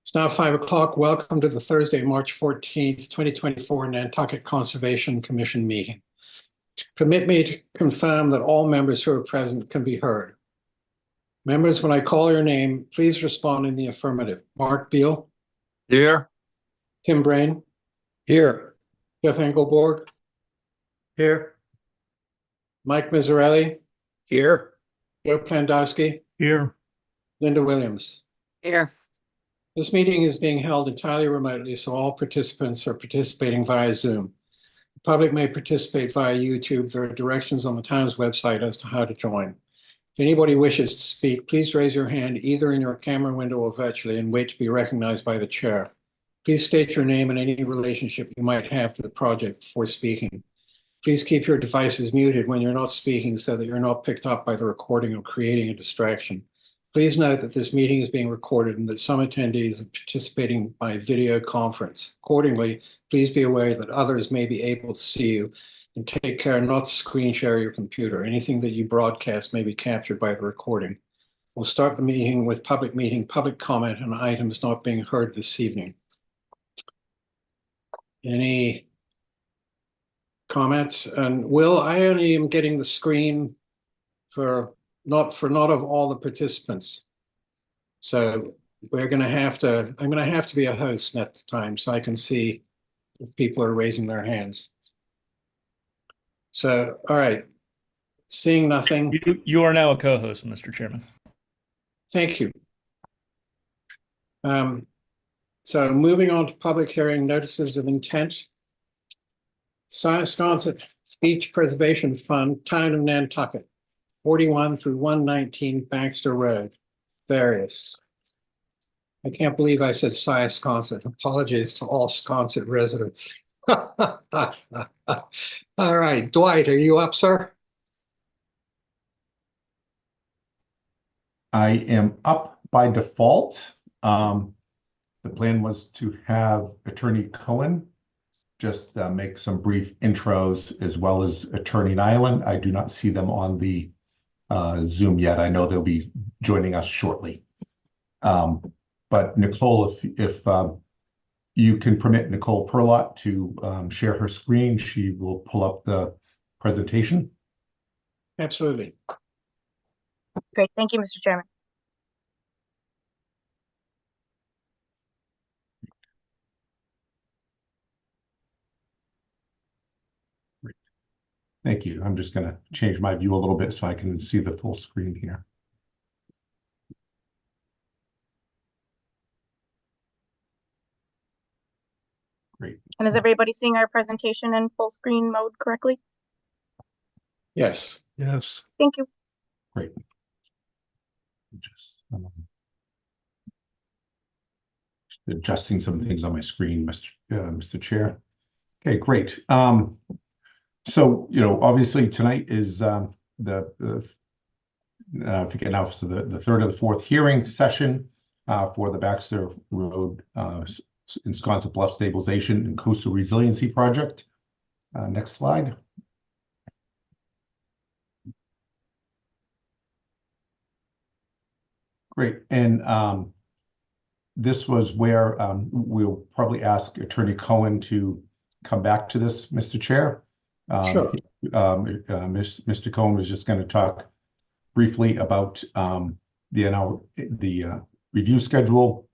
It's now 5 o'clock. Welcome to the Thursday, March 14th, 2024 Nantucket Conservation Commission meeting. Permit me to confirm that all members who are present can be heard. Members, when I call your name, please respond in the affirmative. Mark Beal. Here. Tim Brain. Here. Jeff Engelborg. Here. Mike Miserelli. Here. Joe Plandowski. Here. Linda Williams. Here. This meeting is being held entirely remotely, so all participants are participating via Zoom. The public may participate via YouTube. There are directions on the town's website as to how to join. If anybody wishes to speak, please raise your hand either in your camera window or virtually and wait to be recognized by the chair. Please state your name and any relationship you might have to the project before speaking. Please keep your devices muted when you're not speaking so that you're not picked up by the recording or creating a distraction. Please note that this meeting is being recorded and that some attendees are participating by video conference. Accordingly, please be aware that others may be able to see you, and take care not to screen share your computer. Anything that you broadcast may be captured by the recording. We'll start the meeting with public comment on items not being heard this evening. Any comments? And Will, I only am getting the screen for not of all the participants. So I'm going to have to be a host next time so I can see if people are raising their hands. So, all right, seeing nothing. You are now a co-host, Mr. Chairman. Thank you. So moving on to public hearing notices of intent. Sconset Beach Preservation Fund, Town of Nantucket, 41 through 119 Baxter Road, various. I can't believe I said Sconset. Apologies to all Sconset residents. All right, Dwight, are you up, sir? I am up by default. The plan was to have Attorney Cohen just make some brief intros, as well as Attorney Nyland. I do not see them on the Zoom yet. I know they'll be joining us shortly. But Nicole, if you can permit Nicole Perlott to share her screen, she will pull up the presentation. Absolutely. Great. Thank you, Mr. Chairman. Thank you. I'm just going to change my view a little bit so I can see the full screen here. Great. And is everybody seeing our presentation in full screen mode correctly? Yes. Yes. Thank you. Great. Just adjusting some things on my screen, Mr. Chair. Okay, great. So, obviously tonight is the third or the fourth hearing session for the Baxter Road in Sconset Bluff Stabilization and Coastal Resiliency Project. Next slide. Great. And this was where we'll probably ask Attorney Cohen to come back to this, Mr. Chair. Sure. Mr. Cohen was just going to talk briefly about the review schedule.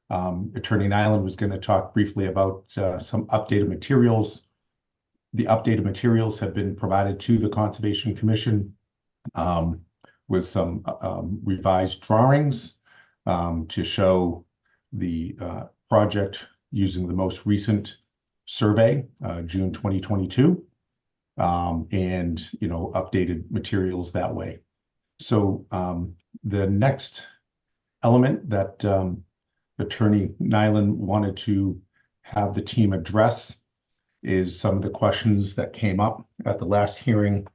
Attorney Nyland was going to talk briefly about some updated materials. The updated materials have been provided to the Conservation Commission with some revised drawings to show the project using the most recent survey, June 2022. And updated materials that way. So the next element that Attorney Nyland wanted to have the team address is some of the questions that came up at the last hearing.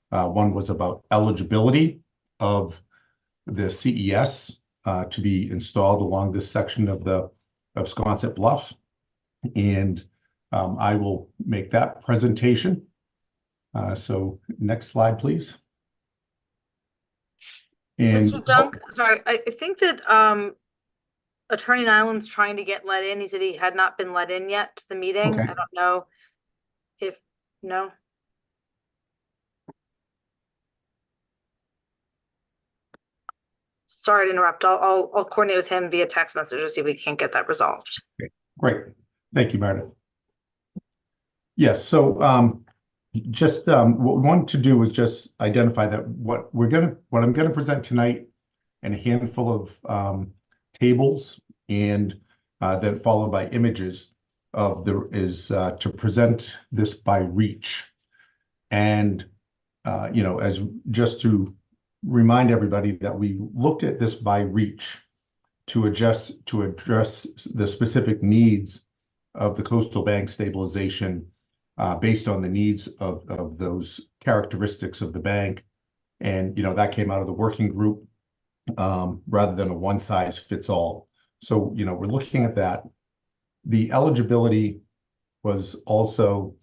One was about eligibility of the CES to be installed along this section of Sconset Bluff, and I will make that presentation. So next slide, please. And Mr. Dunk, sorry, I think that Attorney Nyland's trying to get let in. He said he had not been let in yet to the meeting. Okay. I don't know if, no. Sorry to interrupt. I'll coordinate with him via text message to see if we can't get that resolved. Great. Thank you, Meredith. Yes, so just what we want to do is just identify that what I'm gonna present tonight, and a handful of tables, and then followed by images of to present this by reach. And as just to remind everybody that we looked at this by reach to address the specific needs of the coastal bank stabilization based on the needs of those characteristics of the bank. And that came out of the working group rather than a one size fits all. So we're looking at that. The eligibility was also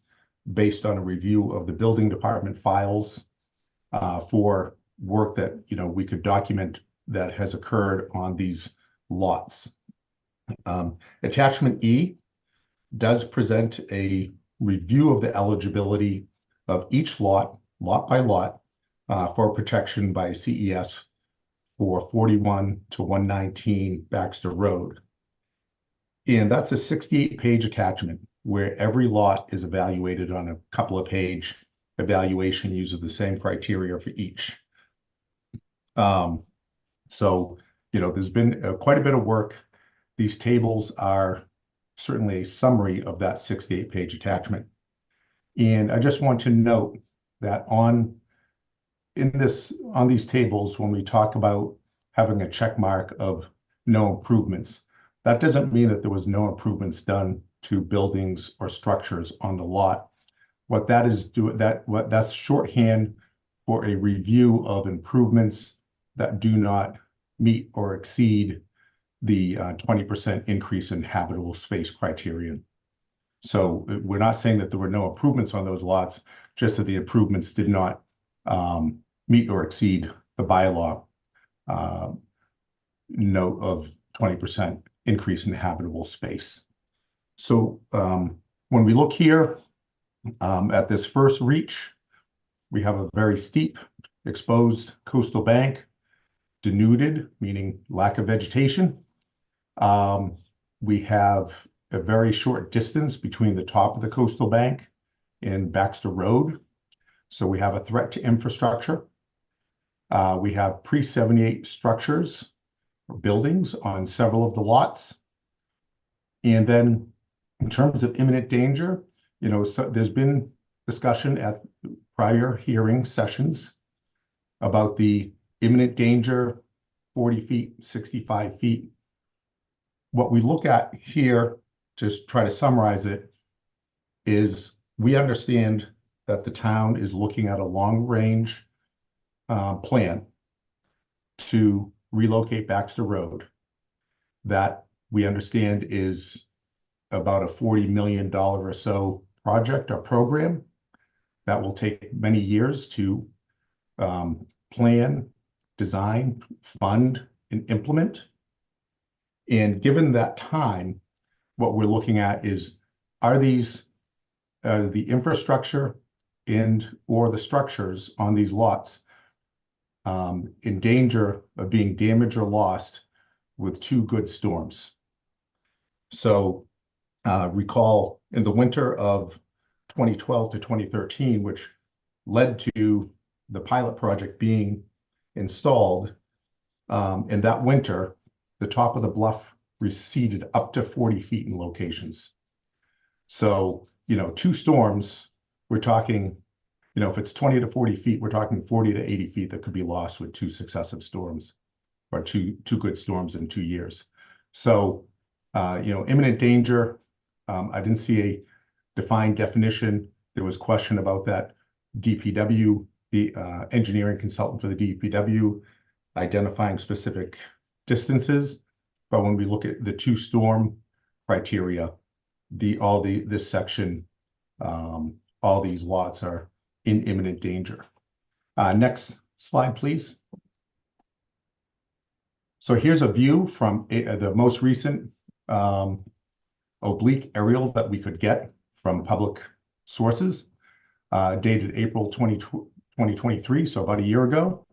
based on a review of the building department files for work that we could document that has occurred on these lots. Attachment E does present a review of the eligibility of each lot by lot, for protection by CES for 41 to 119 Baxter Road. And that's a 68-page attachment where every lot is evaluated on a couple of page evaluation using the same criteria for each. So, there's been quite a bit of work. These tables are certainly a summary of that 68-page attachment. And I just want to note that on these tables, when we talk about having a check mark of no improvements, that doesn't mean that there was no improvements done to buildings or structures on the lot. What that is that's shorthand for a review of improvements that do not meet or exceed the 20% increase in habitable space criterion. So we're not saying that there were no improvements on those lots, just that the improvements did not meet or exceed the bylaw note of 20% increase in habitable space. So when we look here at this first reach, we have a very steep exposed coastal bank, denuded, meaning lack of vegetation. We have a very short distance between the top of the coastal bank and Baxter Road. So we have a threat to infrastructure. We have pre-78 structures or buildings on several of the lots. And then in terms of imminent danger, so there's been discussion at prior hearing sessions about the imminent danger, 40 feet, 65 feet. What we look at here, to try to summarize it, is we understand that the town is looking at a long-range plan to relocate Baxter Road. That we understand is about a $40 million or so project or program that will take many years to plan, design, fund, and implement. And given that time, what we're looking at is, are these the infrastructure or the structures on these lots in danger of being damaged or lost with two good storms? So recall in the winter of 2012 to 2013, which led to the pilot project being installed, in that winter, the top of the bluff receded up to 40 feet in locations. So, two storms, we're talking, if it's 20 to 40 feet, we're talking 40 to 80 feet that could be lost with two successive storms, or two good storms in 2 years. So, imminent danger, I didn't see a defined definition. There was question about that. DPW, the engineering consultant for the DPW, identifying specific distances. But when we look at the two storm criteria, this section, all these lots are in imminent danger. Next slide, please. So here's a view from the most recent oblique aerial that we could get from public sources, dated April 2023, so about a year ago.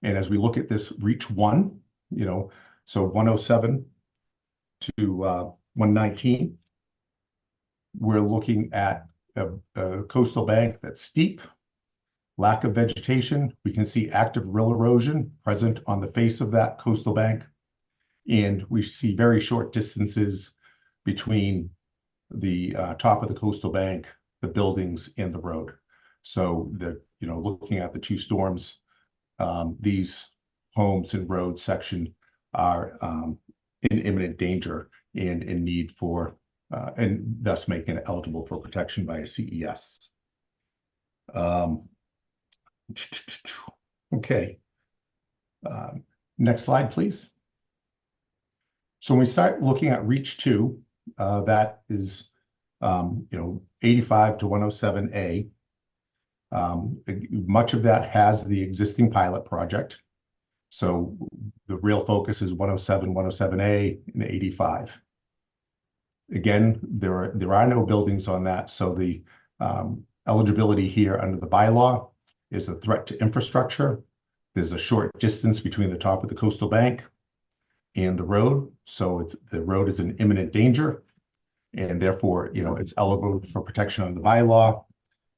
And as we look at this reach 1, so 107 to 119, we're looking at a coastal bank that's steep, lack of vegetation. We can see active rill erosion present on the face of that coastal bank. And we see very short distances between the top of the coastal bank, the buildings, and the road. So looking at the two storms, these homes and road section are in imminent danger and in need for, and thus making it eligible for protection by a CES. Okay. Next slide, please. So when we start looking at reach 2, that is 85 to 107A. Much of that has the existing pilot project. So the real focus is 107, 107A, and 85. Again, there are no buildings on that, so the eligibility here under the bylaw is a threat to infrastructure. There's a short distance between the top of the coastal bank and the road, so the road is in imminent danger, and therefore it's eligible for protection under the bylaw.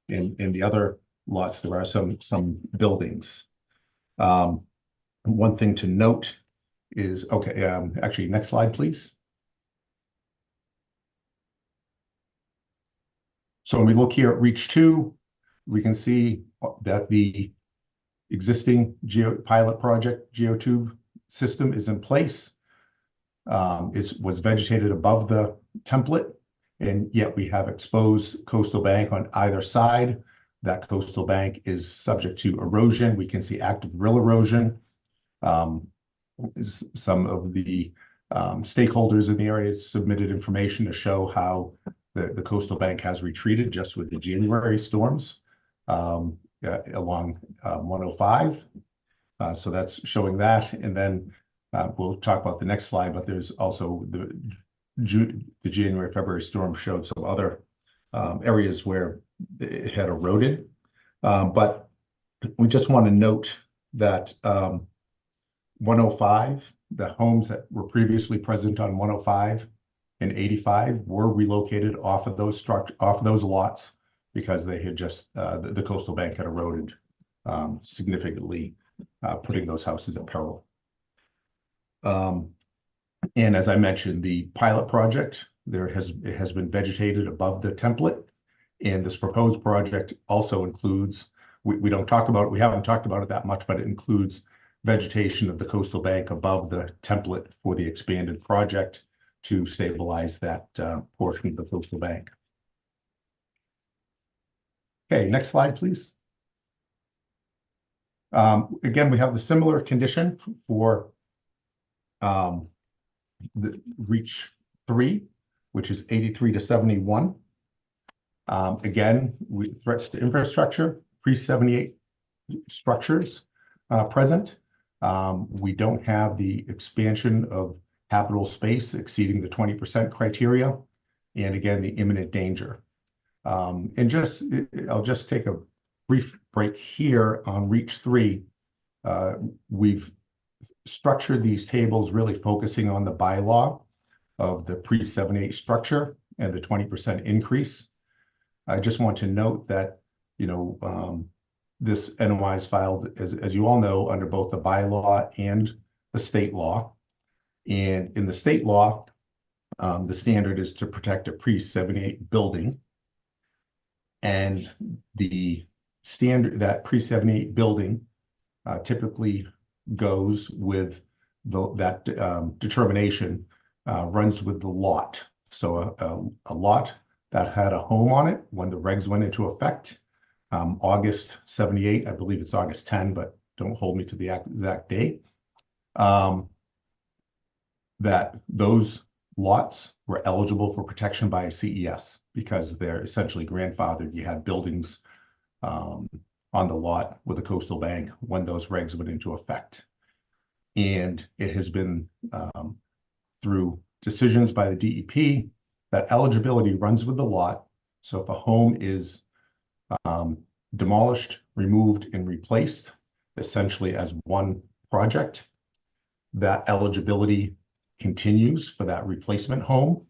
In the other lots, there are some buildings. One thing to note is, actually, next slide, please. So when we look here at reach 2, we can see that the existing pilot project geotube system is in place. It was vegetated above the template, and yet we have exposed coastal bank on either side. That coastal bank is subject to erosion. We can see active rill erosion. Some of the stakeholders in the area submitted information to show how the coastal bank has retreated just with the January storms along 105. So that's showing that. And then we'll talk about the next slide, but there's also the January, February storm showed some other areas where it had eroded. But we just want to note that 105, the homes that were previously present on 105 and 85 were relocated off of those lots because they had just the coastal bank had eroded significantly, putting those houses at peril. And as I mentioned, the pilot project, it has been vegetated above the template, and this proposed project also includes, we haven't talked about it that much, but it includes vegetation of the coastal bank above the template for the expanded project to stabilize that portion of the coastal bank. Okay, next slide, please. Again, we have the similar condition for the reach 3, which is 83 to 71. Again, threats to infrastructure, pre-78 structures present. We don't have the expansion of habitable space exceeding the 20% criteria, and again, the imminent danger. I'll just take a brief break here on reach 3. We've structured these tables really focusing on the bylaw of the pre-78 structure and the 20% increase. I just want to note that, this NOI is filed, as you all know, under both the bylaw and the state law. And in the state law, the standard is to protect a pre-78 building. And the standard, that pre-78 building typically goes with that determination runs with the lot. So a lot that had a home on it when the regs went into effect, August 78, I believe it's August 10, but don't hold me to the exact date, that those lots were eligible for protection by a CES because they're essentially grandfathered. You had buildings on the lot with a coastal bank when those regs went into effect. and it has been through decisions by the DEP that eligibility runs with the lot. So if a home is demolished, removed, and replaced, essentially as one project, that eligibility continues for that replacement home.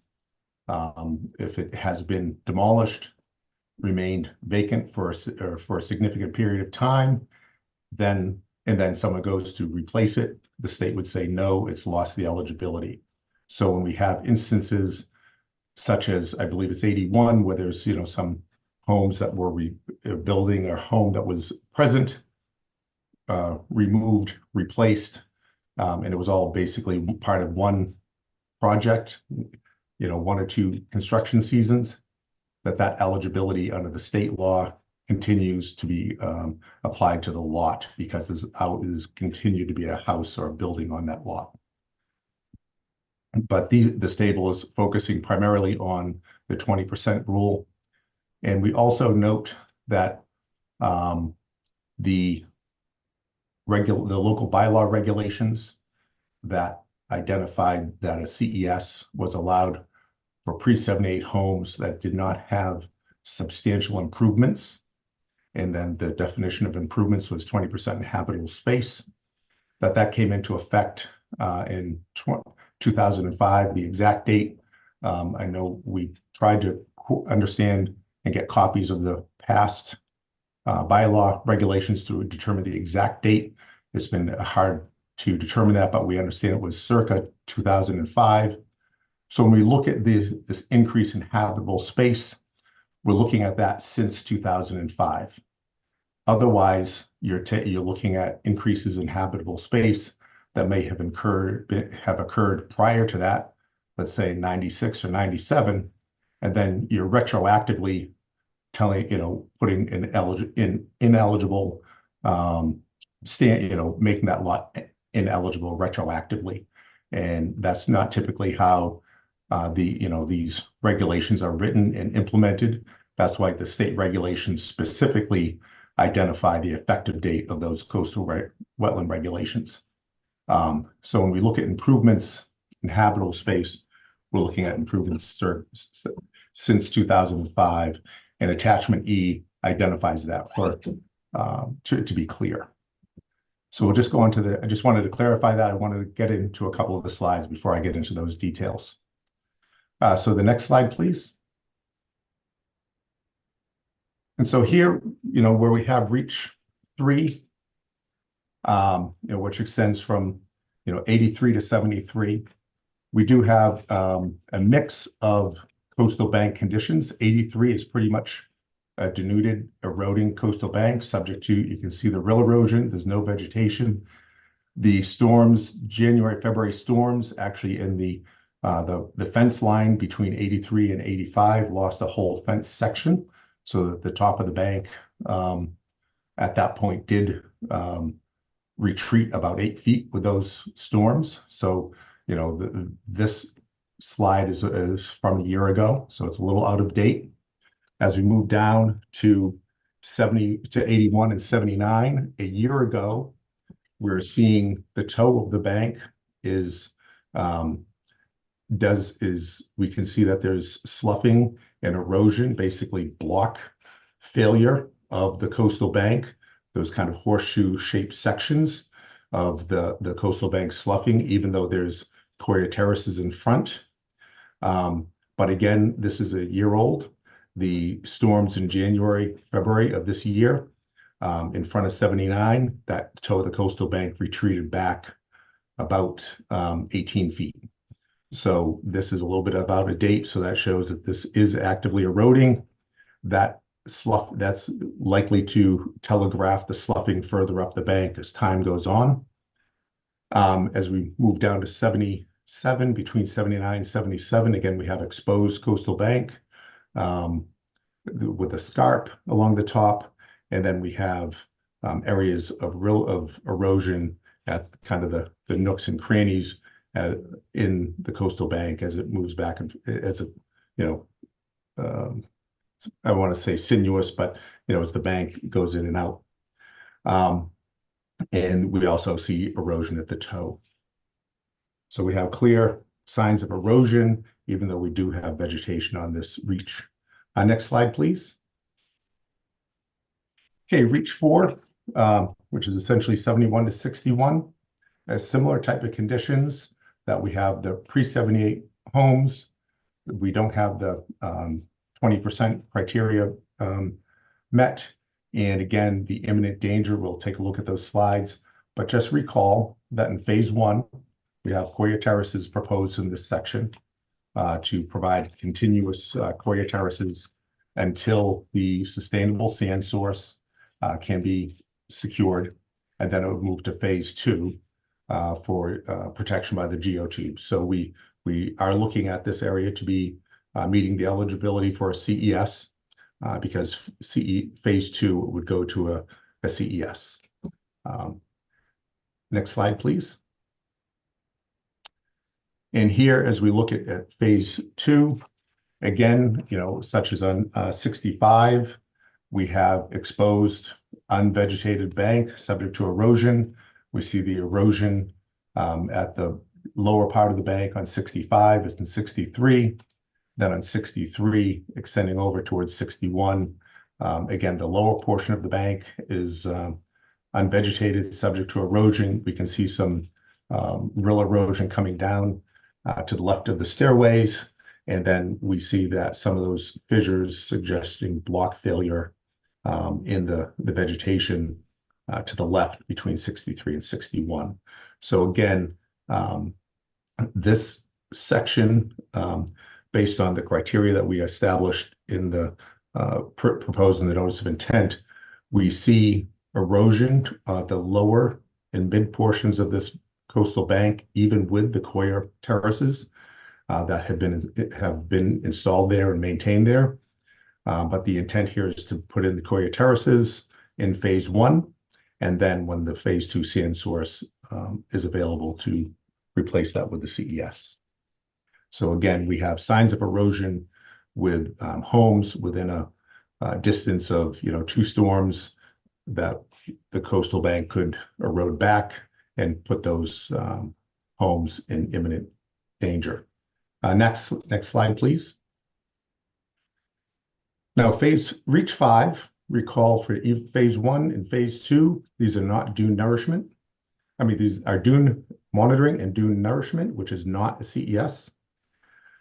If it has been demolished, remained vacant for a significant period of time, then someone goes to replace it, the state would say, no, it's lost the eligibility. So when we have instances such as, I believe it's 81, where there's, some homes that were building or home that was present, removed, replaced, and it was all basically part of one project, 1 or 2 construction seasons, that eligibility under the state law continues to be applied to the lot because there's continued to be a house or a building on that lot. But the stable is focusing primarily on the 20% rule. And we also note that the local bylaw regulations that identified that a CES was allowed for pre-78 homes that did not have substantial improvements. And then the definition of improvements was 20% inhabitable space, that came into effect in 2005. The exact date, I know we tried to understand and get copies of the past bylaw regulations to determine the exact date. It's been hard to determine that, but we understand it was circa 2005. So when we look at this increase in habitable space, we're looking at that since 2005. Otherwise, you're looking at increases in habitable space that may have occurred prior to that, let's say 96 or 97, and then you're retroactively putting an ineligible making that lot ineligible retroactively. And that's not typically how these regulations are written and implemented. That's why the state regulations specifically identify the effective date of those coastal wetland regulations. So when we look at improvements in habitable space, we're looking at improvements since 2005, and attachment E identifies that to be clear. So we'll just go on to I just wanted to clarify that. I wanted to get into a couple of the slides before I get into those details. So the next slide, please. And so here, where we have reach 3, which extends from, 83 to 73, we do have a mix of coastal bank conditions. 83 is pretty much a denuded, eroding coastal bank, subject to, you can see the rill erosion. There's no vegetation. The storms, January, February storms, actually in the fence line between 83 and 85 lost a whole fence section. So that the top of the bank at that point did retreat about 8 feet with those storms. So, this slide is from a year ago, so it's a little out of date. As we move down to 81 and 79, a year ago, we're seeing the toe of the bank we can see that there's sloughing and erosion, basically block failure of the coastal bank, those kind of horseshoe shaped sections of the coastal bank sloughing, even though there's coir terraces in front. But again, this is a year old. The storms in January, February of this year, in front of 79, that toe of the coastal bank retreated back about 18 feet. So this is a little bit out of date. So that shows that this is actively eroding. That slough, that's likely to telegraph the sloughing further up the bank as time goes on. As we move down to 77, between 79 and 77, again, we have exposed coastal bank with a scarp along the top. And then we have areas of erosion at kind of the nooks and crannies in the coastal bank as it moves back, and as a, I want to say sinuous, but as the bank goes in and out. And we also see erosion at the toe. So we have clear signs of erosion, even though we do have vegetation on this reach. Next slide, please. Okay, reach 4, which is essentially 71 to 61, has similar type of conditions that we have the pre-78 homes. We don't have the 20% criteria met. And again, the imminent danger, we'll take a look at those slides. But just recall that in phase 1, we have Coir terraces proposed in this section to provide continuous Coir terraces until the sustainable sand source can be secured. And then it would move to phase 2 for protection by the geotubes. So we are looking at this area to be meeting the eligibility for a CES because phase 2 would go to a CES. Next slide, please. And here, as we look at phase 2, again, such as on 65, we have exposed unvegetated bank subject to erosion. We see the erosion at the lower part of the bank on 65 is in 63. Then on 63, extending over towards 61. Again, the lower portion of the bank is unvegetated, subject to erosion. We can see some rill erosion coming down to the left of the stairways. And then we see that some of those fissures suggesting block failure in the vegetation to the left between 63 and 61. So again, this section, based on the criteria that we established in the proposed in the notice of intent, we see erosion the lower and mid portions of this coastal bank, even with the Coir terraces that have been installed there and maintained there. But the intent here is to put in the Coir terraces in phase 1, and then when the phase 2 sand source is available, to replace that with the CES. So again, we have signs of erosion with homes within a distance of 2 storms that the coastal bank could erode back and put those homes in imminent danger. Next slide, please. Now, reach 5, recall for phase 1 and phase 2, these are not dune nourishment. I mean, these are dune monitoring and dune nourishment, which is not a CES.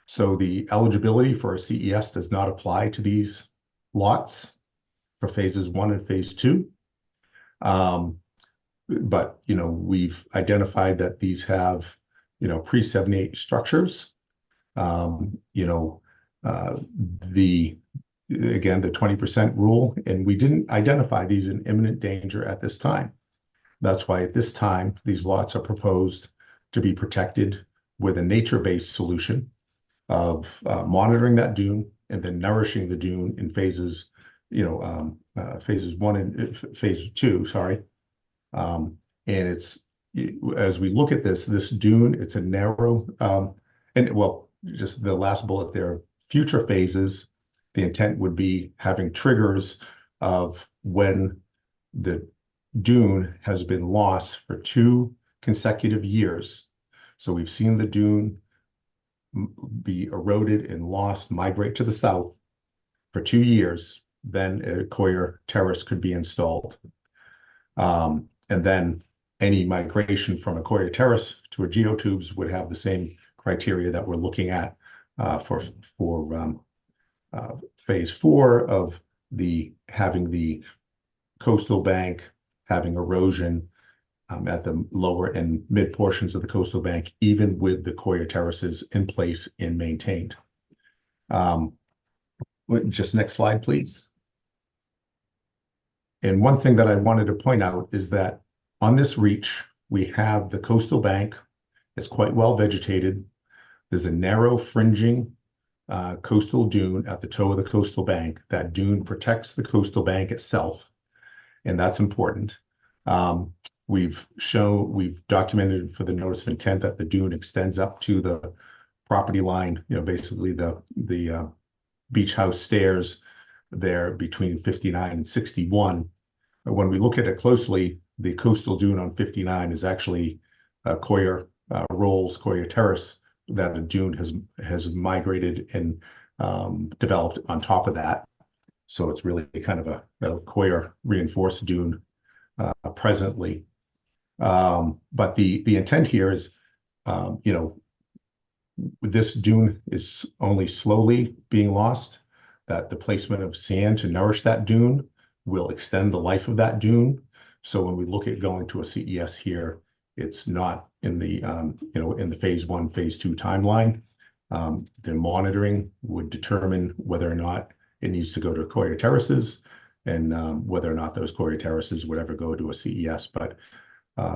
So the eligibility for a CES does not apply to these lots for phases 1 and phase 2. But, we've identified that these have, pre-78 structures. Again, the 20% rule, and we didn't identify these in imminent danger at this time. That's why at this time, these lots are proposed to be protected with a nature-based solution of monitoring that dune and then nourishing the dune in phases, phases 1 and phase 2, sorry. And it's, as we look at this dune, it's a narrow, just the last bullet there, future phases, the intent would be having triggers of when the dune has been lost for 2 consecutive years. So we've seen the dune be eroded and lost, migrate to the south for 2 years, then a Coir terrace could be installed. And then any migration from a Coir terrace to a geotubes would have the same criteria that we're looking at for phase 4 of having the coastal bank having erosion at the lower and mid portions of the coastal bank, even with the Coir terraces in place and maintained. Just next slide, please. And one thing that I wanted to point out is that on this reach, we have the coastal bank. It's quite well vegetated. There's a narrow fringing coastal dune at the toe of the coastal bank. That dune protects the coastal bank itself, and that's important. We've documented for the notice of intent that the dune extends up to the property line, basically the beach house stairs there between 59 and 61. But when we look at it closely, the coastal dune on 59 is actually Coyer Rolls, Coyer Terrace, that a dune has migrated and developed on top of that. So it's really kind of a Coyer reinforced dune presently. But the intent here is, this dune is only slowly being lost, that the placement of sand to nourish that dune will extend the life of that dune. So when we look at going to a CES here, it's not in the, in the phase 1, phase 2 timeline. The monitoring would determine whether or not it needs to go to Coyer Terraces and whether or not those Coyer Terraces would ever go to a CES. But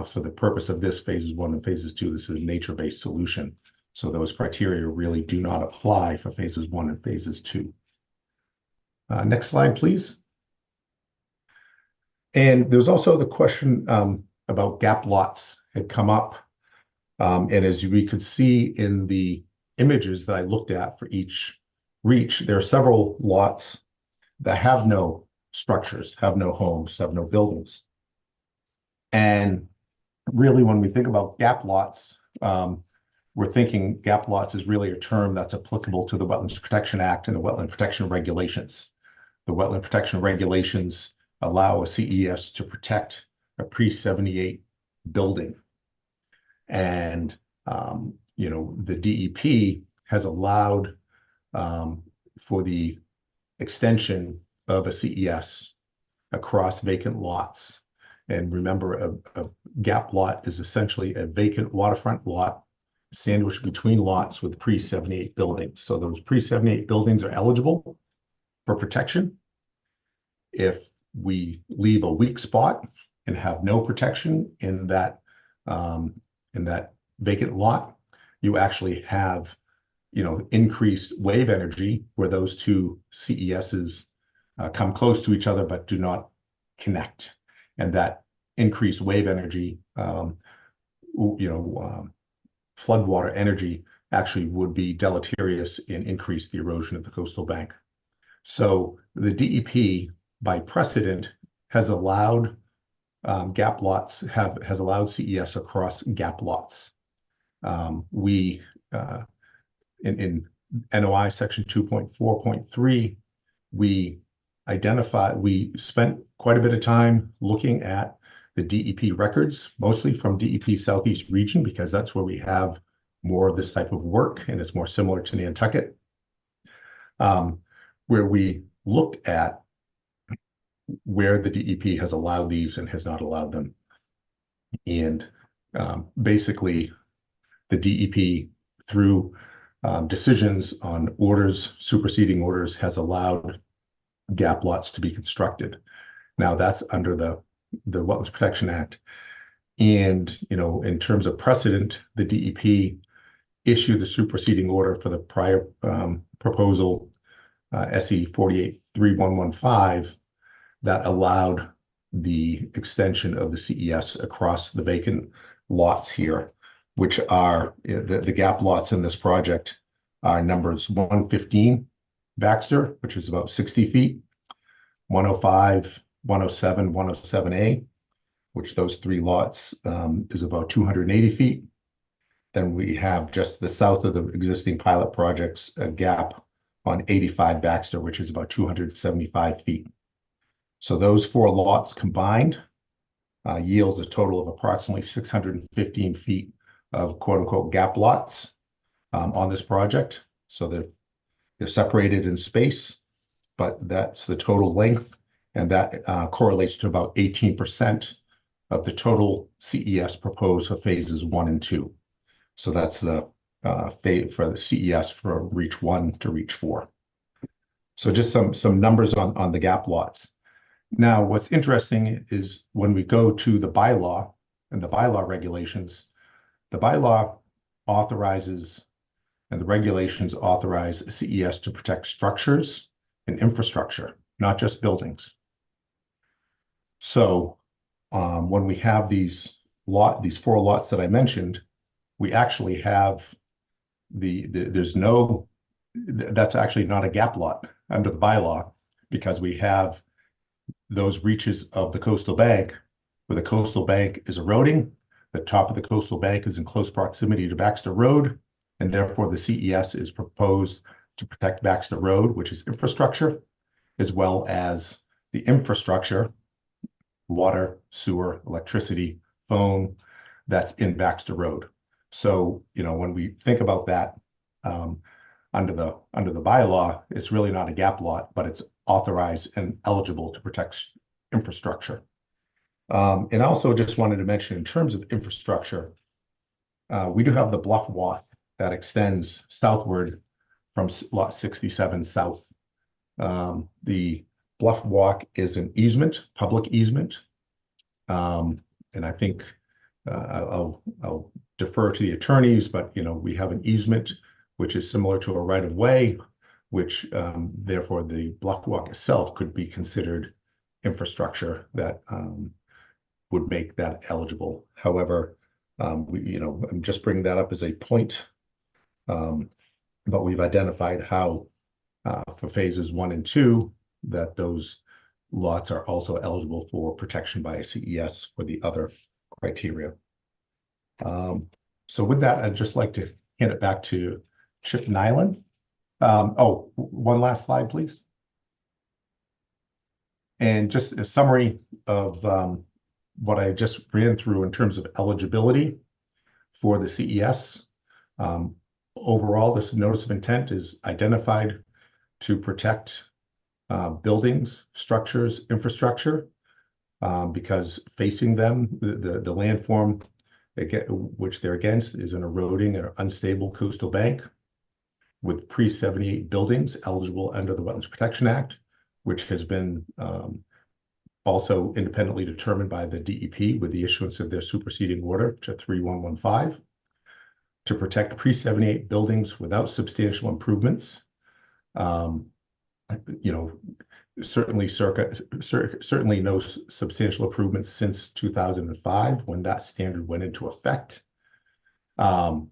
for the purpose of this phases 1 and phases 2, this is a nature-based solution. So those criteria really do not apply for phases 1 and phases 2. Next slide, please. And there's also the question about gap lots had come up. And as we could see in the images that I looked at for each reach, there are several lots that have no structures, have no homes, have no buildings. And really, when we think about gap lots, we're thinking gap lots is really a term that's applicable to the Wetlands Protection Act and the Wetland Protection Regulations. The Wetland Protection Regulations allow a CES to protect a pre-78 building. And, the DEP has allowed for the extension of a CES across vacant lots. And remember, a gap lot is essentially a vacant waterfront lot sandwiched between lots with pre-78 buildings. So those pre-78 buildings are eligible for protection. If we leave a weak spot and have no protection in that vacant lot, you actually have, increased wave energy where those two CESs come close to each other but do not connect. And that increased wave energy, floodwater energy actually would be deleterious and increase the erosion of the coastal bank. So the DEP, by precedent, has allowed gap lots, has allowed CES across gap lots. We in NOI section 2.4.3, we spent quite a bit of time looking at the DEP records, mostly from DEP Southeast region, because that's where we have more of this type of work, and it's more similar to Nantucket, where we looked at where the DEP has allowed these and has not allowed them. And basically, the DEP, through decisions on orders, superseding orders, has allowed gap lots to be constructed. Now that's under the Wetlands Protection Act. And, in terms of precedent, the DEP issued the superseding order for the prior proposal, SE 483115, that allowed the extension of the CES across the vacant lots here, which are the gap lots in this project are numbers 115 Baxter, which is about 60 feet, 105, 107, 107A, which those three lots is about 280 feet. Then we have just the south of the existing pilot projects, a gap on 85 Baxter, which is about 275 feet. So those four lots combined yields a total of approximately 615 feet of quote unquote gap lots on this project. So they're separated in space, but that's the total length, and that correlates to about 18% of the total CES proposed for phases 1 and 2. So that's the for the CES for reach 1 to reach 4. So just some numbers on the gap lots. Now, what's interesting is when we go to the bylaw and the bylaw regulations, the bylaw authorizes and the regulations authorize CES to protect structures and infrastructure, not just buildings. So when we have these four lots that I mentioned, we actually have that's actually not a gap lot under the bylaw, because we have those reaches of the coastal bank where the coastal bank is eroding. The top of the coastal bank is in close proximity to Baxter Road, and therefore the CES is proposed to protect Baxter Road, which is infrastructure, as well as the infrastructure, water, sewer, electricity, phone, that's in Baxter Road. So, when we think about that, under the bylaw, it's really not a gap lot, but it's authorized and eligible to protect infrastructure. And also just wanted to mention, in terms of infrastructure, we do have the bluff walk that extends southward from lot 67 south. The bluff walk is an easement, public easement. And I think I'll defer to the attorneys, but we have an easement which is similar to a right of way, which therefore the bluff walk itself could be considered infrastructure that would make that eligible. However, I'm just bringing that up as a point, but we've identified how for phases 1 and 2 that those lots are also eligible for protection by a CES for the other criteria. So with that, I'd just like to hand it back to Chip Nyland. Oh, one last slide, please. And just a summary of what I just ran through in terms of eligibility for the CES. Overall, this notice of intent is identified to protect buildings, structures, infrastructure, because facing them, the landform which they're against is an eroding or unstable coastal bank with pre-78 buildings eligible under the Wetlands Protection Act, which has been also independently determined by the DEP with the issuance of their superseding order to 3115, to protect pre-78 buildings without substantial improvements. Certainly no substantial improvements since 2005 when that standard went into effect. And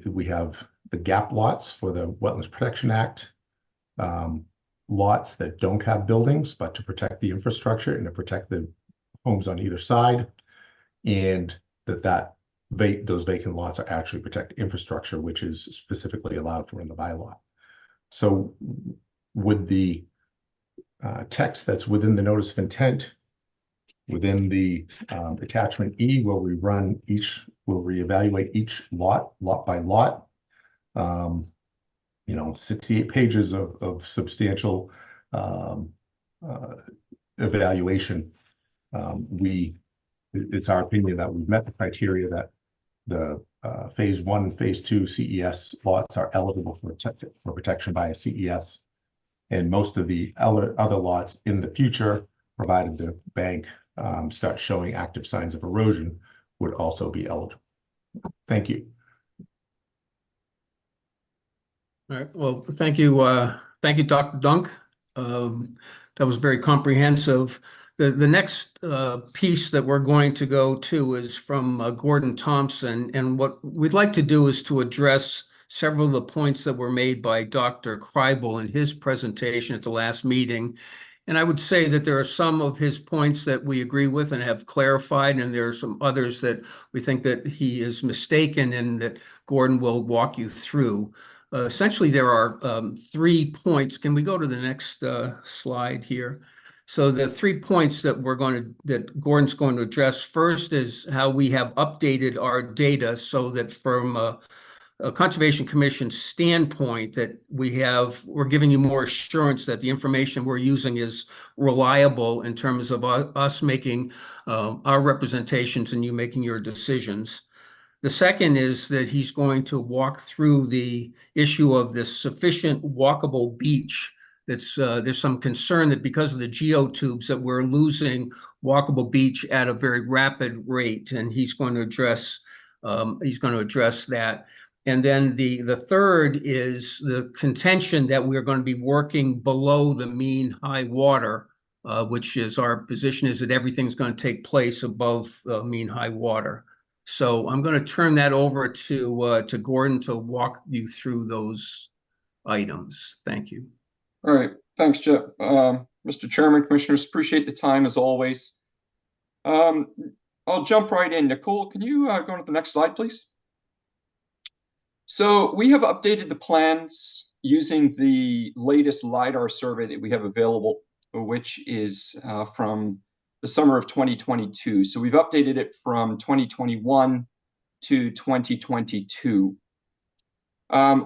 we have the gap lots for the Wetlands Protection Act, lots that don't have buildings, but to protect the infrastructure and to protect the homes on either side, and those vacant lots are actually protect infrastructure, which is specifically allowed for in the bylaw. So with the text that's within the notice of intent, within the attachment E, where we'll reevaluate each lot by lot. 68 pages of substantial evaluation. It's our opinion that we've met the criteria that the phase 1 and phase 2 CES lots are eligible for protection by a CES, and most of the other lots in the future, provided the bank starts showing active signs of erosion, would also be eligible. Thank you. All right. Well, thank you, Dr. Dunk. That was very comprehensive. The next piece that we're going to go to is from Gordon Thompson, and what we'd like to do is to address several of the points that were made by Dr. Kreibel in his presentation at the last meeting. And I would say that there are some of his points that we agree with and have clarified, and there are some others that we think that he is mistaken and that Gordon will walk you through. Essentially, there are 3 points. Can we go to the next slide here? So the 3 points that that Gordon's going to address first is how we have updated our data so that from a Conservation Commission standpoint that we're giving you more assurance that the information we're using is reliable in terms of us making our representations and you making your decisions. The second is that he's going to walk through the issue of the sufficient walkable beach. There's some concern that because of the geotubes that we're losing walkable beach at a very rapid rate, and he's going to address that. And then the third is the contention that we're going to be working below the mean high water, which is our position is that everything's going to take place above mean high water. So I'm going to turn that over to Gordon to walk you through those items. Thank you. All right. Thanks, Chip. Mr. Chairman, Commissioners, appreciate the time as always. I'll jump right in. Nicole, can you go to the next slide, please? So we have updated the plans using the latest LiDAR survey that we have available, which is from the summer of 2022. So we've updated it from 2021 to 2022.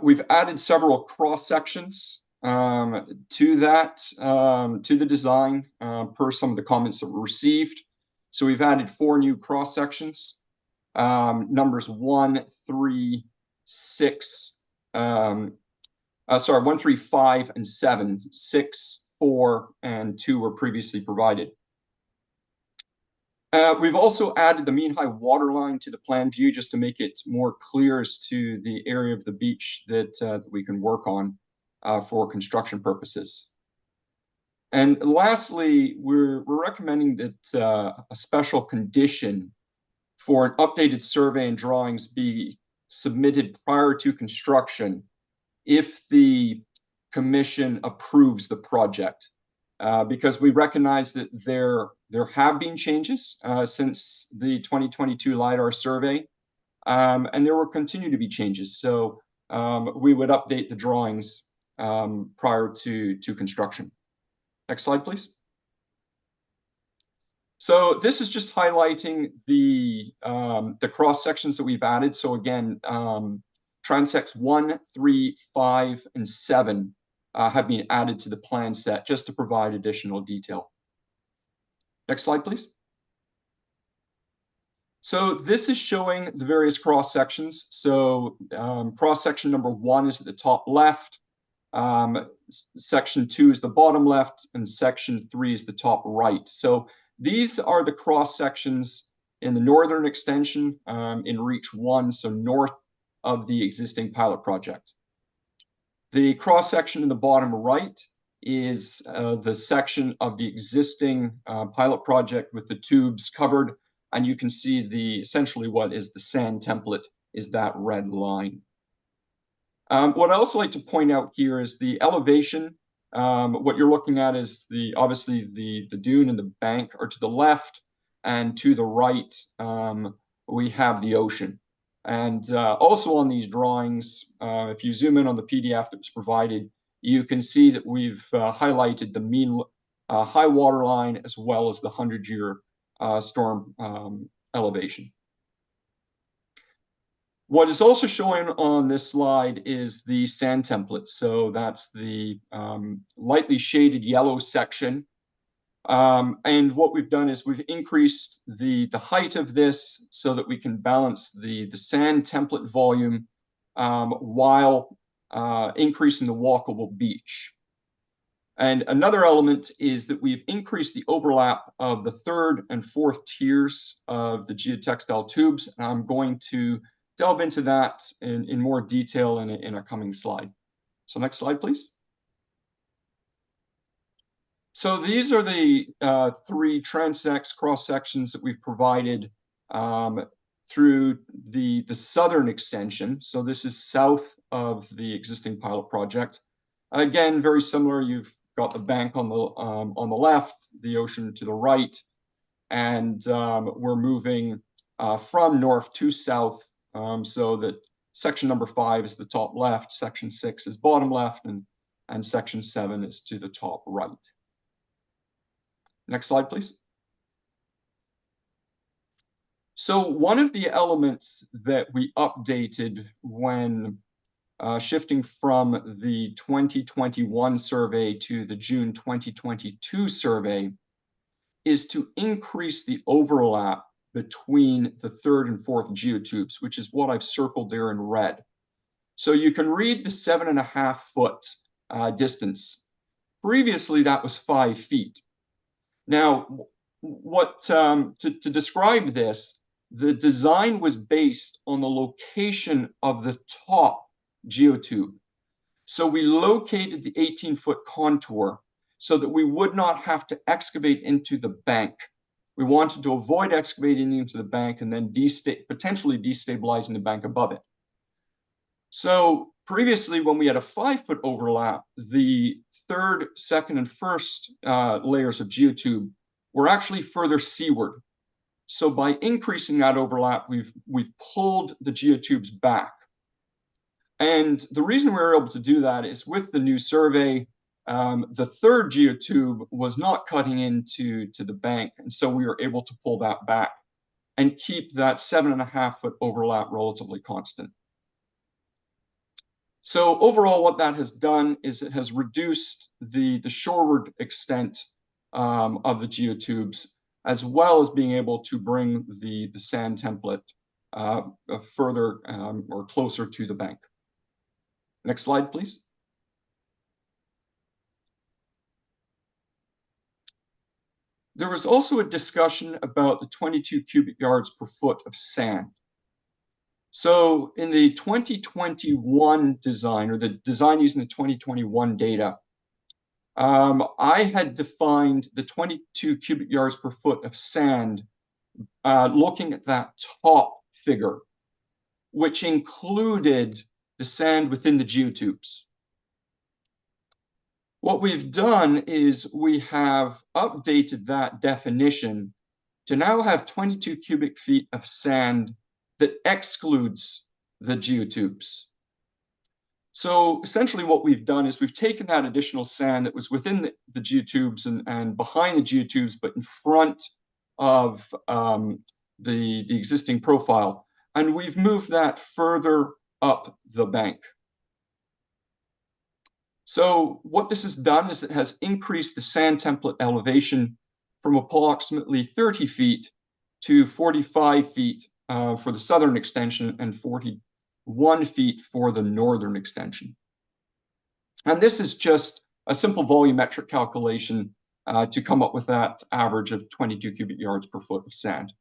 We've added several cross sections to that, to the design per some of the comments that were received. So we've added 4 new cross sections, numbers 1, 3, 6, 1, 3, 5, and 7. 6, 4, and 2 were previously provided. We've also added the mean high water line to the plan view just to make it more clear as to the area of the beach that we can work on for construction purposes. And lastly, we're recommending that a special condition for an updated survey and drawings be submitted prior to construction if the commission approves the project. Because we recognize that there have been changes since the 2022 LiDAR survey, and there will continue to be changes. So we would update the drawings prior to construction. Next slide, please. So this is just highlighting the cross sections that we've added. So again, transects 1, 3, 5, and 7 have been added to the plan set just to provide additional detail. Next slide, please. So this is showing the various cross sections. So cross section number 1 is at the top left. Section 2 is the bottom left, and section 3 is the top right. So these are the cross sections in the northern extension in Reach 1, so north of the existing pilot project. The cross section in the bottom right is the section of the existing pilot project with the tubes covered, and you can see the essentially what is the sand template is that red line. What I also like to point out here is the elevation. What you're looking at is obviously the dune and the bank are to the left, and to the right we have the ocean. And also on these drawings, if you zoom in on the PDF that was provided, you can see that we've highlighted the mean high water line as well as the 100-year storm elevation. What is also showing on this slide is the sand template. So that's the lightly shaded yellow section. And what we've done is we've increased the height of this so that we can balance the sand template volume while increasing the walkable beach. And another element is that we've increased the overlap of the 3rd and 4th tiers of the geotextile tubes. And I'm going to delve into that in more detail in a coming slide. So next slide, please. So these are the 3 transects cross sections that we've provided through the southern extension. So this is south of the existing pilot project. Again, very similar. You've got the bank on the left, the ocean to the right, and we're moving from north to south, so that section number 5 is the top left, section 6 is bottom left, and section 7 is to the top right. Next slide, please. So one of the elements that we updated when shifting from the 2021 survey to the June 2022 survey is to increase the overlap between the 3rd and 4th geotubes, which is what I've circled there in red. So you can read the 7.5 foot distance. Previously, that was 5 feet. Now, to describe this, the design was based on the location of the top geotube. So we located the 18-foot contour so that we would not have to excavate into the bank. We wanted to avoid excavating into the bank and then potentially destabilizing the bank above it. So previously, when we had a 5-foot overlap, the 3rd, 2nd, and 1st layers of geotube were actually further seaward. So by increasing that overlap, we've pulled the geotubes back. And the reason we were able to do that is with the new survey, the third geotube was not cutting into the bank. And so we were able to pull that back and keep that 7.5-foot overlap relatively constant. So overall, what that has done is it has reduced the shoreward extent of the geotubes, as well as being able to bring the sand template further or closer to the bank. Next slide, please. There was also a discussion about the 22 cubic yards per foot of sand. So in the 2021 design, or the design using the 2021 data, I had defined the 22 cubic yards per foot of sand looking at that top figure, which included the sand within the geotubes. What we've done is we have updated that definition to now have 22 cubic feet of sand that excludes the geotubes. So essentially what we've done is we've taken that additional sand that was within the geotubes and behind the geotubes, but in front of the existing profile, and we've moved that further up the bank. So what this has done is it has increased the sand template elevation from approximately 30 feet to 45 feet for the southern extension and 41 feet for the northern extension. And this is just a simple volumetric calculation to come up with that average of 22 cubic yards per foot of sand.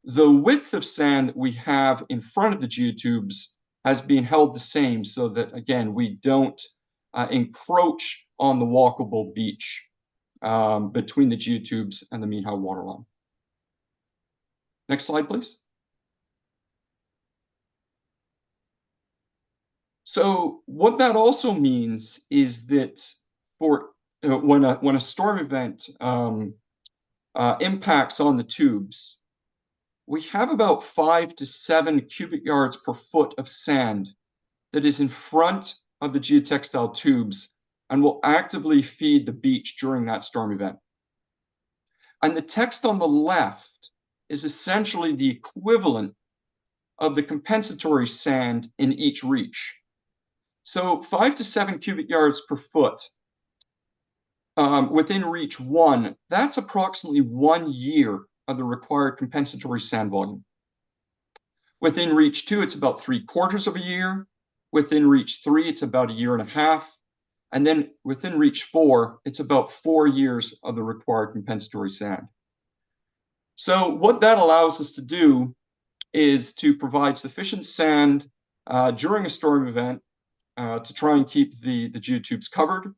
The width of sand that we have in front of the geotubes has been held the same so that, again, we don't encroach on the walkable beach between the geotubes and the mean high water line. Next slide, please. So what that also means is that for when a storm event impacts on the tubes, we have about 5 to 7 cubic yards per foot of sand that is in front of the geotextile tubes and will actively feed the beach during that storm event. And the text on the left is essentially the equivalent of the compensatory sand in each reach. So 5 to 7 cubic yards per foot within reach 1, that's approximately 1 year of the required compensatory sand volume. Within reach 2, it's about 3/4 of a year. Within reach 3, it's about 1.5 years. And then within reach 4, it's about 4 years of the required compensatory sand. So what that allows us to do is to provide sufficient sand during a storm event to try and keep the geotubes covered,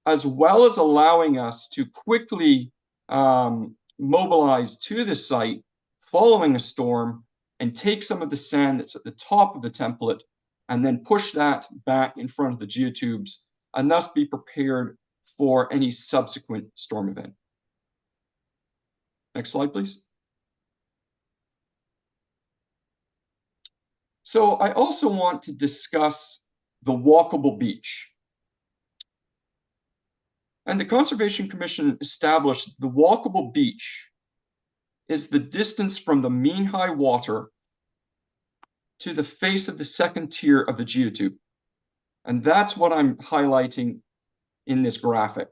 as well as allowing us to quickly mobilize to the site following a storm and take some of the sand that's at the top of the template and then push that back in front of the geotubes and thus be prepared for any subsequent storm event. Next slide, please. So I also want to discuss the walkable beach. And the Conservation Commission established the walkable beach is the distance from the mean high water to the face of the second tier of the geotube. And that's what I'm highlighting in this graphic.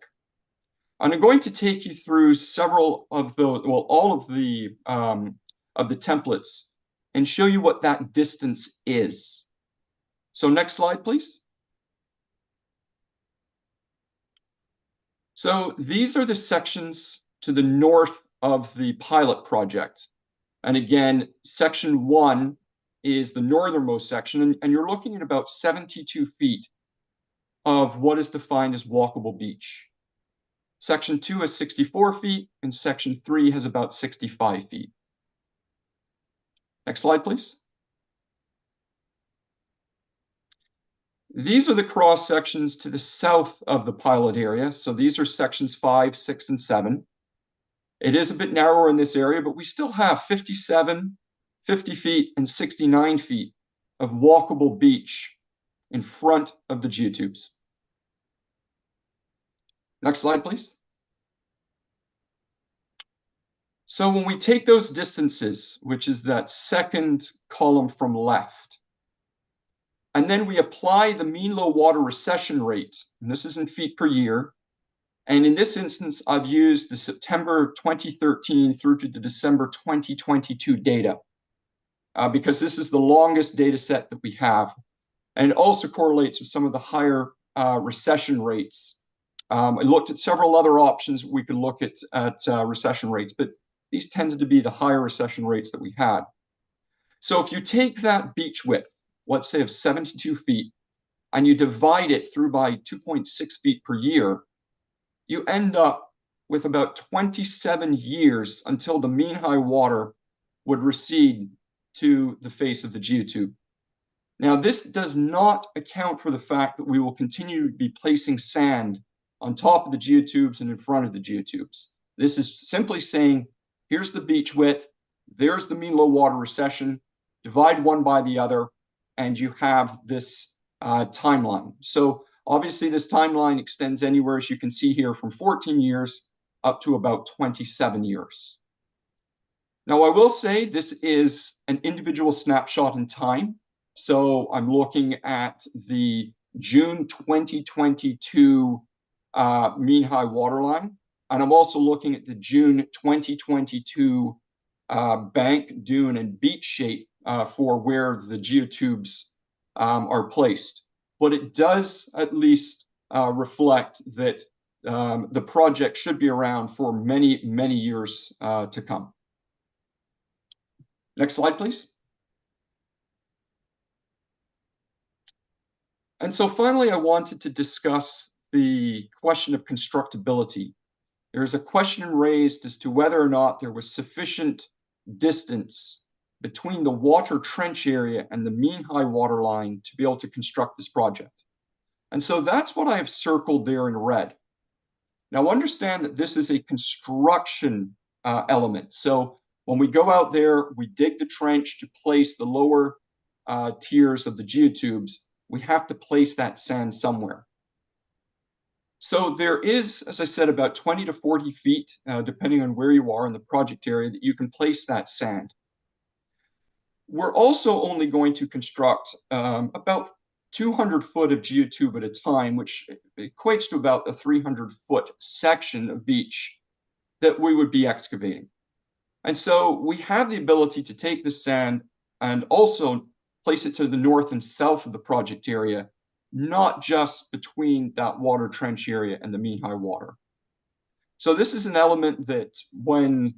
And I'm going to take you through several of the, well, all of the templates and show you what that distance is. So next slide, please. So these are the sections to the north of the pilot project. And again, section 1 is the northernmost section, and you're looking at about 72 feet of what is defined as walkable beach. Section 2 has 64 feet, and section 3 has about 65 feet. Next slide, please. These are the cross sections to the south of the pilot area. So these are sections 5, 6, and 7. It is a bit narrower in this area, but we still have 57, 50 feet, and 69 feet of walkable beach in front of the geotubes. Next slide, please. So when we take those distances, which is that second column from left, and then we apply the mean low water recession rate, and this is in feet per year, and in this instance, I've used the September 2013 through to the December 2022 data, because this is the longest data set that we have, and it also correlates with some of the higher recession rates. I looked at several other options we could look at recession rates, but these tended to be the higher recession rates that we had. So if you take that beach width, let's say of 72 feet, and you divide it through by 2.6 feet per year, you end up with about 27 years until the mean high water would recede to the face of the geotube. Now, this does not account for the fact that we will continue to be placing sand on top of the geotubes and in front of the geotubes. This is simply saying, here's the beach width, there's the mean low water recession, divide one by the other, and you have this timeline. So obviously this timeline extends anywhere, as you can see here, from 14 years up to about 27 years. Now, I will say this is an individual snapshot in time. So I'm looking at the June 2022 mean high water line. And I'm also looking at the June 2022 bank, dune, and beach shape for where the geotubes are placed. But it does at least reflect that the project should be around for many, many years to come. Next slide, please. And so finally, I wanted to discuss the question of constructability. There is a question raised as to whether or not there was sufficient distance between the water trench area and the mean high water line to be able to construct this project. And so that's what I have circled there in red. Now understand that this is a construction element. So when we go out there, we dig the trench to place the lower tiers of the geotubes, we have to place that sand somewhere. So there is, as I said, about 20 to 40 feet, depending on where you are in the project area, that you can place that sand. We're also only going to construct about 200 foot of geotube at a time, which equates to about a 300-foot section of beach that we would be excavating. And so we have the ability to take the sand and also place it to the north and south of the project area, not just between that water trench area and the mean high water. So this is an element that when,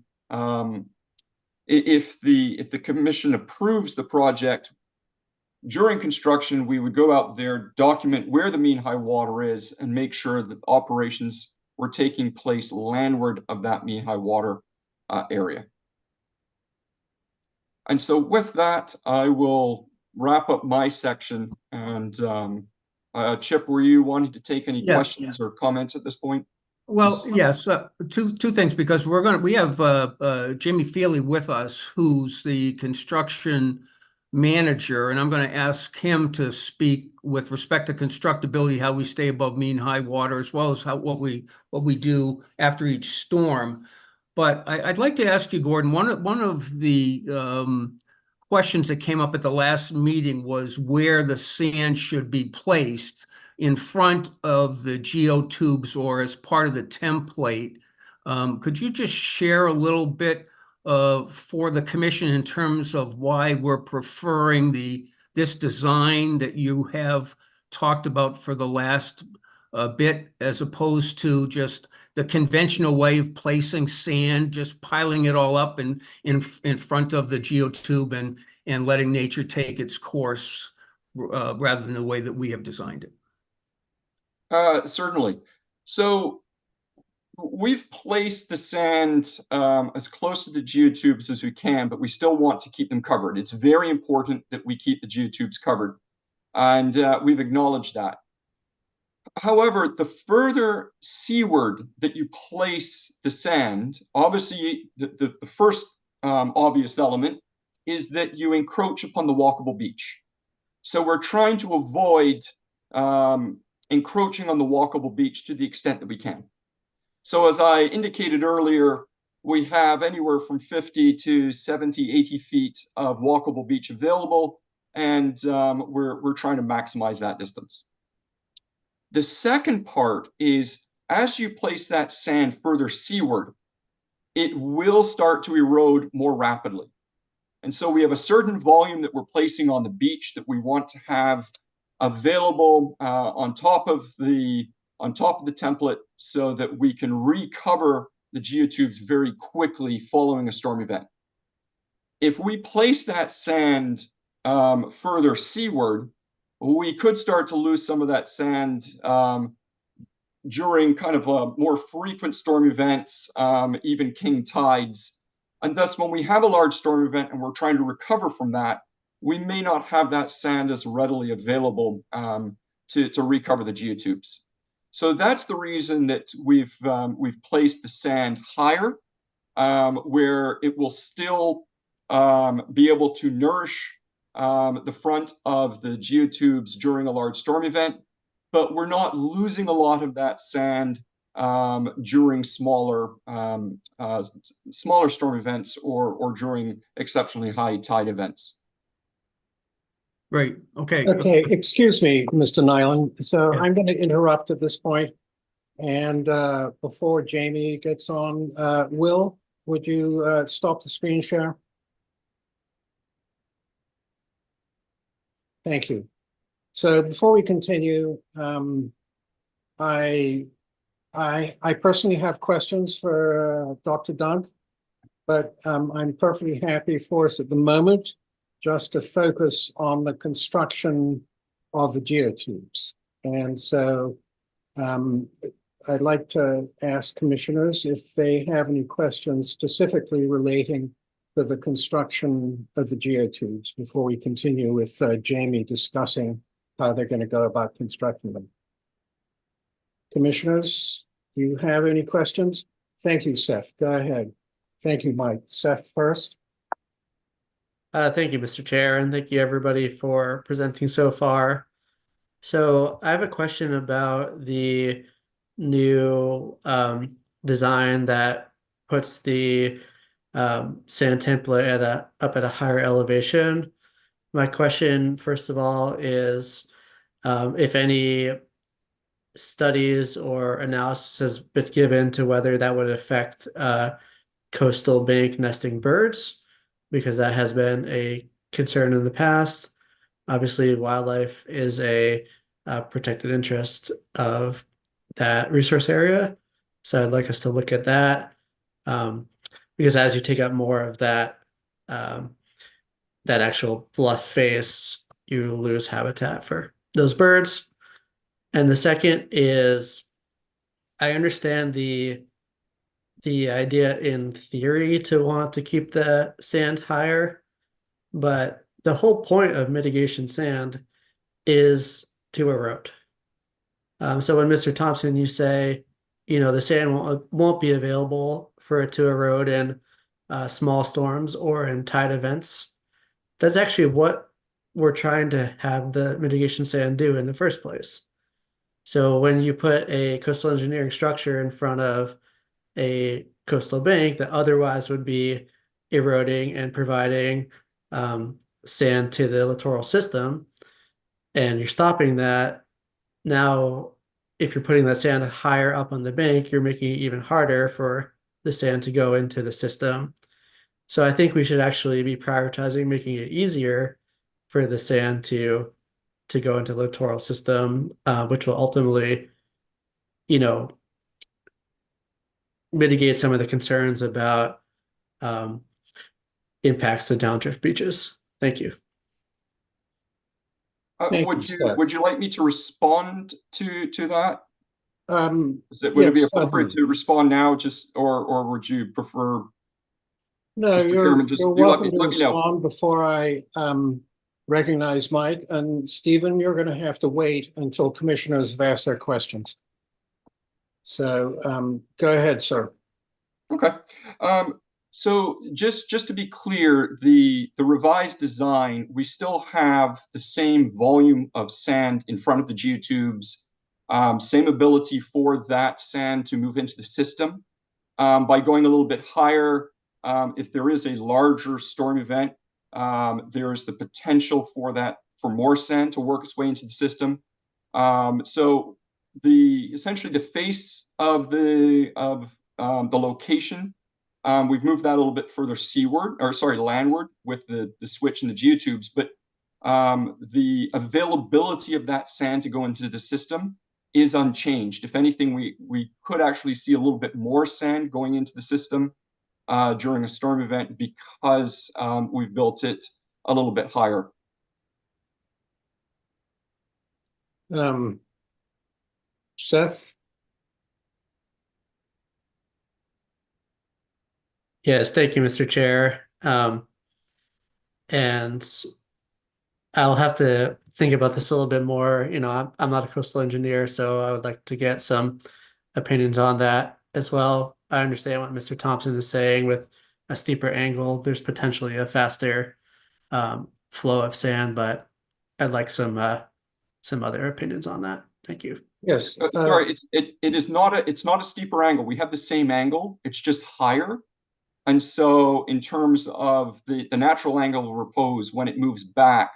if the commission approves the project, during construction, we would go out there, document where the mean high water is, and make sure that operations were taking place landward of that mean high water area. And so with that, I will wrap up my section. And Chip, were you wanting to take any questions or comments at this point? Well, yes, two things, because we have Jamie Feely with us, who's the construction manager, and I'm going to ask him to speak with respect to constructability, how we stay above mean high water, as well as what we do after each storm. But I'd like to ask you, Gordon, one of the questions that came up at the last meeting was where the sand should be placed in front of the geotubes or as part of the template. Could you just share a little bit for the commission in terms of why we're preferring this design that you have talked about for the last bit, as opposed to just the conventional way of placing sand, just piling it all up in front of the geotube and letting nature take its course rather than the way that we have designed it? Certainly. So we've placed the sand as close to the geotubes as we can, but we still want to keep them covered. It's very important that we keep the geotubes covered, and we've acknowledged that. However, the further seaward that you place the sand, obviously the first obvious element is that you encroach upon the walkable beach. So we're trying to avoid encroaching on the walkable beach to the extent that we can. So as I indicated earlier, we have anywhere from 50 to 70, 80 feet of walkable beach available, and we're trying to maximize that distance. The second part is as you place that sand further seaward, it will start to erode more rapidly. And so we have a certain volume that we're placing on the beach that we want to have available on top of the template so that we can recover the geotubes very quickly following a storm event. If we place that sand further seaward, we could start to lose some of that sand during kind of more frequent storm events, even king tides. And thus, when we have a large storm event and we're trying to recover from that, we may not have that sand as readily available to recover the geotubes. So that's the reason that we've placed the sand higher, where it will still be able to nourish the front of the geotubes during a large storm event, but we're not losing a lot of that sand during smaller storm events or during exceptionally high tide events. Great. Okay. Okay, excuse me, Mr. Nyland. So Yeah. I'm going to interrupt at this point. And before Jamie gets on, Will, would you stop the screen share? Thank you. So before we continue, I personally have questions for Dr. Dunk, but I'm perfectly happy for us at the moment just to focus on the construction of the geotubes. And so I'd like to ask commissioners if they have any questions specifically relating to the construction of the geotubes before we continue with Jamie discussing how they're going to go about constructing them. Commissioners, do you have any questions? Thank you, Seth. Go ahead. Thank you, Mike. Seth first. Thank you, Mr. Chair, and thank you everybody for presenting so far. So I have a question about the new design that puts the sand template up at a higher elevation. My question, first of all, is if any studies or analysis has been given to whether that would affect coastal bank nesting birds, because that has been a concern in the past. Obviously, wildlife is a protected interest of that resource area. So I'd like us to look at that because as you take up more of that actual bluff face, you lose habitat for those birds. And the second is, I understand the idea in theory to want to keep the sand higher, but the whole point of mitigation sand is to erode. So when Mr. Thompson, you say, the sand won't be available for it to erode in small storms or in tide events, that's actually what we're trying to have the mitigation sand do in the first place. So when you put a coastal engineering structure in front of a coastal bank that otherwise would be eroding and providing sand to the littoral system, and you're stopping that, now if you're putting that sand higher up on the bank, you're making it even harder for the sand to go into the system. So I think we should actually be prioritizing making it easier for the sand to go into the littoral system, which will ultimately, mitigate some of the concerns about impacts to downdrift beaches. Thank you. Would you like me to respond to that? Would Yes, it be appropriate to respond now, or would you prefer? No, Mr. you're Chairman, just welcome to respond before I recognize Mike, and Stephen, you're going to have to wait until commissioners have asked their questions. So go ahead, sir. Okay. So just to be clear, the revised design, we still have the same volume of sand in front of the geotubes, same ability for that sand to move into the system. By going a little bit higher, if there is a larger storm event, there is the potential for more sand to work its way into the system. So essentially the face of the location, we've moved that a little bit further landward with the switch and the geotubes, but the availability of that sand to go into the system is unchanged. If anything, we could actually see a little bit more sand going into the system during a storm event because we've built it a little bit higher. Seth? Yes, thank you, Mr. Chair. And I'll have to think about this a little bit more. You know, I'm not a coastal engineer, so I would like to get some opinions on that as well. I understand what Mr. Thompson is saying. With a steeper angle, there's potentially a faster flow of sand, but I'd like some other opinions on that. Thank you. Yes. Sorry, it's not a steeper angle. We have the same angle. It's just higher. And so in terms of the natural angle of repose when it moves back,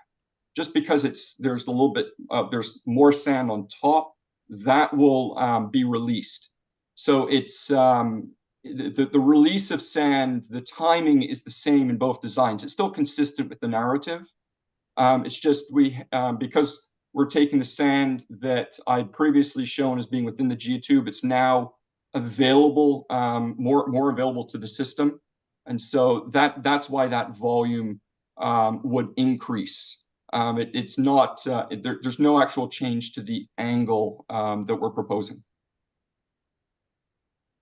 just because there's a little bit there's more sand on top, that will be released. So it's the release of sand, the timing is the same in both designs. It's still consistent with the narrative. It's just because we're taking the sand that I'd previously shown as being within the geotube, it's now available, more available to the system. And so that's why that volume would increase. It's not, there's no actual change to the angle that we're proposing.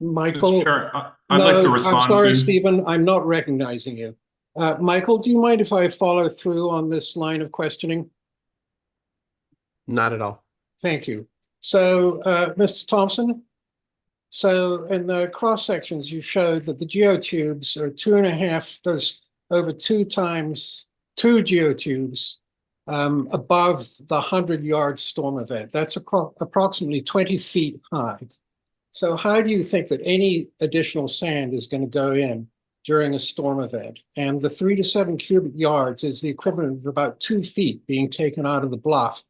Michael? Sure. I'd like to respond I'm sorry, to... Stephen, I'm not recognizing you. Michael, do you mind if I follow through on this line of questioning? Not at all. Thank you. So, Mr. Thompson, so in the cross sections, you showed that the geotubes are 2.5, there's over 2 times 2 geotubes above the 100-yard storm event. That's approximately 20 feet high. So how do you think that any additional sand is going to go in during a storm event? And the 3 to 7 cubic yards is the equivalent of about 2 feet being taken out of the bluff.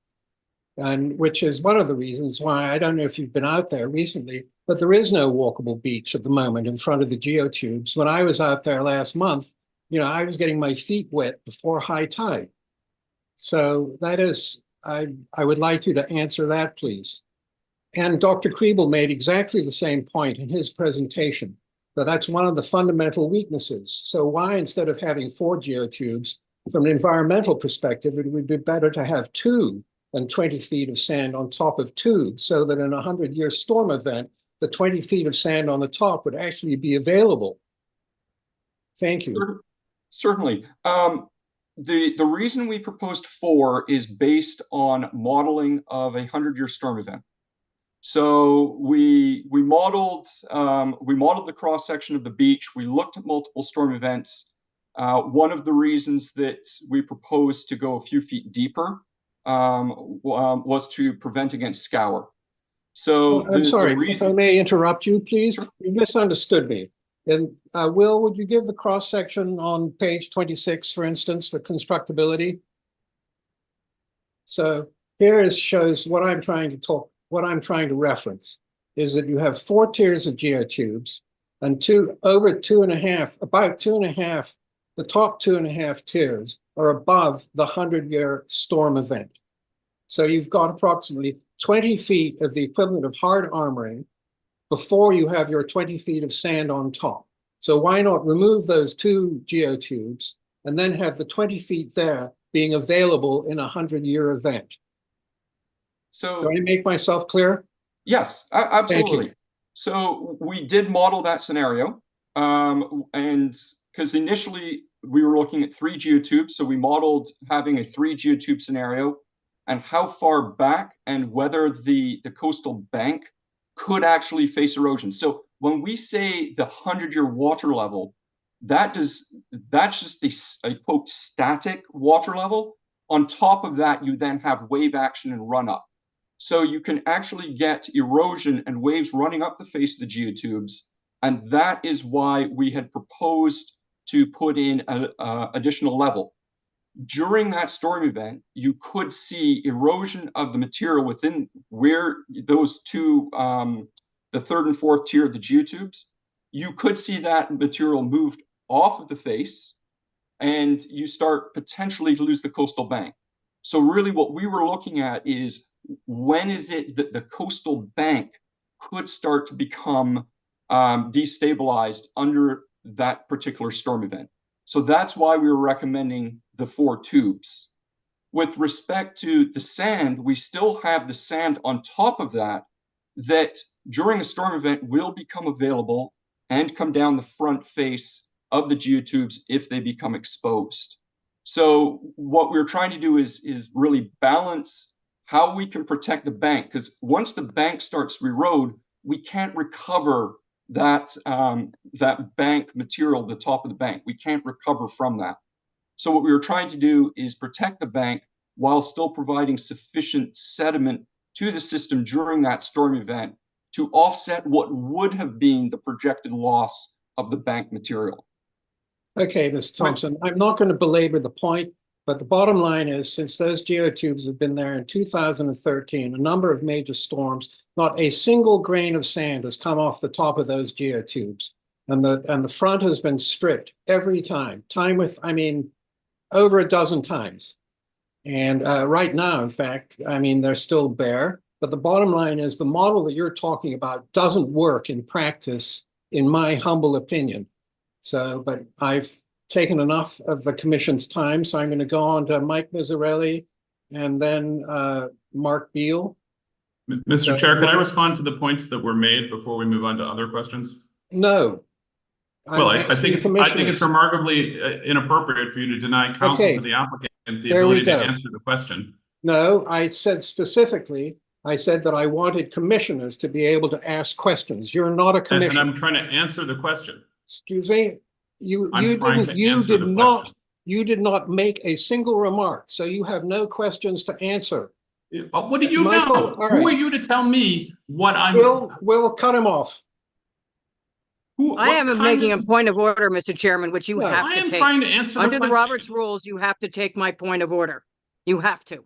And which is one of the reasons why, I don't know if you've been out there recently, but there is no walkable beach at the moment in front of the geotubes. When I was out there last month, you know, I was getting my feet wet before high tide. So that is, I would like you to answer that, please. And Dr. Kriebel made exactly the same point in his presentation, that that's one of the fundamental weaknesses. So why, instead of having 4 geotubes, from an environmental perspective, it would be better to have 2 than 20 feet of sand on top of tubes, so that in a 100-year storm event, the 20 feet of sand on the top would actually be available. Thank you. Certainly. The reason we proposed 4 is based on modeling of a 100-year storm event. So we modeled the cross section of the beach. We looked at multiple storm events. One of the reasons that we proposed to go a few feet deeper was to prevent against scour. So I'm sorry, if I may interrupt you, please. You misunderstood me. And Will, would you give the cross section on page 26, for instance, the constructability? So here shows what I'm trying to reference is that you have 4 tiers of geotubes and about 2.5, the top 2.5 tiers are above the 100-year storm event. So you've got approximately 20 feet of the equivalent of hard armoring before you have your 20 feet of sand on top. So why not remove those 2 geotubes and then have the 20 feet there being available in a 100-year event? So, do I make myself clear? Yes, absolutely. So we did model that scenario, and because initially we were looking at 3 geotubes. So we modeled having a 3 geotube scenario and how far back and whether the coastal bank could actually face erosion. So when we say the 100-year water level, that's just a quote static water level. On top of that, you then have wave action and run up. So you can actually get erosion and waves running up the face of the geotubes. And that is why we had proposed to put in an additional level. During that storm event, you could see erosion of the material within where those two, the third and fourth tier of the geotubes. You could see that material moved off of the face, and you start potentially to lose the coastal bank. So really what we were looking at is when is it that the coastal bank could start to become destabilized under that particular storm event. So that's why we were recommending the 4 tubes. With respect to the sand, we still have the sand on top of that during a storm event will become available and come down the front face of the geotubes if they become exposed. So what we're trying to do is really balance how we can protect the bank, because once the bank starts to erode, we can't recover that bank material, the top of the bank. We can't recover from that. So what we were trying to do is protect the bank while still providing sufficient sediment to the system during that storm event to offset what would have been the projected loss of the bank material. Okay, Mr. Thompson, I'm not going to belabor the point, but the bottom line is, since those geotubes have been there in 2013, a number of major storms, not a single grain of sand has come off the top of those geotubes. And the front has been stripped every time, over a dozen times. And right now, in fact, they're still bare. But the bottom line is the model that you're talking about doesn't work in practice, in my humble opinion. So, but I've taken enough of the commission's time, so I'm going to go on to Mike Mizzarelli and then Mark Beal. Mr. Chair, can I respond to the points that were made before we move on to other questions? No. Well, I think it's remarkably inappropriate for you to deny counsel to the applicant the ability to answer the question. No, I said specifically, I said that I wanted commissioners to be able to ask questions. You're not a commissioner. And I'm trying to answer the question. Excuse me? You did not make a single remark, so you have no questions to answer. What do you know? Right. Who are you to tell me what I'm... We'll cut him off. I am making a point of order, Mr. Chairman, which you have to take. I am trying to answer under the Roberts rules. You have to take my point of order. You have to.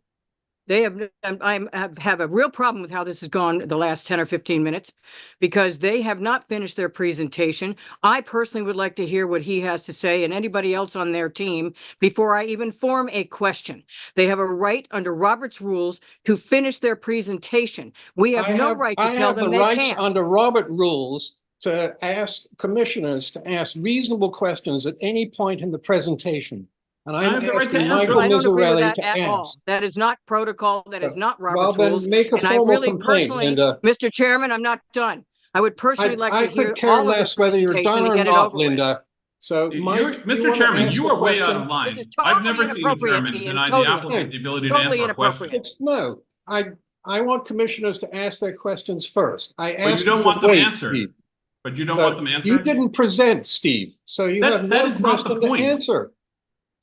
I have a real problem with how this has gone the last 10 or 15 minutes, because they have not finished their presentation. I personally would like to hear what he has to say and anybody else on their team before I even form a question. They have a right under Roberts rules to finish their presentation. We have no right to tell them they can't. I have the right under Robert rules to ask commissioners to ask reasonable questions at any point in the presentation. And I'm asking Michael Mizzarelli to ask. That is not protocol. That is not Robert's rules. Make a formal complaint, Linda. Mr. Chairman, I'm not done. I would personally like to hear all of the presentation to get it over with. So, Mr. Chairman, you are way out of line. I've never seen a chairman deny the applicant the ability to answer a question. No, I want commissioners to ask their questions first. But you don't want them answered. But you don't want them answered? You didn't present, Steve, so you have no question to answer.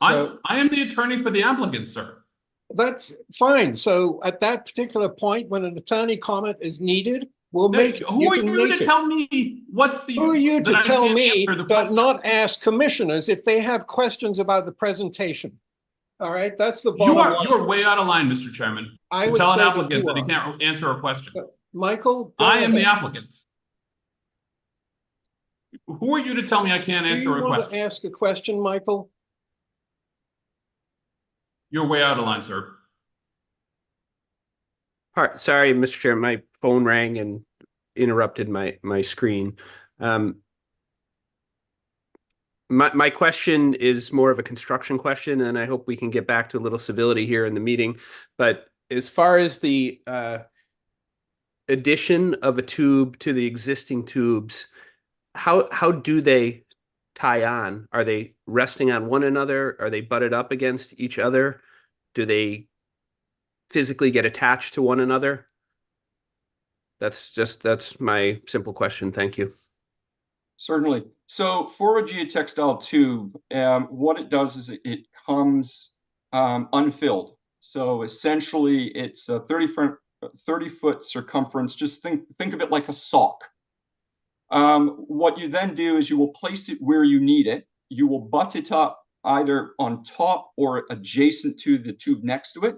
So, I am the attorney for the applicant, sir. That's fine. So at that particular point, when an attorney comment is needed, we'll make it. Who are you to tell me what's the... Who are you to tell me but not ask commissioners if they have questions about the presentation? All right, that's the bottom line. You are way out of line, Mr. Chairman. I would tell an applicant that he can't answer a question. Michael, I am the applicant. Who are you to tell me I can't answer a question? Do you want to ask a question, Michael? You're way out of line, sir. All right, sorry, Mr. Chair, my phone rang and interrupted my screen. My question is more of a construction question, and I hope we can get back to a little civility here in the meeting. But as far as the addition of a tube to the existing tubes, how do they tie on? Are they resting on one another? Are they butted up against each other? Do they physically get attached to one another? That's my simple question. Thank you. Certainly. So for a geotextile tube, what it does is it comes unfilled. So essentially, it's a 30-foot circumference. Just think of it like a sock. What you then do is you will place it where you need it. You will butt it up either on top or adjacent to the tube next to it.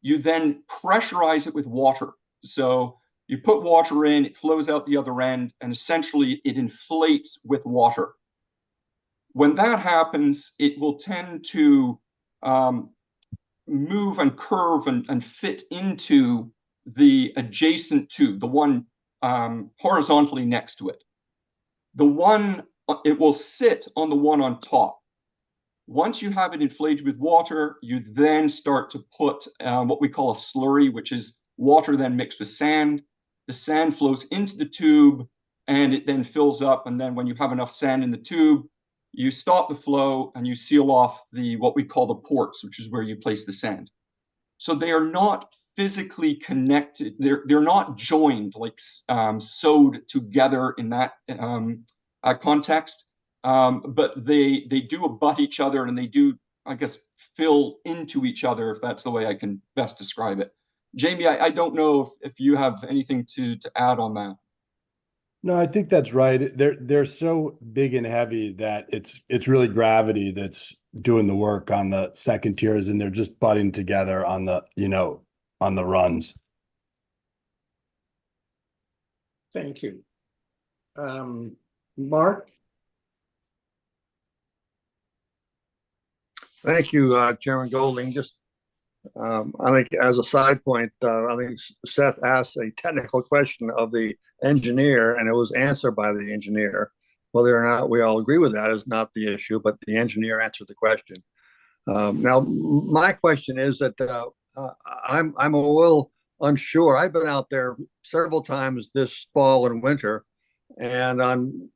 You then pressurize it with water. So you put water in, it flows out the other end, and essentially it inflates with water. When that happens, it will tend to move and curve and fit into the adjacent tube, the one horizontally next to it. It will sit on the one on top. Once you have it inflated with water, you then start to put what we call a slurry, which is water then mixed with sand. The sand flows into the tube and it then fills up. And then when you have enough sand in the tube, you stop the flow and you seal off what we call the ports, which is where you place the sand. So they are not physically connected. They're not joined, like sewed together in that context. But they do abut each other, and they do, I guess, fill into each other, if that's the way I can best describe it. Jamie, I don't know if you have anything to add on that. No, I think that's right. They're so big and heavy that it's really gravity that's doing the work on the second tiers, and they're just butting together on the, on the runs. Thank you. Mark? Thank you, Chairman Golding. Just, I think as a side point, I think Seth asked a technical question of the engineer, and it was answered by the engineer. Whether or not we all agree with that is not the issue, but the engineer answered the question. Now, my question is that I'm a little unsure. I've been out there several times this fall and winter, and on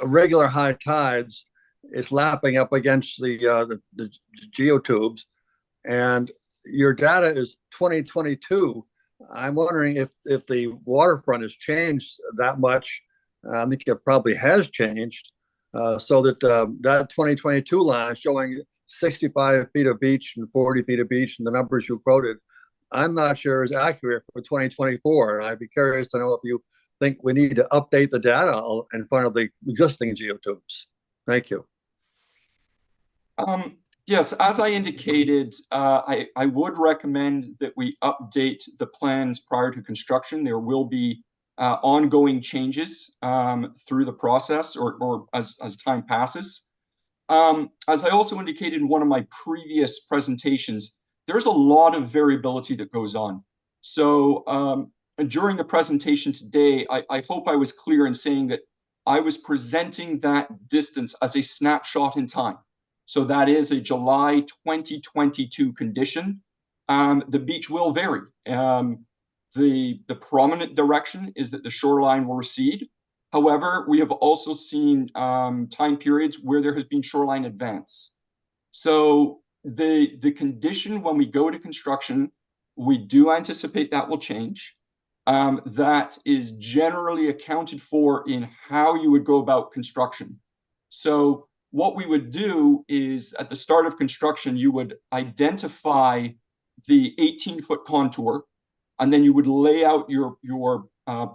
regular high tides, it's lapping up against the geotubes, and your data is 2022. I'm wondering if the waterfront has changed that much. I think it probably has changed, so that that 2022 line showing 65 feet of beach and 40 feet of beach and the numbers you quoted, I'm not sure is accurate for 2024. And I'd be curious to know if you think we need to update the data in front of the existing geotubes. Thank you. Yes, as I indicated, I would recommend that we update the plans prior to construction. There will be ongoing changes through the process or as time passes. As I also indicated in one of my previous presentations, there's a lot of variability that goes on. So during the presentation today, I hope I was clear in saying that I was presenting that distance as a snapshot in time. So that is a July 2022 condition. The beach will vary. The prominent direction is that the shoreline will recede. However, we have also seen time periods where there has been shoreline advance. So the condition when we go to construction, we do anticipate that will change. That is generally accounted for in how you would go about construction. So what we would do is at the start of construction, you would identify the 18-foot contour, and then you would lay out your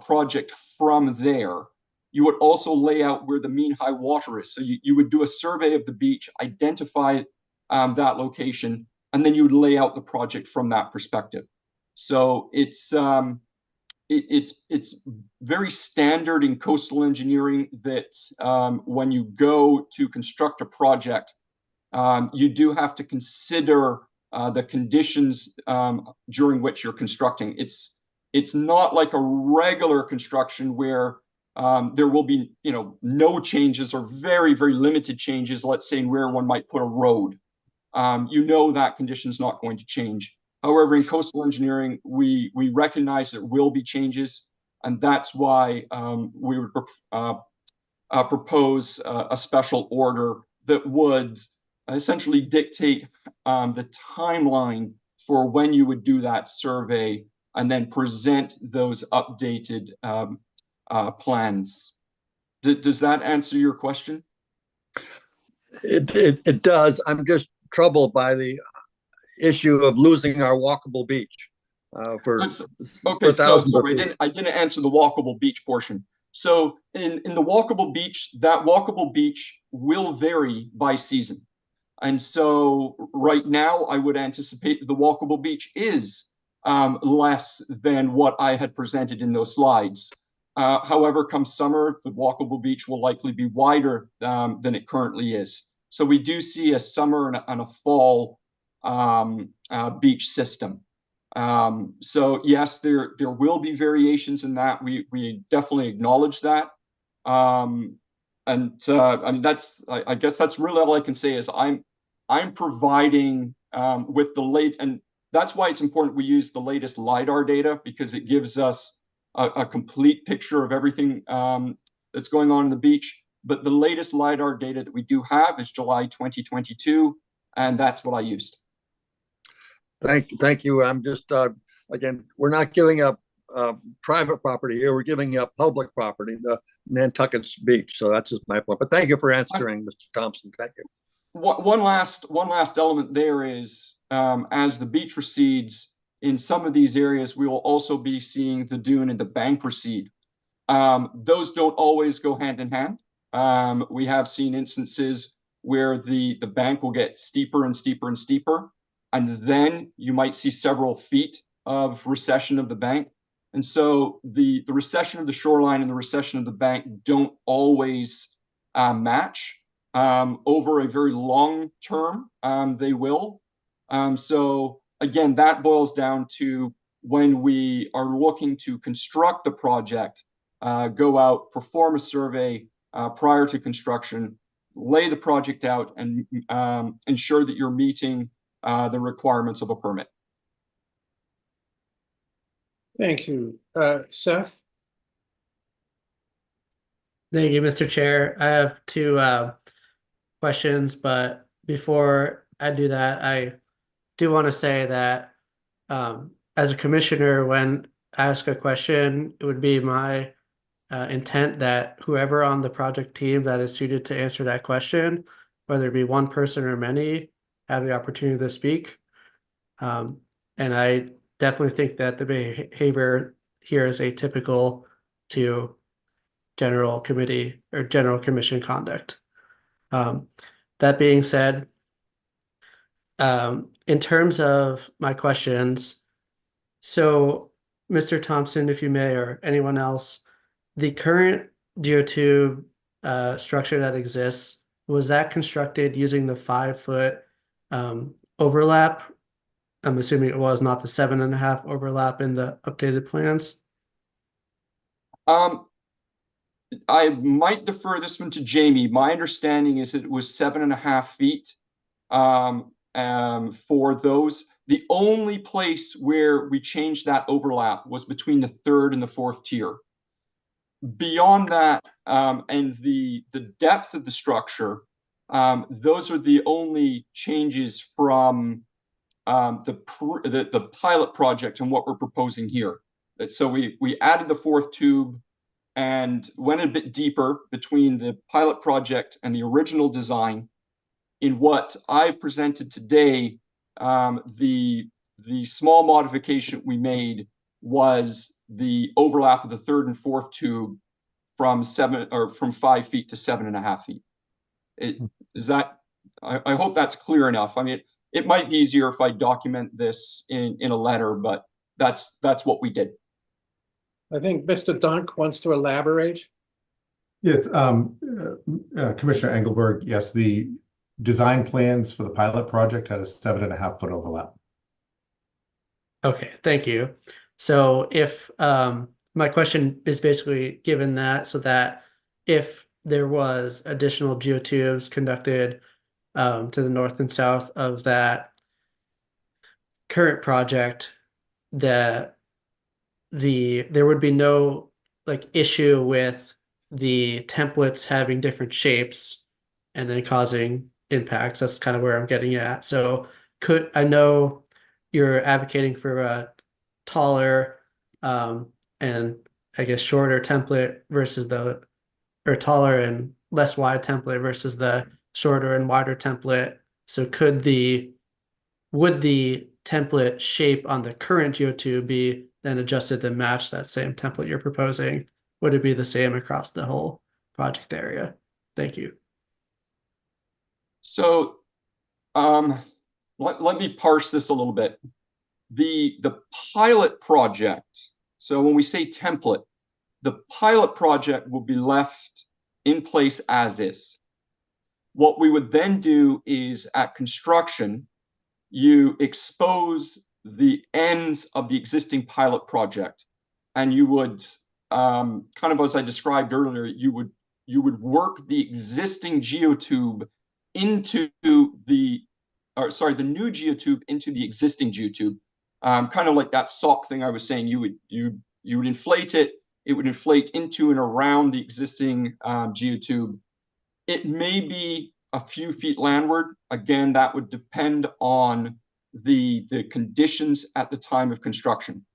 project from there. You would also lay out where the mean high water is. So you would do a survey of the beach, identify that location, and then you would lay out the project from that perspective. So it's very standard in coastal engineering that when you go to construct a project, you do have to consider the conditions during which you're constructing. It's not like a regular construction where there will be no changes or very, very limited changes, let's say where one might put a road. That condition's not going to change. However, in coastal engineering, we recognize there will be changes, and that's why we would propose a special order that would essentially dictate the timeline for when you would do that survey and then present those updated plans. Does that answer your question? It does. I'm just troubled by the issue of losing our walkable beach. Okay, so sorry, I didn't answer the walkable beach portion. So in the walkable beach, that walkable beach will vary by season. And so right now, I would anticipate the walkable beach is less than what I had presented in those slides. However, come summer, the walkable beach will likely be wider than it currently is. So we do see a summer and a fall beach system. So yes, there will be variations in that. We definitely acknowledge that. I mean, I guess that's really all I can say is I'm providing with the and that's why it's important we use the latest LiDAR data, because it gives us a complete picture of everything that's going on in the beach. But the latest LiDAR data that we do have is July 2022, and that's what I used. Thank you. I'm just, again, we're not giving up private property here. We're giving up public property, the Nantucket's beach. So that's just my point. But thank you for answering, Mr. Thompson. Thank you. One last element there is, as the beach recedes, in some of these areas, we will also be seeing the dune and the bank recede. Those don't always go hand in hand. We have seen instances where the bank will get steeper and steeper and steeper, and then you might see several feet of recession of the bank. And so the recession of the shoreline and the recession of the bank don't always match. Over a very long term, they will. So again, that boils down to when we are looking to construct the project, go out, perform a survey prior to construction, lay the project out, and ensure that you're meeting the requirements of a permit. Thank you. Seth? Thank you, Mr. Chair. I have two questions, but before I do that, I do want to say that as a commissioner, when I ask a question, it would be my intent that whoever on the project team that is suited to answer that question, whether it be one person or many, have the opportunity to speak. And I definitely think that the behavior here is atypical to general committee or general commission conduct. That being said, in terms of my questions, so Mr. Thompson, if you may, or anyone else, the current geotube structure that exists, was that constructed using the 5-foot overlap? I'm assuming it was, not the 7.5 overlap in the updated plans. I might defer this one to Jamie. My understanding is that it was 7.5 feet for those. The only place where we changed that overlap was between the 3rd and the 4th tier. Beyond that, and the depth of the structure, those are the only changes from the pilot project and what we're proposing here. So we added the 4th tube and went a bit deeper between the pilot project and the original design. In what I've presented today, the small modification we made was the overlap of the 3rd and 4th tube from 5 feet to 7.5 feet. I hope that's clear enough. I mean, it might be easier if I document this in a letter, but that's what we did. I think Mr. Dunk wants to elaborate. Yes, Commissioner Engelberg, yes, the design plans for the pilot project had a 7.5-foot overlap. Okay, thank you. So if my question is basically given that, so that if there was additional geotubes conducted to the north and south of that current project, that there would be no issue with the templates having different shapes and then causing impacts. That's kind of where I'm getting at. So I know you're advocating for a taller and I guess shorter template versus or taller and less wide template versus the shorter and wider template. So would the template shape on the current geotube be then adjusted to match that same template you're proposing? Would it be the same across the whole project area? Thank you. So let me parse this a little bit. The pilot project, so when we say template, the pilot project will be left in place as is. What we would then do is at construction, you expose the ends of the existing pilot project, and you would kind of as I described earlier, you would work the existing geotube into the new geotube into the existing geotube, kind of like that sock thing I was saying. You would inflate it. It would inflate into and around the existing geotube. It may be a few feet landward. Again, that would depend on the conditions at the time of construction.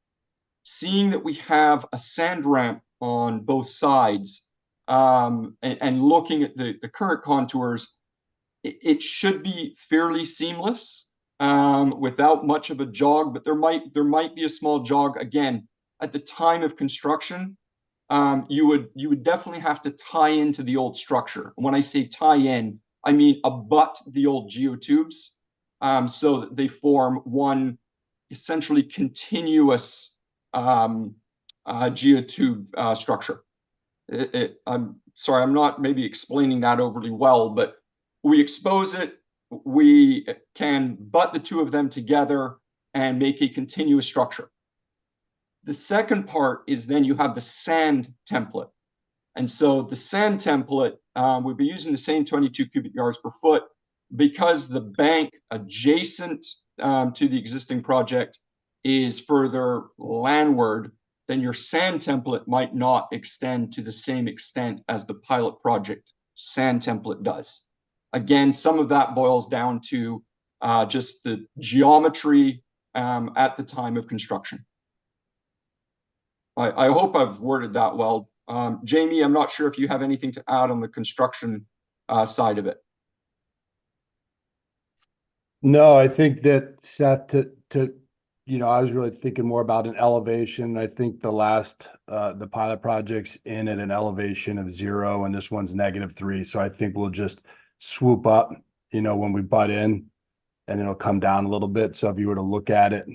Seeing that we have a sand ramp on both sides, and looking at the current contours, it should be fairly seamless without much of a jog, but there might be a small jog. Again, at the time of construction, you would definitely have to tie into the old structure. When I say tie in, I mean abut the old geotubes, so that they form one essentially continuous geotube structure. I'm sorry, I'm not maybe explaining that overly well, but we expose it, we can butt the two of them together and make a continuous structure. The second part is then you have the sand template. And so the sand template, we'd be using the same 22 cubic yards per foot because the bank adjacent to the existing project is further landward. Then your sand template might not extend to the same extent as the pilot project sand template does. Again, some of that boils down to just the geometry at the time of construction. I hope I've worded that well. Jamie, I'm not sure if you have anything to add on the construction side of it. No, I think that Seth, I was really thinking more about an elevation. I think the pilot project's in at an elevation of 0 and this one's -3. So I think we'll just swoop up, when we butt in, and it'll come down a little bit. So if you were to look at it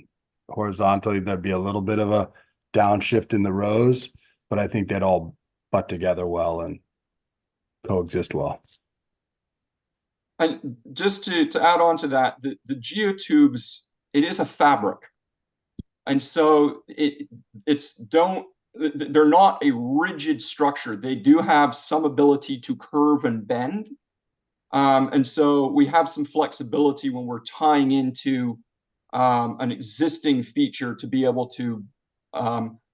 horizontally, there'd be a little bit of a downshift in the rows, but I think they'd all butt together well and coexist well. And just to add on to that, the geotubes, it is a fabric. And so they're not a rigid structure. They do have some ability to curve and bend. And so we have some flexibility when we're tying into an existing feature to be able to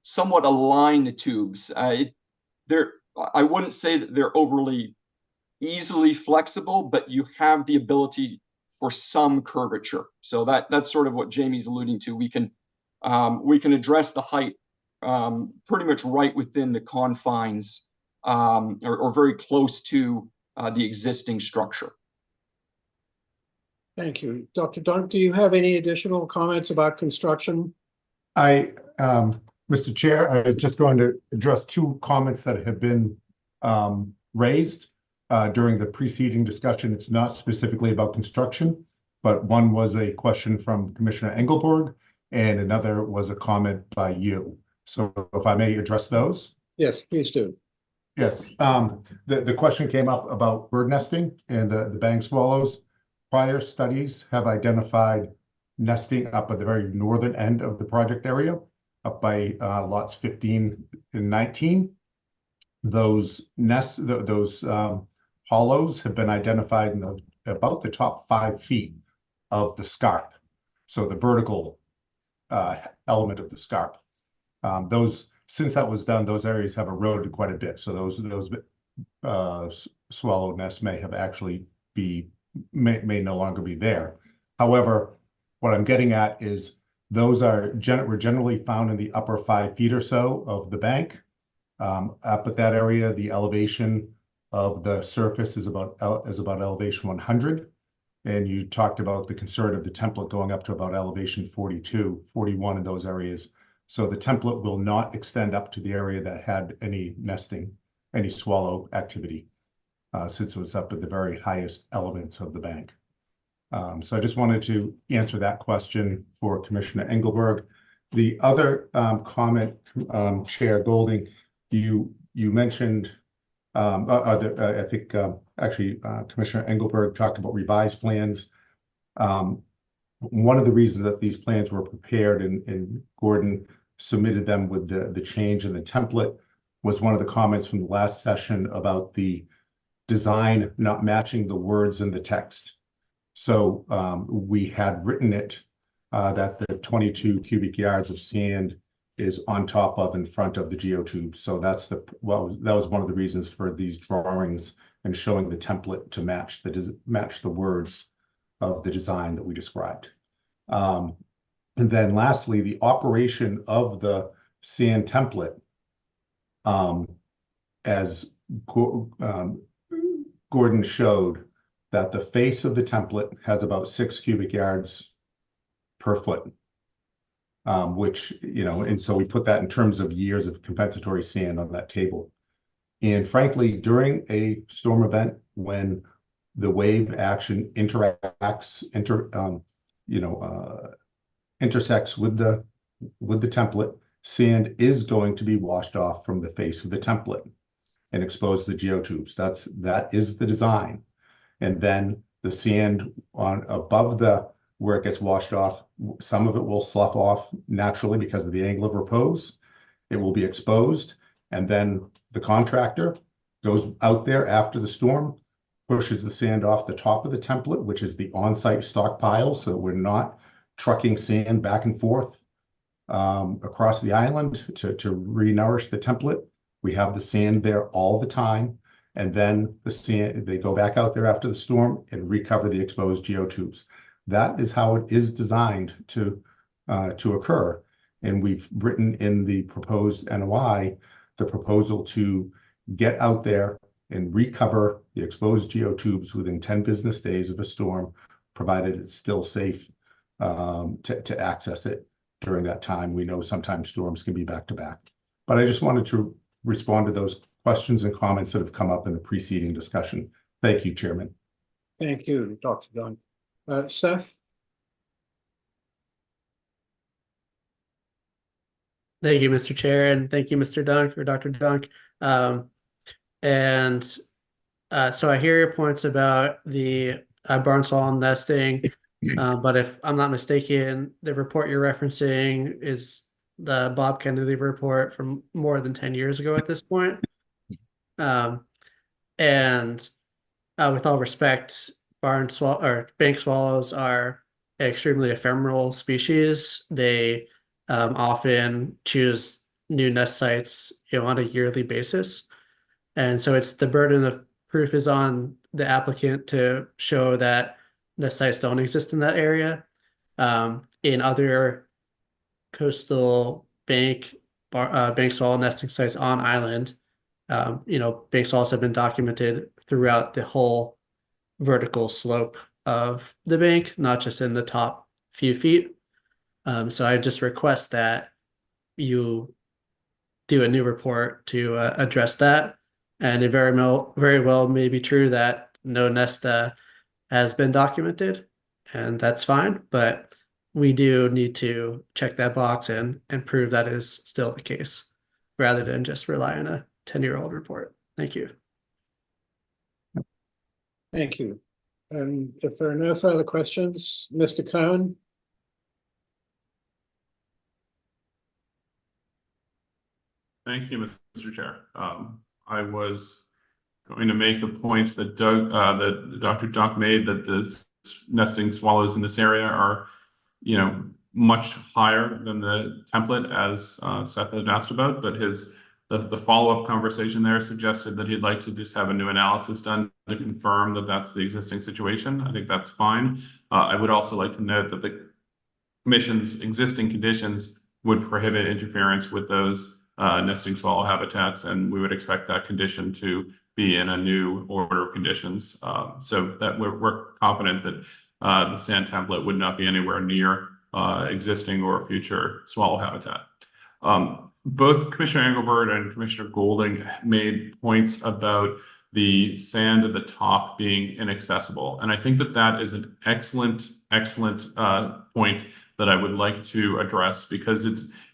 somewhat align the tubes. I wouldn't say that they're overly easily flexible, but you have the ability for some curvature. So that's sort of what Jamie's alluding to. We can address the height pretty much right within the confines or very close to the existing structure. Thank you. Dr. Dunk, do you have any additional comments about construction? Mr. Chair, I was just going to address 2 comments that have been raised during the preceding discussion. It's not specifically about construction, but one was a question from Commissioner Engelborg, and another was a comment by you. So if I may address those? Yes, please do. Yes. The question came up about bird nesting and the bang swallows. Prior studies have identified nesting up at the very northern end of the project area, up by lots 15 and 19. Those nests, those hollows have been identified in about the top 5 feet of the scarp. So the vertical element of the scarp. Those since that was done, those areas have eroded quite a bit. So those swallow nests may have actually may no longer be there. However, what I'm getting at is those were generally found in the upper 5 feet or so of the bank. Up at that area, the elevation of the surface is about elevation 100. And you talked about the concern of the template going up to about elevation 42, 41 in those areas. So the template will not extend up to the area that had any nesting, any swallow activity, since it was up at the very highest elements of the bank. So I just wanted to answer that question for Commissioner Engelberg. The other comment, Chair Golding, you mentioned, I think actually Commissioner Engelberg talked about revised plans. One of the reasons that these plans were prepared and Gordon submitted them with the change in the template was one of the comments from the last session about the design not matching the words in the text. So we had written it that the 22 cubic yards of sand is on top of in front of the geotube. So that's that was one of the reasons for these drawings and showing the template to match the words of the design that we described. And then lastly, the operation of the sand template, as Gordon showed, that the face of the template has about 6 cubic yards per foot, which, and so we put that in terms of years of compensatory sand on that table. And frankly, during a storm event, when the wave action intersects with the template, sand is going to be washed off from the face of the template and expose the geotubes. That is the design. And then the sand above where it gets washed off, some of it will slough off naturally because of the angle of repose. It will be exposed, and then the contractor goes out there after the storm, pushes the sand off the top of the template, which is the on-site stockpile, so we're not trucking sand back and forth across the island to re-nourish the template. We have the sand there all the time, and then the sand, they go back out there after the storm and recover the exposed geotubes. That is how it is designed to occur. And we've written in the proposed NOI the proposal to get out there and recover the exposed geotubes within 10 business days of a storm, provided it's still safe to access it during that time. We know sometimes storms can be back to back. But I just wanted to respond to those questions and comments that have come up in the preceding discussion. Thank you, Chairman. Thank you, Dr. Dunn. Seth? Thank you, Mr. Chair, and thank you, Mr. Dunk or Dr. Dunk. So I hear your points about the barn swallow nesting, but if I'm not mistaken, the report you're referencing is the Bob Kennedy report from more than 10 years ago at this point. And with all respect, barn swallow or bank swallows are extremely ephemeral species. They often choose new nest sites, on a yearly basis, and so it's the burden of proof is on the applicant to show that nest sites don't exist in that area. In other coastal bank swallow nesting sites on island, bank swallows have been documented throughout the whole vertical slope of the bank, not just in the top few feet. So I just request that you do a new report to address that. And it very well may be true that no nest has been documented, and that's fine. But we do need to check that box and prove that is still the case, rather than just rely on a 10-year-old report. Thank you. Thank you. And if there are no further questions, Mr. Cohen? Thank you, Mr. Chair. I was going to make the point that Dr. Dunk made, that the nesting swallows in this area are, much higher than the template as Seth had asked about, but the follow-up conversation there suggested that he'd like to just have a new analysis done to confirm that that's the existing situation. I think that's fine. I would also like to note that the Commission's existing conditions would prohibit interference with those nesting swallow habitats, and we would expect that condition to be in a new order of conditions. So that we're confident that the sand template would not be anywhere near existing or future swallow habitat. Both Commissioner Engelbert and Commissioner Golding made points about the sand at the top being inaccessible. And I think that that is an excellent point that I would like to address, because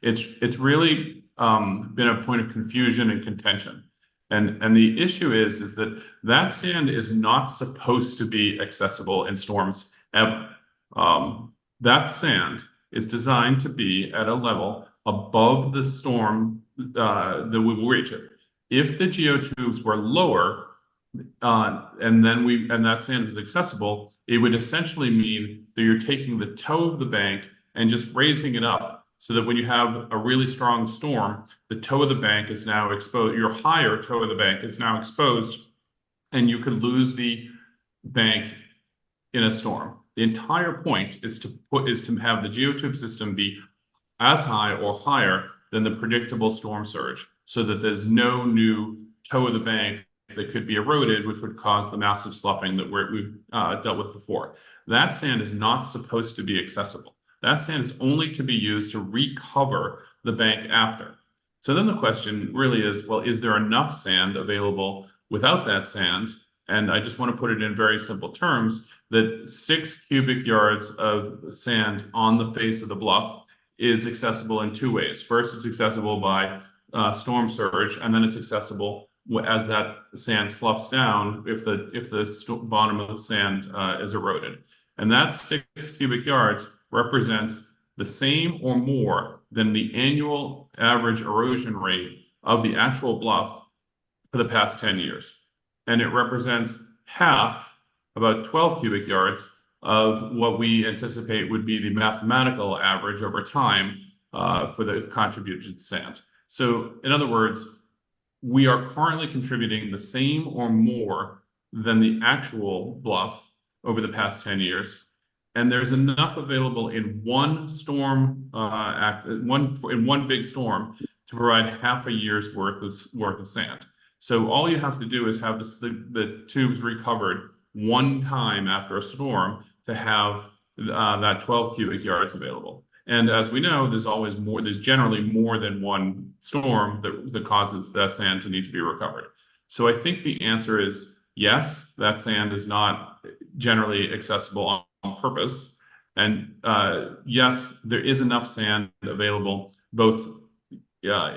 it's really been a point of confusion and contention. And the issue is that sand is not supposed to be accessible in storms ever. That sand is designed to be at a level above the storm that we will reach it. If the geotubes were lower, and that sand was accessible, it would essentially mean that you're taking the toe of the bank and just raising it up, so that when you have a really strong storm, the toe of the bank is now exposed, your higher toe of the bank is now exposed, and you could lose the bank in a storm. The entire point is to have the geotube system be as high or higher than the predictable storm surge, so that there's no new toe of the bank that could be eroded, which would cause the massive sloughing that we've dealt with before. That sand is not supposed to be accessible. That sand is only to be used to recover the bank after. So then the question really is, well, is there enough sand available without that sand? And I just want to put it in very simple terms, that 6 cubic yards of sand on the face of the bluff is accessible in 2 ways. First, it's accessible by storm surge, and then it's accessible as that sand sloughs down if the bottom of the sand is eroded. And that 6 cubic yards represents the same or more than the annual average erosion rate of the actual bluff for the past 10 years. And it represents half, about 12 cubic yards, of what we anticipate would be the mathematical average over time for the contributed sand. So in other words, we are currently contributing the same or more than the actual bluff over the past 10 years. And there's enough available in one storm, in one big storm, to provide half a year's worth of sand. So all you have to do is have the tubes recovered one time after a storm to have that 12 cubic yards available. And as we know, there's generally more than one storm that causes that sand to need to be recovered. So I think the answer is yes, that sand is not generally accessible on purpose. And yes, there is enough sand available both for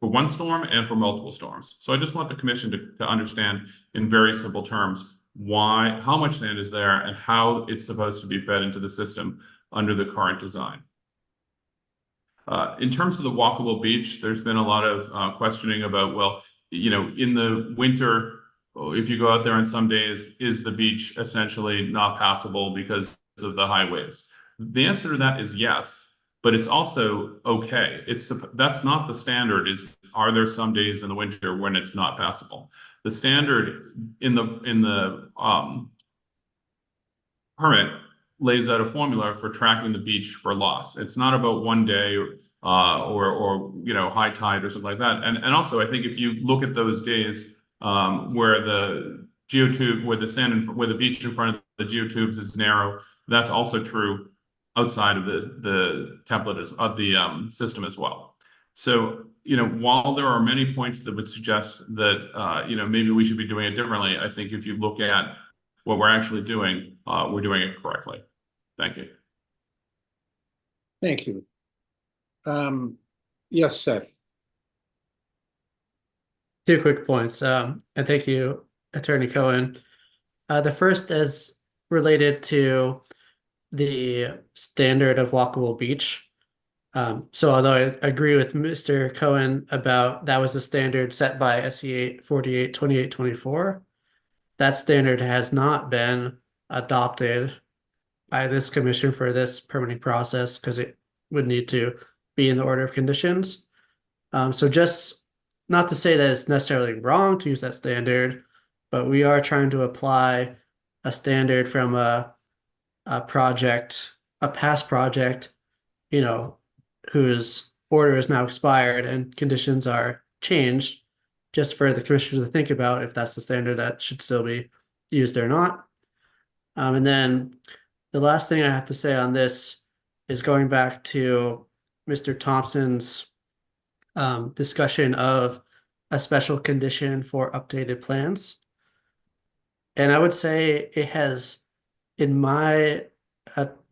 one storm and for multiple storms. So I just want the commission to understand in very simple terms how much sand is there and how it's supposed to be fed into the system under the current design. In terms of the walkable beach, there's been a lot of questioning about, well, in the winter, if you go out there on some days, is the beach essentially not passable because of the high waves? The answer to that is yes, but it's also okay. That's not the standard. Are there some days in the winter when it's not passable? The standard in the permit lays out a formula for tracking the beach for loss. It's not about one day or high tide or something like that. And also, I think if you look at those days where the geotube, where the beach in front of the geotubes is narrow, that's also true outside of the template of the system as well. So, while there are many points that would suggest that, maybe we should be doing it differently, I think if you look at what we're actually doing, we're doing it correctly. Thank you. Thank you. Yes, Seth. 2 quick points. And thank you, Attorney Cohen. The first is related to the standard of walkable beach. So although I agree with Mr. Cohen about that was the standard set by SE 848/2824, that standard has not been adopted by this commission for this permitting process because it would need to be in the order of conditions. So just not to say that it's necessarily wrong to use that standard, but we are trying to apply a standard from a project, a past project, whose order is now expired and conditions are changed, just for the commissioners to think about if that's the standard that should still be used or not. And then the last thing I have to say on this is going back to Mr. Thompson's discussion of a special condition for updated plans. And I would say it has, in my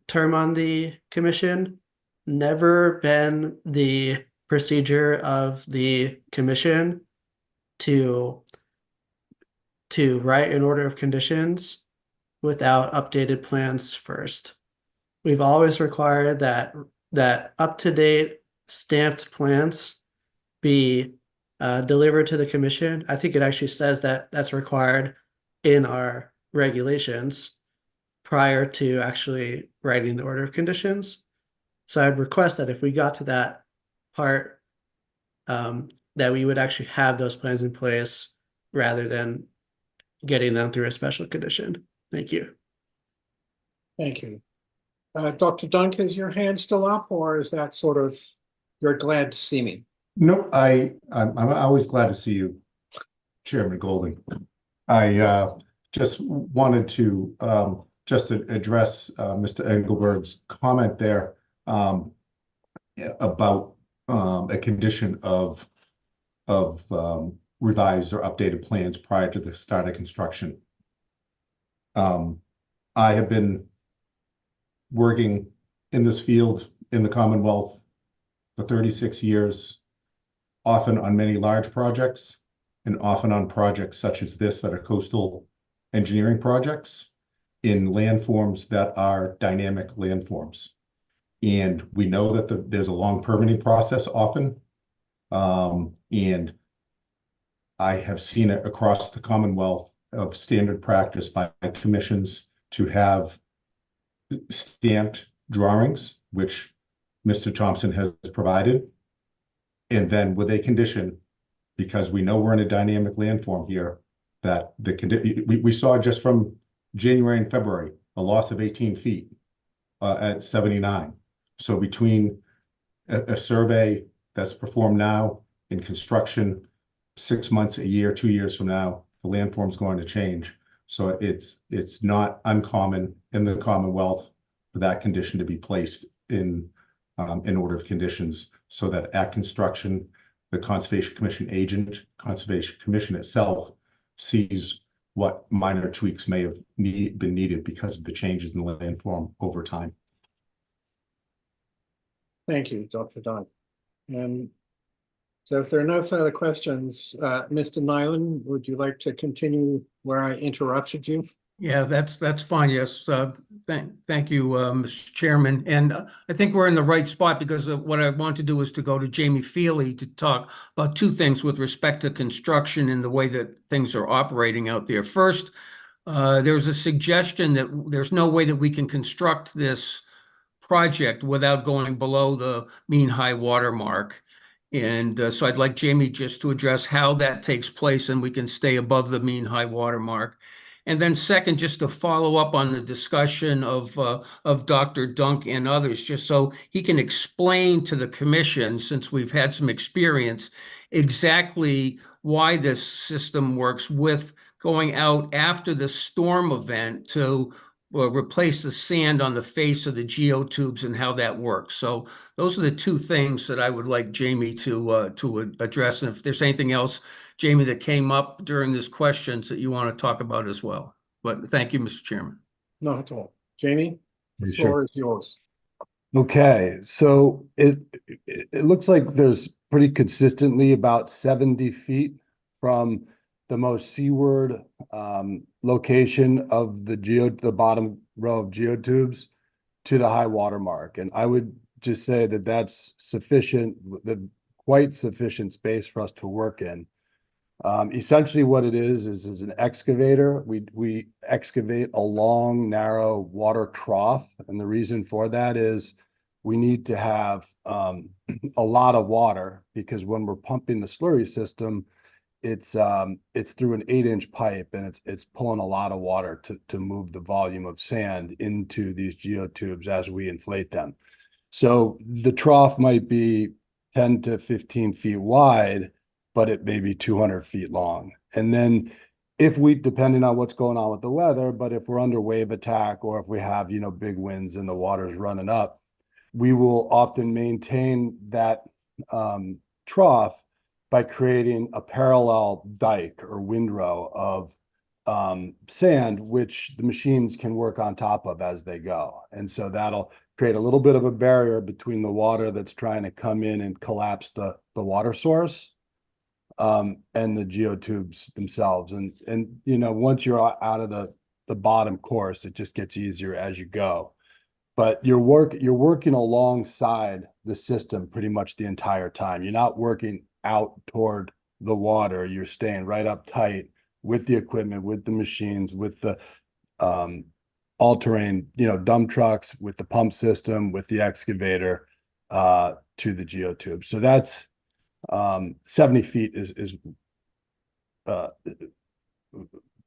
term on the commission, never been the procedure of the commission to write an order of conditions without updated plans first. We've always required that up-to-date stamped plans be delivered to the commission. I think it actually says that that's required in our regulations prior to actually writing the order of conditions. So I'd request that if we got to that part, that we would actually have those plans in place rather than getting them through a special condition. Thank you. Thank you. Dr. Dunk, is your hand still up, or is that sort of, you're glad to see me? No, I'm always glad to see you, Chairman Golding. I just wanted to just address Mr. Engelberg's comment there about a condition of revised or updated plans prior to the start of construction. I have been working in this field in the Commonwealth for 36 years, often on many large projects and often on projects such as this that are coastal engineering projects in landforms that are dynamic landforms. And we know that there's a long permitting process often. And I have seen it across the Commonwealth of standard practice by commissions to have stamped drawings, which Mr. Thompson has provided. And then with a condition, because we know we're in a dynamic landform here, that we saw just from January and February, a loss of 18 feet at 79. So between a survey that's performed now in construction, 6 months, a year, 2 years from now, the landform is going to change. So it's not uncommon in the Commonwealth for that condition to be placed in order of conditions, so that at construction, the Conservation Commission agent, Conservation Commission itself, sees what minor tweaks may have been needed because of the changes in the landform over time. Thank you, Dr. Dunn. And so if there are no further questions, Mr. Nyland, would you like to continue where I interrupted you? Yeah, that's fine. Yes. Thank you, Mr. Chairman. And I think we're in the right spot because what I want to do is to go to Jamie Feely to talk about two things with respect to construction and the way that things are operating out there. First, there's a suggestion that there's no way that we can construct this project without going below the mean high water mark. And so I'd like Jamie just to address how that takes place and we can stay above the mean high water mark. And then second, just to follow up on the discussion of Dr. Dunk and others, just so he can explain to the commission, since we've had some experience, exactly why this system works with going out after the storm event to replace the sand on the face of the geotubes and how that works. So those are the two things that I would like Jamie to address. And if there's anything else, Jamie, that came up during this questions that you want to talk about as well. But thank you, Mr. Chairman. Not at all. Jamie, the Sure. floor is yours. Okay, so it looks like there's pretty consistently about 70 feet from the most seaward location of the bottom row of geotubes to the high water mark. And I would just say that that's sufficient, quite sufficient space for us to work in. Essentially what it is an excavator. We excavate a long, narrow water trough. And the reason for that is we need to have a lot of water, because when we're pumping the slurry system, it's through an 8-inch pipe, and it's pulling a lot of water to move the volume of sand into these geotubes as we inflate them. So the trough might be 10 to 15 feet wide, but it may be 200 feet long. And then if we, depending on what's going on with the weather, but if we're under wave attack, or if we have, big winds and the water's running up, we will often maintain that trough by creating a parallel dike or windrow of sand, which the machines can work on top of as they go. And so that'll create a little bit of a barrier between the water that's trying to come in and collapse the water source and the geotubes themselves. And once you're out of the bottom course, it just gets easier as you go. But you're working alongside the system pretty much the entire time. You're not working out toward the water. You're staying right up tight with the equipment, with the machines, with the all-terrain, dump trucks, with the pump system, with the excavator to the geotube. So that's 70 feet is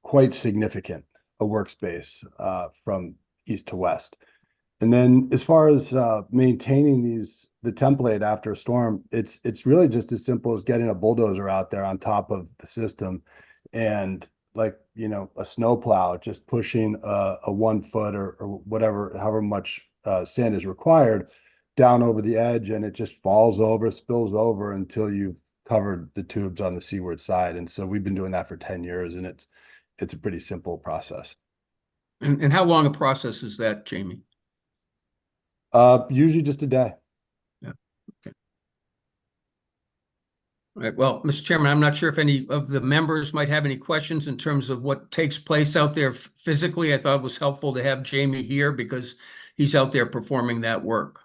quite significant, a workspace from east to west. And then as far as maintaining the template after a storm, it's really just as simple as getting a bulldozer out there on top of the system, and like, a snowplow, just pushing a 1 foot or whatever, however much sand is required down over the edge, and it just falls over, spills over until you've covered the tubes on the seaward side. And so we've been doing that for 10 years, and it's a pretty simple process. And how long a process is that, Jamie? Usually just a day. Yeah. Okay. All right. Well, Mr. Chairman, I'm not sure if any of the members might have any questions in terms of what takes place out there physically. I thought it was helpful to have Jamie here because he's out there performing that work.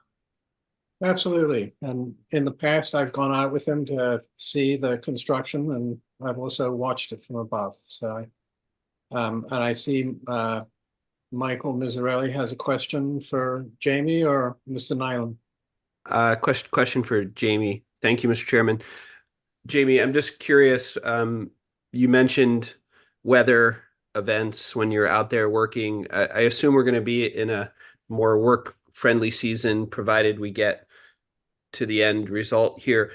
Absolutely. And in the past, I've gone out with him to see the construction, and I've also watched it from above. So, and I see Michael Miserelli has a question for Jamie or Mr. Nyland. Question for Jamie. Thank you, Mr. Chairman. Jamie, I'm just curious. You mentioned weather events when you're out there working. I assume we're going to be in a more work-friendly season, provided we get to the end result here.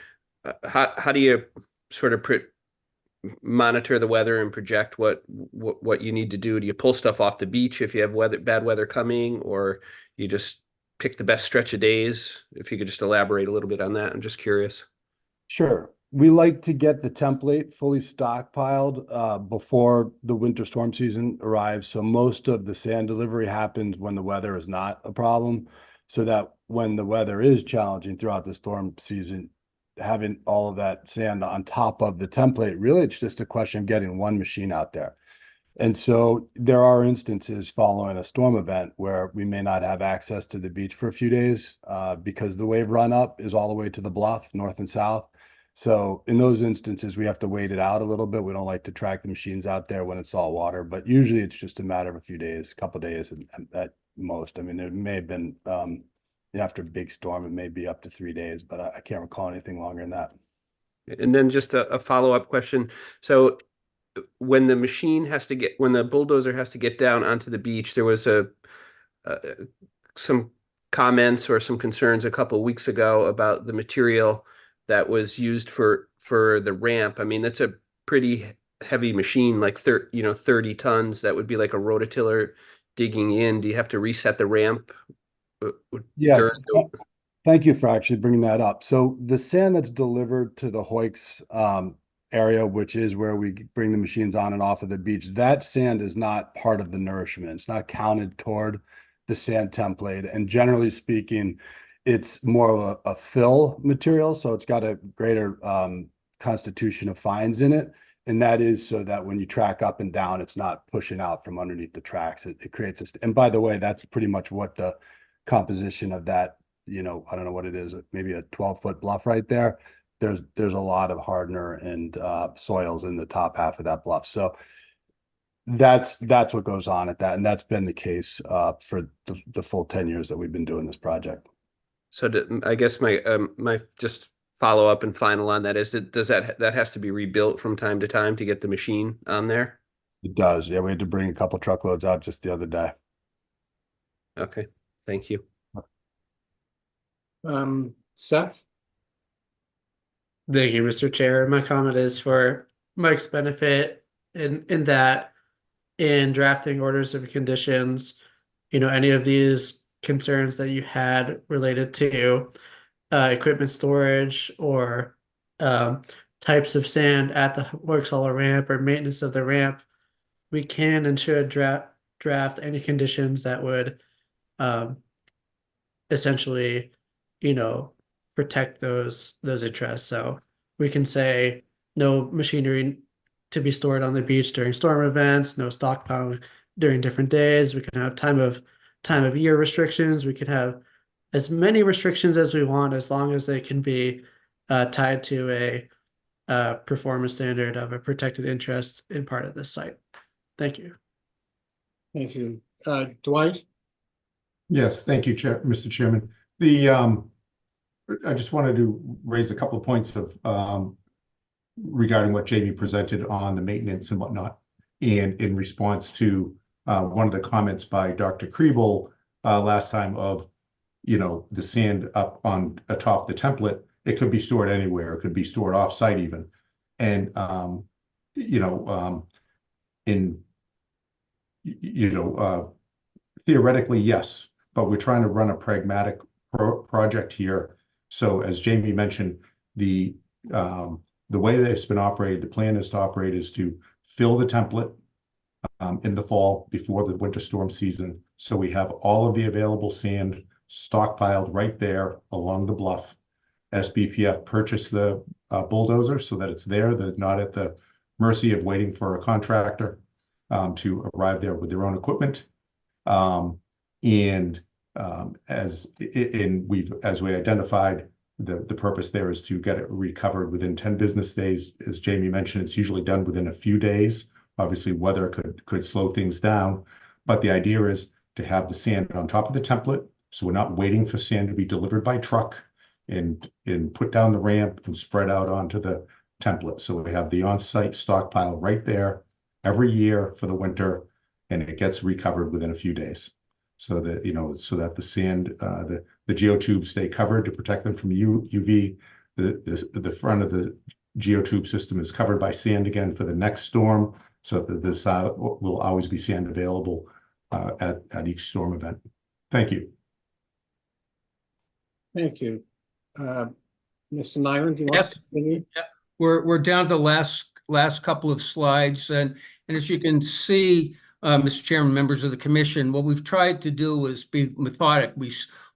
How do you sort of monitor the weather and project what you need to do? Do you pull stuff off the beach if you have bad weather coming, or you just pick the best stretch of days? If you could just elaborate a little bit on that, I'm just curious. Sure. We like to get the template fully stockpiled before the winter storm season arrives. So most of the sand delivery happens when the weather is not a problem, so that when the weather is challenging throughout the storm season, having all of that sand on top of the template, really it's just a question of getting one machine out there. And so there are instances following a storm event where we may not have access to the beach for a few days because the wave run up is all the way to the bluff, north and south. So in those instances, we have to wait it out a little bit. We don't like to track the machines out there when it's salt water, but usually it's just a matter of a few days, a couple of days at most. I mean, it may have been after a big storm, it may be up to 3 days, but I can't recall anything longer than that. And then just a follow-up question. So when the bulldozer has to get down onto the beach, there was some comments or some concerns a couple of weeks ago about the material that was used for the ramp. I mean, that's a pretty heavy machine, like 30 tons. That would be like a rototiller digging in. Do you have to reset the ramp? Yeah. Thank you for actually bringing that up. So the sand that's delivered to the Hoyks area, which is where we bring the machines on and off of the beach, that sand is not part of the nourishment. It's not counted toward the sand template. And generally speaking, it's more of a fill material. So it's got a greater constitution of fines in it. And that is so that when you track up and down, it's not pushing out from underneath the tracks. It creates and by the way, that's pretty much what the composition of that, I don't know what it is, maybe a 12-foot bluff right there. there's a lot of hardener and soils in the top half of that bluff. So that's what goes on at that, and that's been the case for the full 10 years that we've been doing this project. So I guess my just follow up and final on that is does that has to be rebuilt from time to time to get the machine on there? It does. Yeah, we had to bring a couple truckloads out just the other day. Okay, thank you. Seth? Thank you, Mr. Chair. My comment is for Mike's benefit in that in drafting orders of conditions, any of these concerns that you had related to equipment storage or types of sand at the works hauler ramp or maintenance of the ramp, we can and should draft any conditions that would essentially, protect those interests. So we can say no machinery to be stored on the beach during storm events, no stockpiling during different days. We can have time of year restrictions. We can have as many restrictions as we want, as long as they can be tied to a performance standard of a protected interest in part of this site. Thank you. Thank you. Dwight? Yes, thank you, Mr. Chairman. I just wanted to raise a couple of points of regarding what Jamie presented on the maintenance and whatnot, and in response to one of the comments by Dr. Kriebel last time of, the sand up on atop the template. It could be stored anywhere. It could be stored off-site even, and theoretically, yes, but we're trying to run a pragmatic project here. So as Jamie mentioned, the way that it's been operated, the plan is to operate is to fill the template in the fall before the winter storm season. So we have all of the available sand stockpiled right there along the bluff. SBPF purchased the bulldozer so that it's there. They're not at the mercy of waiting for a contractor to arrive there with their own equipment. As we identified, the purpose there is to get it recovered within 10 business days. As Jamie mentioned, it's usually done within a few days. Obviously, weather could slow things down, but the idea is to have the sand on top of the template, so we're not waiting for sand to be delivered by truck and put down the ramp and spread out onto the template. So we have the on-site stockpile right there every year for the winter, and it gets recovered within a few days. So that so that the sand, the geotubes stay covered to protect them from UV. The front of the geotube system is covered by sand again for the next storm, so that this will always be sand available at each storm event. Thank you. Thank you. Mr. Nyland, do you want Yes. to continue? Yeah. We're down to the last couple of slides, and as you can see, Mr. Chairman, members of the commission, what we've tried to do is be methodic.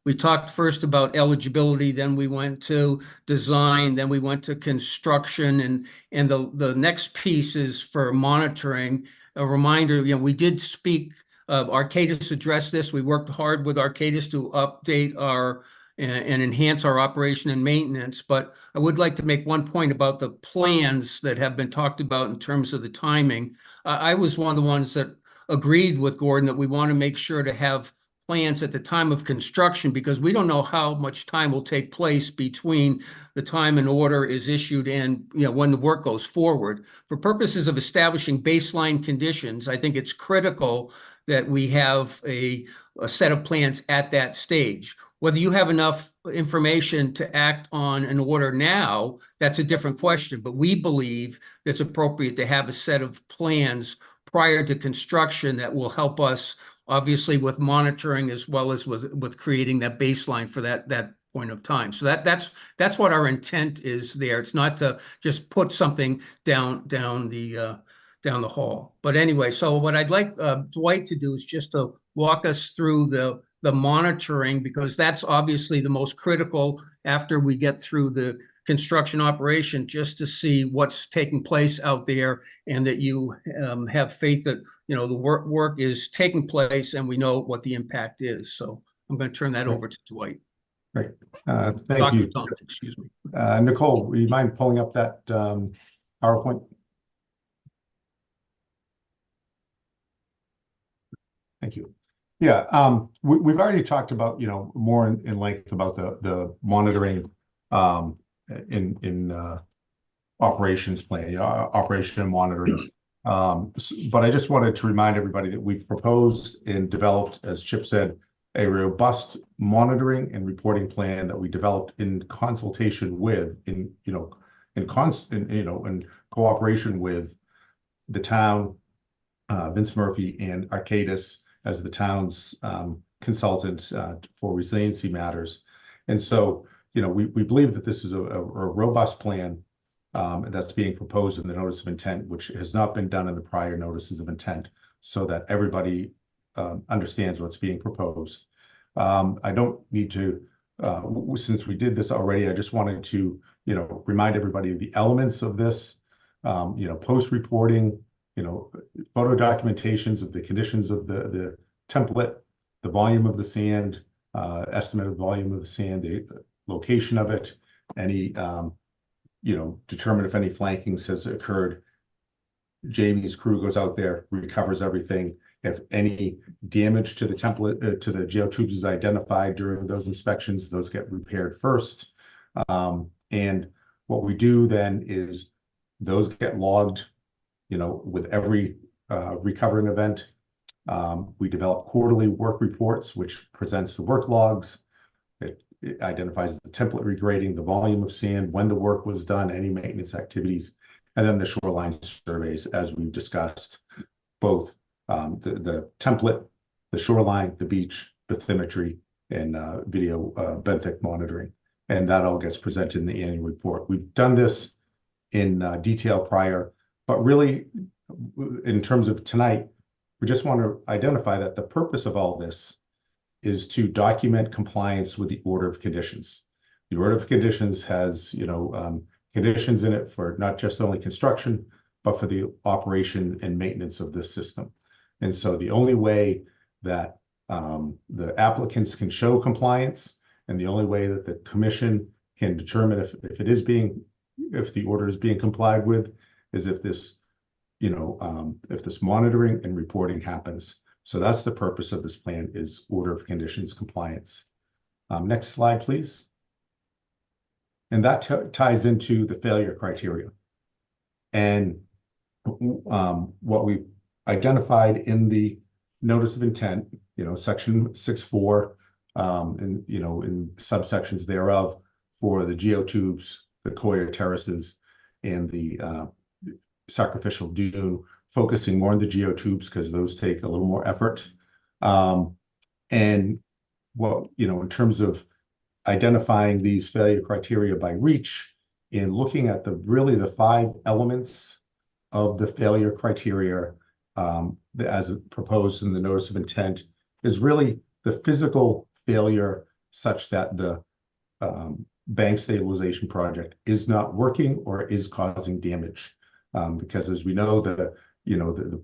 We talked first about eligibility, then we went to design, then we went to construction, and the next piece is for monitoring. A reminder, we did speak, Arcadis addressed this. We worked hard with Arcadis to update and enhance our operation and maintenance. But I would like to make one point about the plans that have been talked about in terms of the timing. I was one of the ones that agreed with Gordon that we want to make sure to have plans at the time of construction, because we don't know how much time will take place between the time an order is issued and when the work goes forward. For purposes of establishing baseline conditions, I think it's critical that we have a set of plans at that stage. Whether you have enough information to act on an order now, that's a different question. But we believe it's appropriate to have a set of plans prior to construction that will help us, obviously, with monitoring as well as with creating that baseline for that point of time. So that's what our intent is there. It's not to just put something down the hall. But anyway, so what I'd like Dwight to do is just to walk us through the monitoring, because that's obviously the most critical after we get through the construction operation, just to see what's taking place out there, and that you have faith that the work is taking place and we know what the impact is. So I'm going to turn that over to Dwight. Great. Thank Dr. you. Dunk, excuse me. Nicole, would you mind pulling up that PowerPoint? Thank you. Yeah, we've already talked about, more in length about the monitoring in operations plan, operation and monitoring. But I just wanted to remind everybody that we've proposed and developed, as Chip said, a robust monitoring and reporting plan that we developed in consultation with, in cooperation with the town, Vince Murphy and Arcadis as the town's consultants for resiliency matters. And so, we believe that this is a robust plan that's being proposed in the notice of intent, which has not been done in the prior notices of intent, so that everybody understands what's being proposed. I don't need to, since we did this already, I just wanted to, remind everybody of the elements of this, post-reporting, photo documentations of the conditions of the template, the volume of the sand, estimated volume of the sand, the location of it, any, determine if any flankings has occurred. Jamie's crew goes out there, recovers everything. If any damage to the template, to the geotubes is identified during those inspections, those get repaired first. And what we do then is those get logged, with every recovering event. We develop quarterly work reports, which presents the work logs. It identifies the template regrading, the volume of sand, when the work was done, any maintenance activities, and then the shoreline surveys, as we've discussed, both the template, the shoreline, the beach, bathymetry, and video benthic monitoring. And that all gets presented in the annual report. We've done this in detail prior, but really, in terms of tonight, we just want to identify that the purpose of all this is to document compliance with the order of conditions. The order of conditions has, conditions in it for not just only construction, but for the operation and maintenance of this system. And so the only way that the applicants can show compliance, and the only way that the commission can determine if the order is being complied with, is if this, if this monitoring and reporting happens. So that's the purpose of this plan, is order of conditions compliance. Next slide, please. And that ties into the failure criteria. And what we identified in the notice of intent, section 6.4, and in subsections thereof, for the geotubes, the Coir terraces, and the sacrificial dune, focusing more on the geotubes because those take a little more effort. And what, in terms of identifying these failure criteria by reach, and looking at the 5 elements of the failure criteria as proposed in the notice of intent, is really the physical failure such that the bank stabilization project is not working or is causing damage. Because as we know, the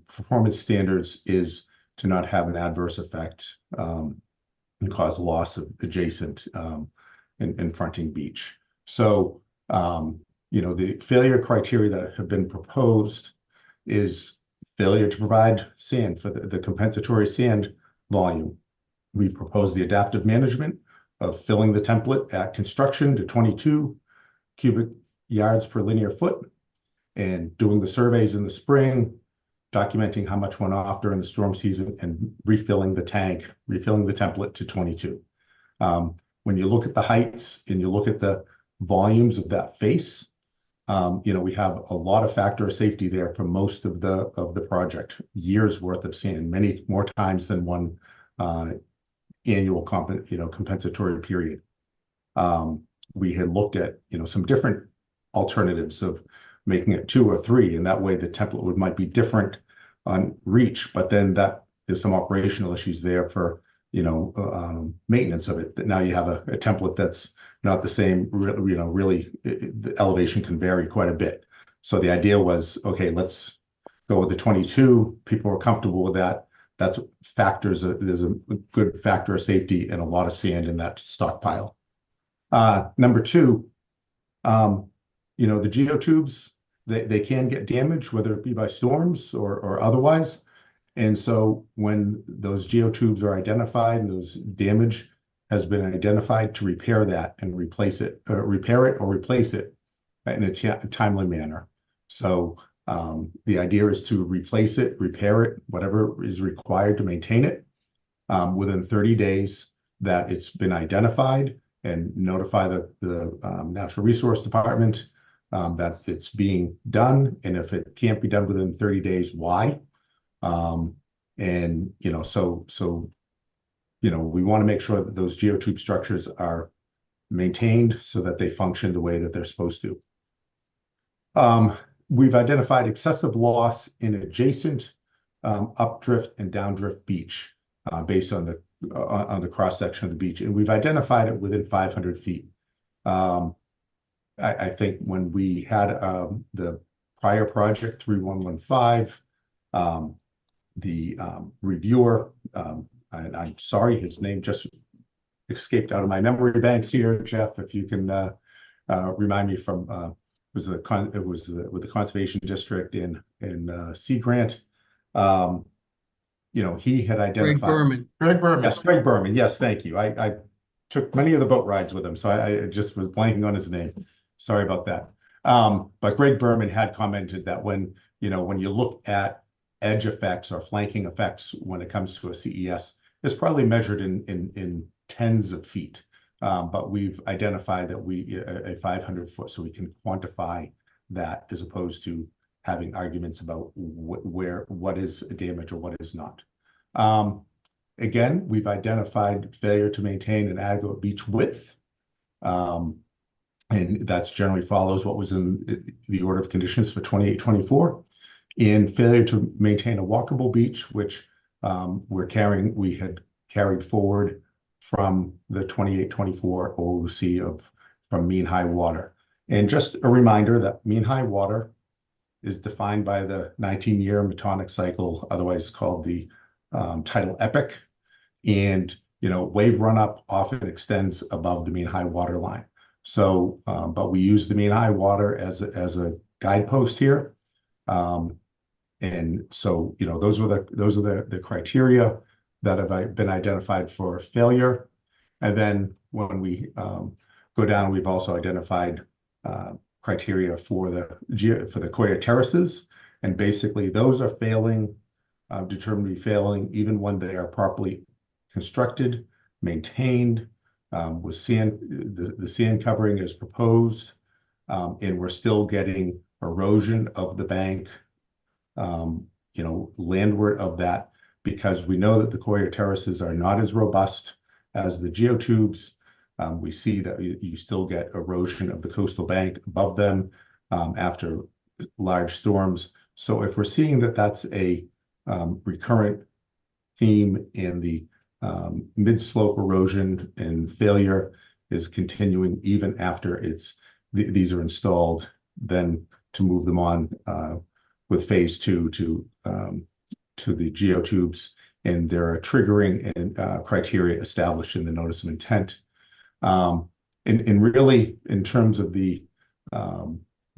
performance standards is to not have an adverse effect and cause loss of adjacent and fronting beach. So, the failure criteria that have been proposed is failure to provide sand for the compensatory sand volume. We've proposed the adaptive management of filling the template at construction to 22 cubic yards per linear foot, and doing the surveys in the spring, documenting how much went off during the storm season, and refilling the template to 22. When you look at the heights and you look at the volumes of that face, we have a lot of factor of safety there for most of the project. Years worth of sand, many more times than one annual compensatory period. We had looked at some different alternatives of making it 2 or 3, and that way the template might be different on reach, but then there's some operational issues there for maintenance of it, that now you have a template that's not the same. Really, the elevation can vary quite a bit. So the idea was, okay, let's go with the 22. People are comfortable with that. There's a good factor of safety and a lot of sand in that stockpile. Number two, you know, the geotubes, they can get damaged, whether it be by storms or otherwise. And so when those geotubes are identified and those damage has been identified, to repair that and replace it, repair it or replace it in a timely manner. So the idea is to replace it, repair it, whatever is required to maintain it within 30 days that it's been identified, and notify the Natural Resource Department that it's being done. And if it can't be done within 30 days, why? And, you know, so, you know, we want to make sure that those geotube structures are maintained so that they function the way that they're supposed to. We've identified excessive loss in adjacent updrift and downdrift beach based on the cross section of the beach, and we've identified it within 500 feet. I think when we had the prior project 3115, the reviewer, and I'm sorry, his name just escaped out of my memory banks here, Jeff, if you can remind me from with the Conservation District in Sea Grant. You know, he had identified Greg Berman. Yes, Greg Berman. Yes, thank you. I took many of the boat rides with him, so I just was blanking on his name. Sorry about that. But Greg Berman had commented that when you look at edge effects or flanking effects when it comes to a CES, it's probably measured in tens of feet. But we've identified that a 500 foot, so we can quantify that, as opposed to having arguments about what is damage or what is not. Again, we've identified failure to maintain an adequate beach width. And that's generally follows what was in the order of conditions for 2824. And failure to maintain a walkable beach, which we had carried forward from the 2824 OOC from mean high water. And just a reminder that mean high water is defined by the 19-year Metonic cycle, otherwise called the tidal epoch. And, you know, wave run-up often extends above the mean high water line. So, but we use the mean high water as a guidepost here. And so, you know, those are the criteria that have been identified for failure. And then when we go down, we've also identified criteria for the Coya terraces, and basically those are failing, determined to be failing even when they are properly constructed, maintained, with sand. The sand covering is proposed, and we're still getting erosion of the bank, you know, landward of that, because we know that the Coya terraces are not as robust as the geotubes. We see that you still get erosion of the coastal bank above them after large storms. So if we're seeing that that's a recurrent theme, in the mid-slope erosion and failure is continuing even after these are installed, then to move them on with phase 2 to the geotubes, and there are triggering and criteria established in the notice of intent. And really, in terms of the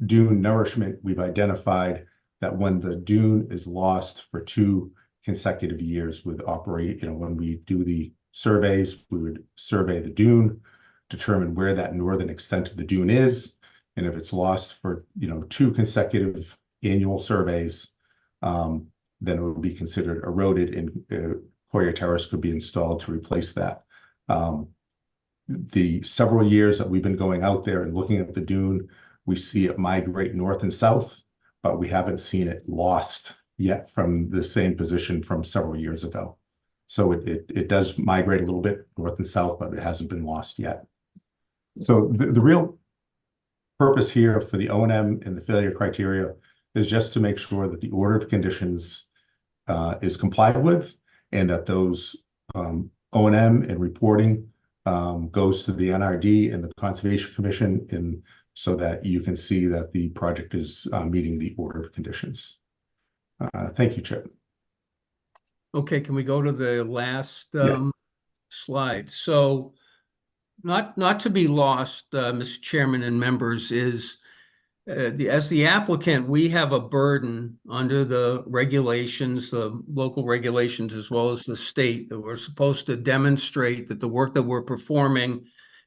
dune nourishment, we've identified that when the dune is lost for 2 consecutive years when we do the surveys, we would survey the dune, determine where that northern extent of the dune is, and if it's lost for 2 consecutive annual surveys, then it would be considered eroded, and Coya terrace could be installed to replace that. The several years that we've been going out there and looking at the dune, we see it migrate north and south, but we haven't seen it lost yet from the same position from several years ago. So it does migrate a little bit north and south, but it hasn't been lost yet. So the real purpose here for the O&M and the failure criteria is just to make sure that the order of conditions is complied with, and that those O&M and reporting goes to the NRD and the Conservation Commission, and so that you can see that the project is meeting the order of conditions. Thank you, Chip. Okay, can we go to the last Yeah. slide? So not to be lost, Mr. Chairman and members, is as the applicant, we have a burden under the regulations, the local regulations, as well as the state, that we're supposed to demonstrate that the work that we're performing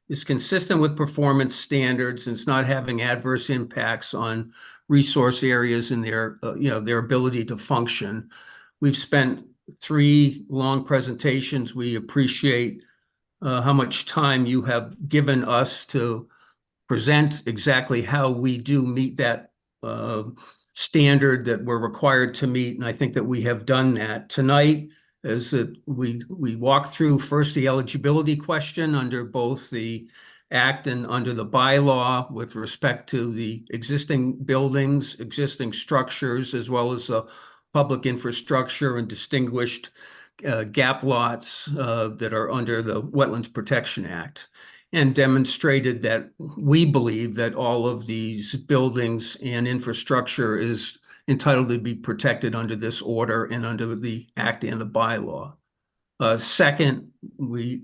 is consistent with performance standards and it's not having adverse impacts on resource areas and their, their ability to function. We've spent 3 long presentations. We appreciate how much time you have given us to present exactly how we do meet that standard that we're required to meet. And I think that we have done that tonight. As we walk through first the eligibility question under both the act and under the bylaw with respect to the existing buildings, existing structures, as well as public infrastructure and distinguished gap lots that are under the Wetlands Protection Act, and demonstrated that we believe that all of these buildings and infrastructure is entitled to be protected under this order and under the act and the bylaw. Second, we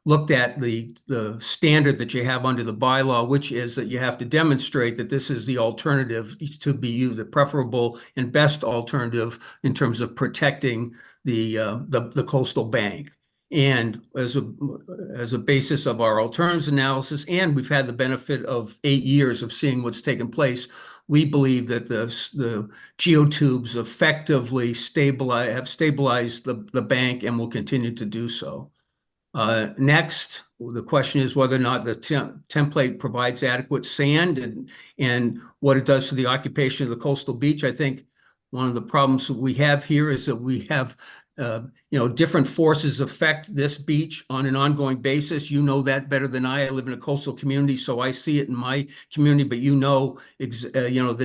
looked at the standard that you have under the bylaw, which is that you have to demonstrate that this is the alternative to be used, the preferable and best alternative in terms of protecting the coastal bank. And as a basis of our alternatives analysis, and we've had the benefit of 8 years of seeing what's taken place, we believe that the geotubes effectively have stabilized the bank and will continue to do so. Next, the question is whether or not the template provides adequate sand and what it does to the occupation of the coastal beach. I think one of the problems that we have here is that we have different forces affect this beach on an ongoing basis. You know that better than I. I live in a coastal community, so I see it in my community, but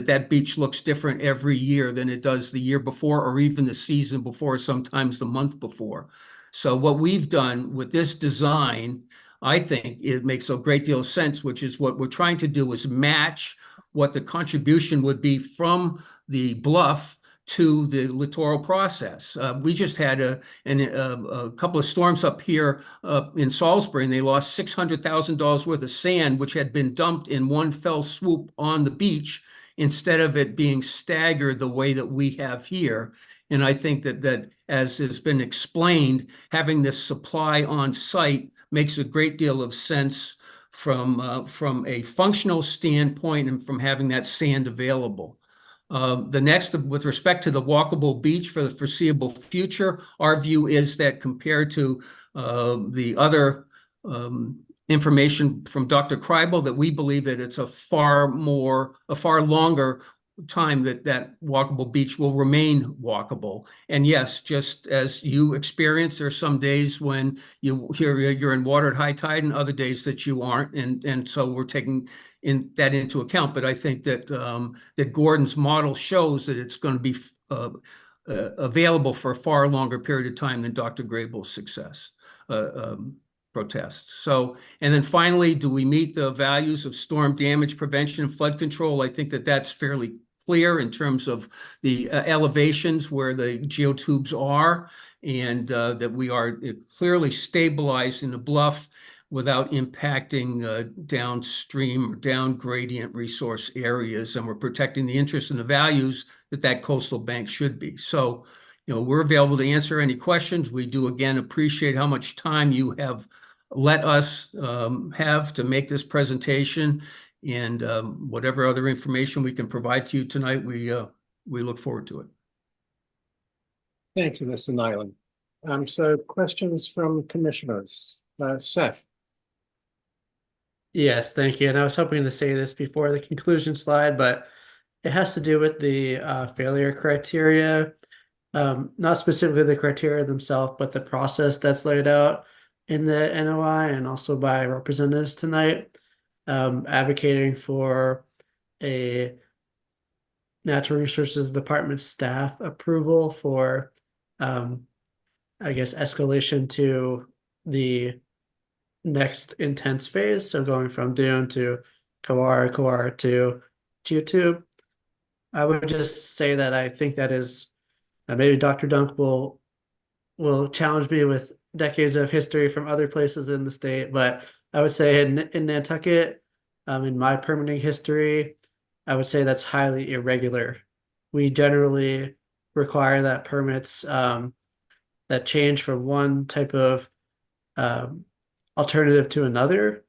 that beach looks different every year than it does the year before, or even the season before, sometimes the month before. So what we've done with this design, I think it makes a great deal of sense, which is what we're trying to do is match what the contribution would be from the bluff to the littoral process. We just had a couple of storms up here in Salisbury, and they lost $600,000 worth of sand, which had been dumped in one fell swoop on the beach instead of it being staggered the way that we have here. And I think that as has been explained, having this supply on site makes a great deal of sense from a functional standpoint and from having that sand available. The next, with respect to the walkable beach for the foreseeable future, our view is that compared to the other information from Dr. Kreibel, that we believe that it's a far longer time that walkable beach will remain walkable. And yes, just as you experience, there's some days when you're in water at high tide and other days that you aren't. And so we're taking that into account. But I think that that Gordon's model shows that it's going to be available for a far longer period of time than Dr. Grabel's protests. So, and then finally, do we meet the values of storm damage prevention and flood control? I think that that's fairly clear in terms of the elevations where the geotubes are, and that we are clearly stabilizing the bluff without impacting downstream or down gradient resource areas, and we're protecting the interests and the values that coastal bank should be. So, we're available to answer any questions. We do again appreciate how much time you have let us have to make this presentation, and whatever other information we can provide to you tonight, we look forward to it. Thank you, Mr. Nyland. So questions from commissioners. Seth. Yes, thank you. And I was hoping to say this before the conclusion slide, but it has to do with the failure criteria, not specifically the criteria themselves, but the process that's laid out in the NOI and also by representatives tonight, advocating for a Natural Resources Department staff approval for, I guess, escalation to the next intense phase. So going from dune to Kawara to geotube. I would just say that I think that is, maybe Dr. Dunk will challenge me with decades of history from other places in the state, but I would say in Nantucket, in my permitting history, I would say that's highly irregular. We generally require that permits that change from one type of alternative to another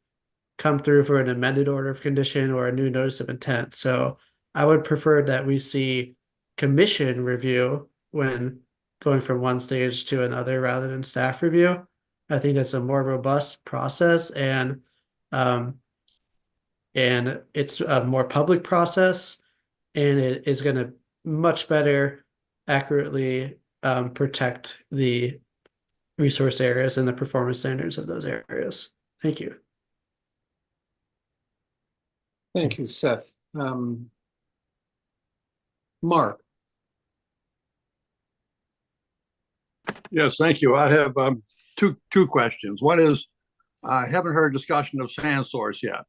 come through for an amended order of condition or a new notice of intent. So I would prefer that we see commission review when going from one stage to another rather than staff review. I think that's a more robust process and it's a more public process and it is going to much better accurately protect the resource areas and the performance standards of those areas. Thank you. Thank you, Seth. Mark. Yes, thank you. I have two questions. One is, I haven't heard discussion of sand source yet.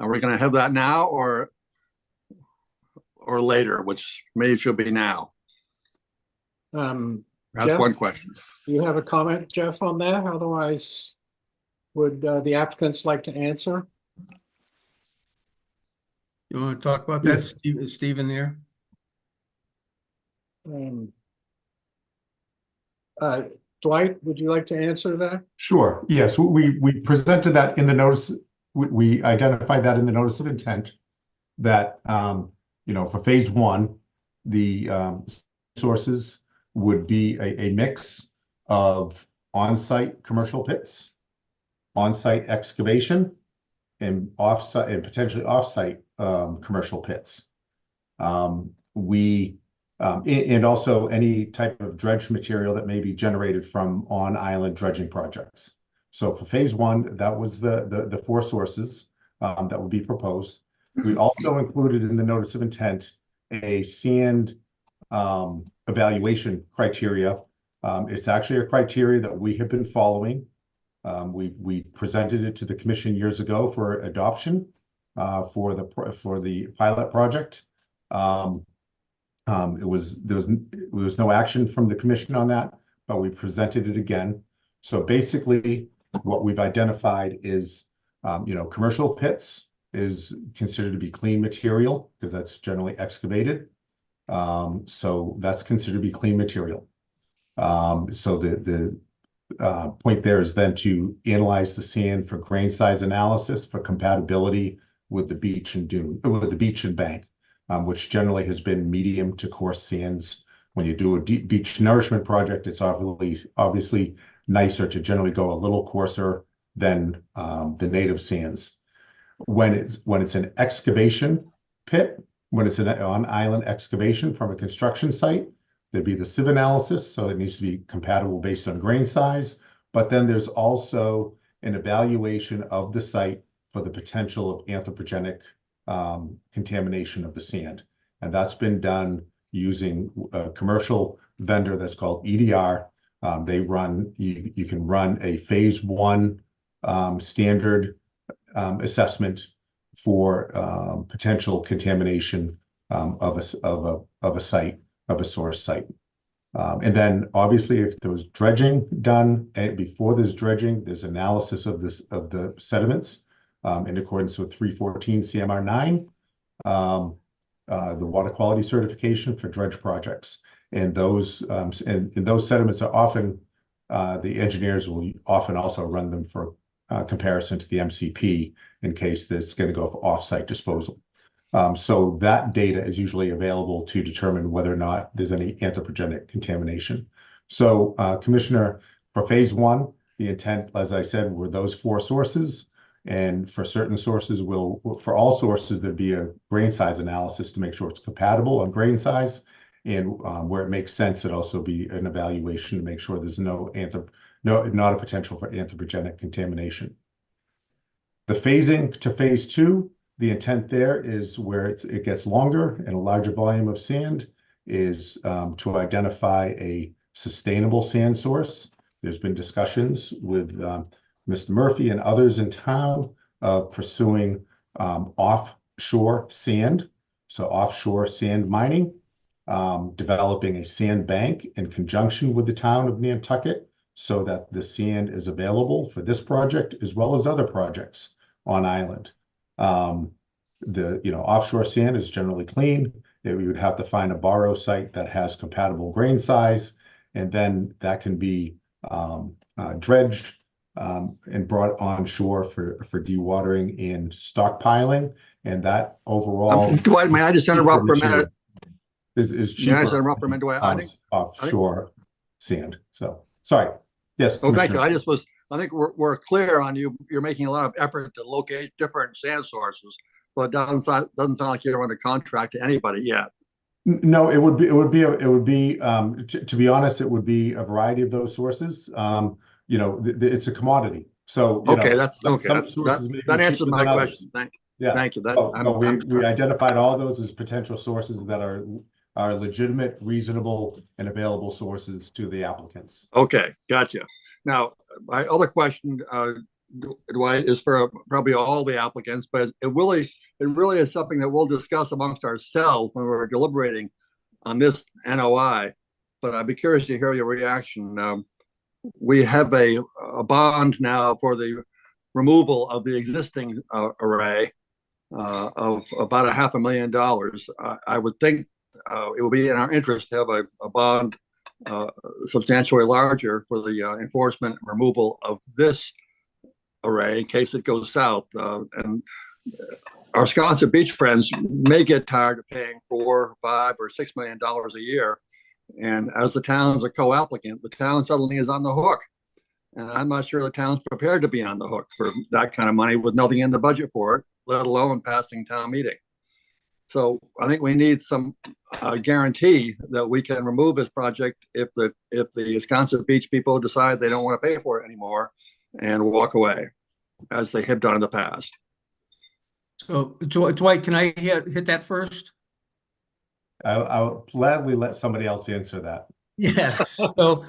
Are we going to have that now or later, which maybe should be now? That's Jeff, one question. do you have a comment, Jeff, on that? Otherwise, would the applicants like to answer? You want to talk about that, Stephen there? Dwight, would you like to answer that? Sure. Yes, we presented that in the notice. We identified that in the notice of intent that, for phase one, the sources would be a mix of on-site commercial pits, on-site excavation, and off-site and potentially off-site commercial pits. And also any type of dredge material that may be generated from on-island dredging projects. So for phase one, that was the four sources that would be proposed. We also included in the notice of intent a sand evaluation criteria. It's actually a criteria that we have been following. We presented it to the commission years ago for adoption for the pilot project. There was no action from the commission on that, but we presented it again. So basically, what we've identified is, commercial pits is considered to be clean material because that's generally excavated. So that's considered to be clean material. So the point there is then to analyze the sand for grain size analysis for compatibility with the beach and dune, with the beach and bank, which generally has been medium to coarse sands. When you do a deep beach nourishment project, it's obviously nicer to generally go a little coarser than the native sands. When it's an excavation pit, when it's an on-island excavation from a construction site, there'd be the sieve analysis, so it needs to be compatible based on grain size. But then there's also an evaluation of the site for the potential of anthropogenic contamination of the sand. And that's been done using a commercial vendor that's called EDR. You can run a phase one standard assessment for potential contamination of a site, of a source site. And then obviously if there was dredging done before there's dredging, there's analysis of the sediments in accordance with 314 CMR 9, the water quality certification for dredge projects. And those sediments are often, the engineers will often also run them for comparison to the MCP in case that's going to go for off-site disposal. So that data is usually available to determine whether or not there's any anthropogenic contamination. So, Commissioner, for phase one, the intent, as I said, were those four sources. And for certain sources, for all sources, there'd be a grain size analysis to make sure it's compatible on grain size. And where it makes sense, it'd also be an evaluation to make sure there's not a potential for anthropogenic contamination. The phasing to phase two, the intent there is where it gets longer and a larger volume of sand is to identify a sustainable sand source. There's been discussions with Mr. Murphy and others in town of pursuing offshore sand, so offshore sand mining, developing a sand bank in conjunction with the town of Nantucket so that the sand is available for this project as well as other projects on island. The offshore sand is generally clean. We would have to find a borrow site that has compatible grain size, and then that can be dredged and brought onshore for dewatering and stockpiling. And that overall, Dwight, may I just interrupt for a minute? Is May I cheaper just interrupt for a minute, Dwight? I think offshore sand. So sorry. Yes. Oh, thank you. Commissioner. I think we're clear on you. You're making a lot of effort to locate different sand sources, but it doesn't sound like you're under contract to anybody yet. No, it would be to be honest, it would be a variety of those sources. It's a commodity. So okay, that's okay. That answers my question. Thank you. We identified all those as potential sources that are legitimate, reasonable, and available sources to the applicants. Okay, gotcha. Now, my other question, Dwight, is for probably all the applicants, but it really is something that we'll discuss amongst ourselves when we're deliberating on this NOI. But I'd be curious to hear your reaction. We have a bond now for the removal of the existing array of about $500,000. I would think it would be in our interest to have a bond substantially larger for the enforcement and removal of this array in case it goes south. And our Wisconsin beach friends may get tired of paying $4, $5, or $6 million a year. And as the town's a co-applicant, the town suddenly is on the hook. And I'm not sure the town's prepared to be on the hook for that kind of money with nothing in the budget for it, let alone passing town meeting. So I think we need some guarantee that we can remove this project if the Wisconsin beach people decide they don't want to pay for it anymore and walk away, as they have done in the past. So Dwight, can I hit that first? I'll gladly let somebody else answer that. Yeah, so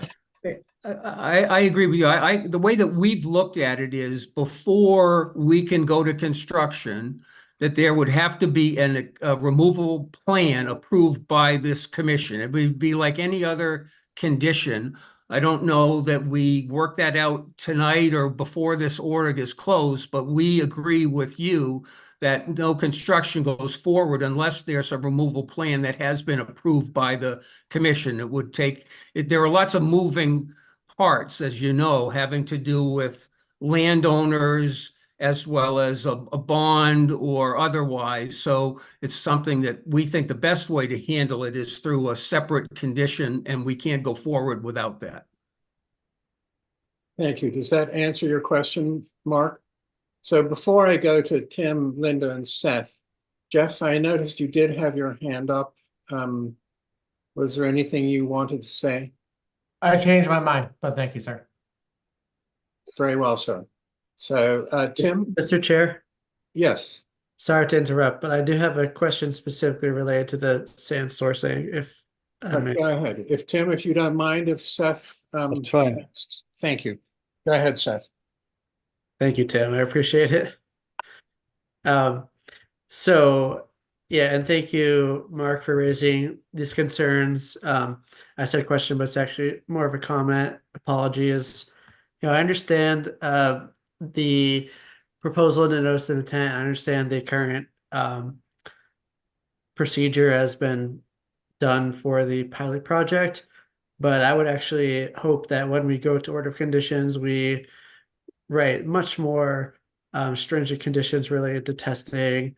I agree with you. The way that we've looked at it is before we can go to construction, that there would have to be a removal plan approved by this commission. It would be like any other condition. I don't know that we work that out tonight or before this order is closed, but we agree with you that no construction goes forward unless there's a removal plan that has been approved by the commission. It would take, there are lots of moving parts, as you know, having to do with landowners as well as a bond or otherwise. So it's something that we think the best way to handle it is through a separate condition, and we can't go forward without that. Thank you. Does that answer your question, Mark? So before I go to Tim, Linda, and Seth, Jeff, I noticed you did have your hand up. Was there anything you wanted to say? I changed my mind, but thank you, sir. Very well, sir. So, Tim? Mr. Chair? Yes. Sorry to interrupt, but I do have a question specifically related to the sand sourcing, if I may. Go ahead. If you don't mind, if Seth, That's fine. Thank you. Go ahead, Seth. Thank you, Tim. I appreciate it. So yeah, and thank you, Mark, for raising these concerns. I said a question, but it's actually more of a comment. Apologies. I understand the proposal and the notice of intent. I understand the current procedure has been done for the pilot project, but I would actually hope that when we go to order of conditions, we write much more stringent conditions related to testing.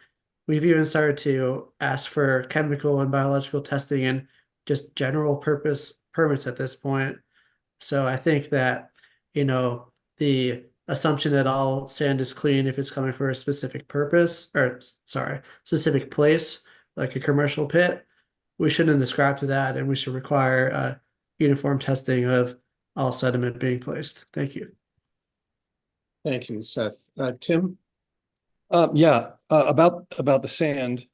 We've even started to ask for chemical and biological testing and just general purpose permits at this point. So I think that, the assumption that all sand is clean if it's coming for a specific purpose, or specific place, like a commercial pit, we shouldn't ascribe to that, and we should require uniform testing of all sediment being placed. Thank you. Thank you, Seth. Tim? About the sand.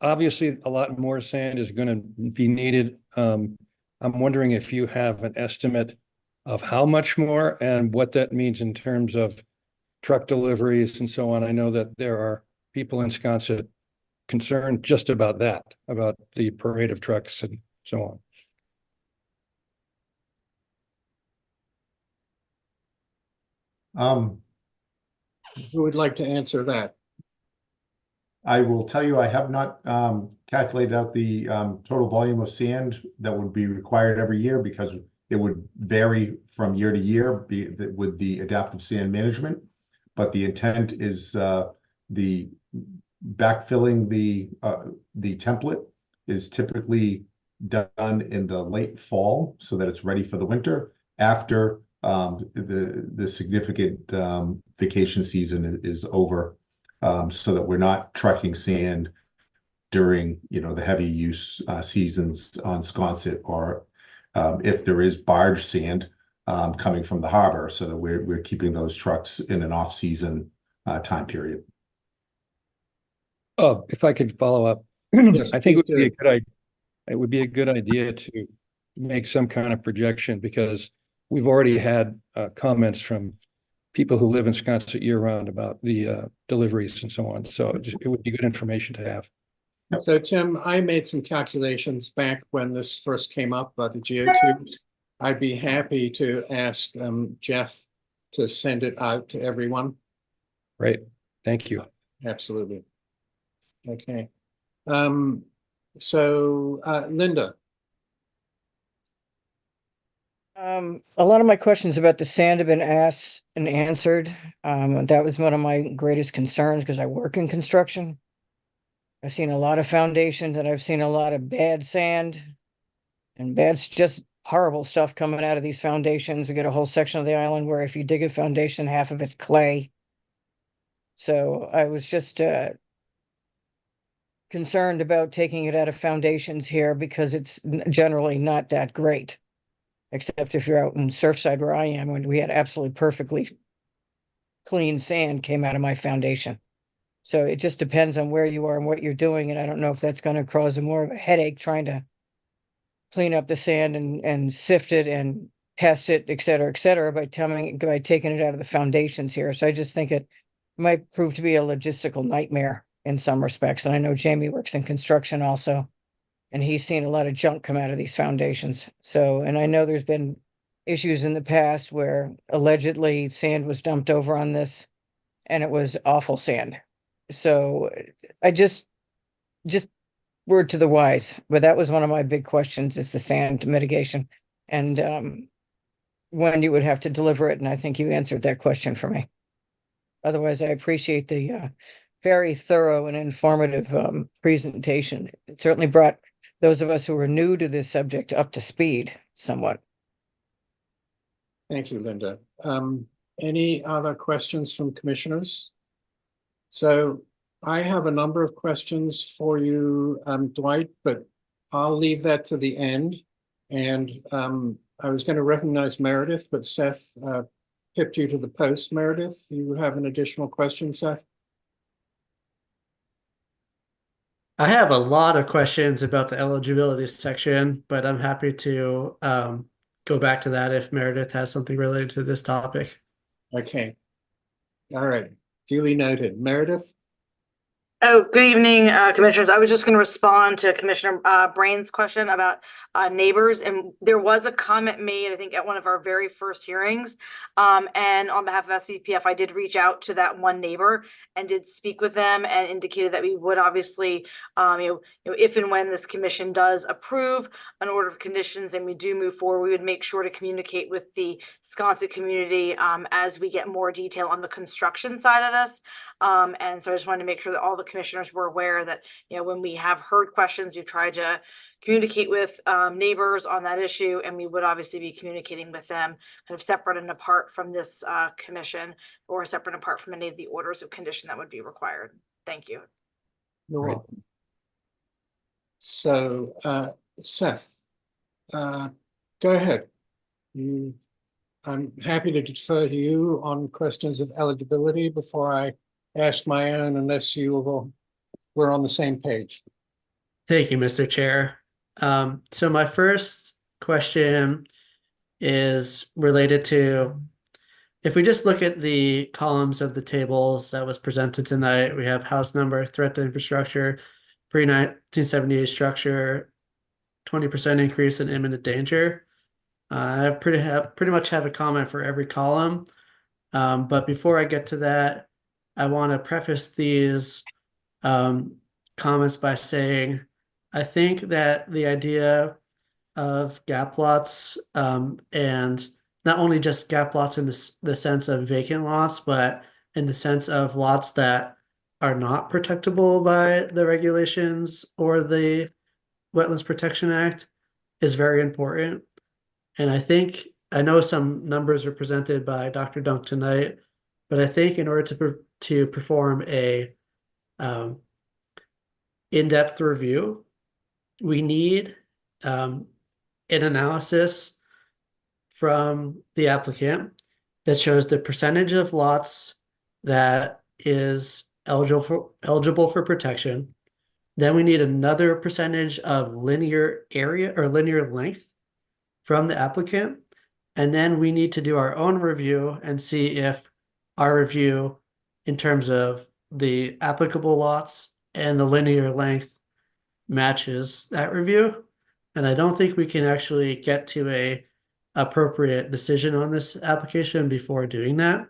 Obviously, a lot more sand is going to be needed. I'm wondering if you have an estimate of how much more and what that means in terms of truck deliveries and so on. I know that there are people in Wisconsin concerned just about that, about the parade of trucks and so on. Um, Who would like to answer that? I will tell you, I have not calculated out the total volume of sand that would be required every year because it would vary from year to year with the adaptive sand management. But the intent is the backfilling the template is typically done in the late fall so that it's ready for the winter after the significant vacation season is over, so that we're not trucking sand during the heavy use seasons on Sconset, or if there is barge sand coming from the harbor, so that we're keeping those trucks in an off-season time period. Oh, if I could follow up, Yes, I think it please would be a do. good idea. It would be a good idea to make some kind of projection, because we've already had comments from people who live in Wisconsin year round about the deliveries and so on. So it would be good information to have. So Tim, I made some calculations back when this first came up about the geotube. I'd be happy to ask Jeff to send it out to everyone. Right. Thank you. Absolutely. Okay. So Linda. A lot of my questions about the sand have been asked and answered. That was one of my greatest concerns because I work in construction. I've seen a lot of foundations and I've seen a lot of bad sand and just horrible stuff coming out of these foundations. We get a whole section of the island where if you dig a foundation, half of it's clay. So I was just concerned about taking it out of foundations here because it's generally not that great. Except if you're out in Surfside where I am, when we had absolutely perfectly clean sand came out of my foundation. So it just depends on where you are and what you're doing. And I don't know if that's going to cause more of a headache trying to clean up the sand and sift it and test it, et cetera, by taking it out of the foundations here. So I just think it might prove to be a logistical nightmare in some respects. And I know Jamie works in construction also, and he's seen a lot of junk come out of these foundations. So, and I know there's been issues in the past where allegedly sand was dumped over on this and it was awful sand. So I just word to the wise, but that was one of my big questions, is the sand mitigation and when you would have to deliver it. And I think you answered that question for me. Otherwise, I appreciate the very thorough and informative presentation. It certainly brought those of us who are new to this subject up to speed somewhat. Thank you, Linda. Any other questions from commissioners? So I have a number of questions for you, Dwight, but I'll leave that to the end. And I was going to recognize Meredith, but Seth pipped you to the post. Meredith, you have an additional question, Seth? I have a lot of questions about the eligibility section, but I'm happy to go back to that if Meredith has something related to this topic. Okay. All right. Duly noted. Meredith? Oh, good evening, commissioners. I was just going to respond to Commissioner Brain's question about neighbors. And there was a comment made, I think, at one of our very first hearings. And on behalf of SVPF, I did reach out to that one neighbor and did speak with them and indicated that we would obviously, if and when this commission does approve an order of conditions and we do move forward, we would make sure to communicate with the Sconset community as we get more detail on the construction side of this. And so I just wanted to make sure that all the commissioners were aware that, when we have heard questions, we've tried to communicate with neighbors on that issue, and we would obviously be communicating with them kind of separate and apart from this commission, or separate and apart from any of the orders of condition that would be required. Thank you. You're welcome. So, Seth, go ahead. I'm happy to defer to you on questions of eligibility before I ask my own, unless we're on the same page. Thank you, Mr. Chair. So my first question is related to, if we just look at the columns of the tables that was presented tonight, we have house number, threat to infrastructure, pre-1978 structure, 20% increase in imminent danger. I pretty much have a comment for every column. But before I get to that, I want to preface these comments by saying I think that the idea of gap lots and not only just gap lots in the sense of vacant lots, but in the sense of lots that are not protectable by the regulations or the Wetlands Protection Act is very important. And I know some numbers were presented by Dr. Dunk tonight, but I think in order to perform a in-depth review, we need an analysis from the applicant that shows the percentage of lots that is eligible for protection. Then we need another percentage of linear area or linear length from the applicant. And then we need to do our own review and see if our review in terms of the applicable lots and the linear length matches that review. And I don't think we can actually get to a appropriate decision on this application before doing that.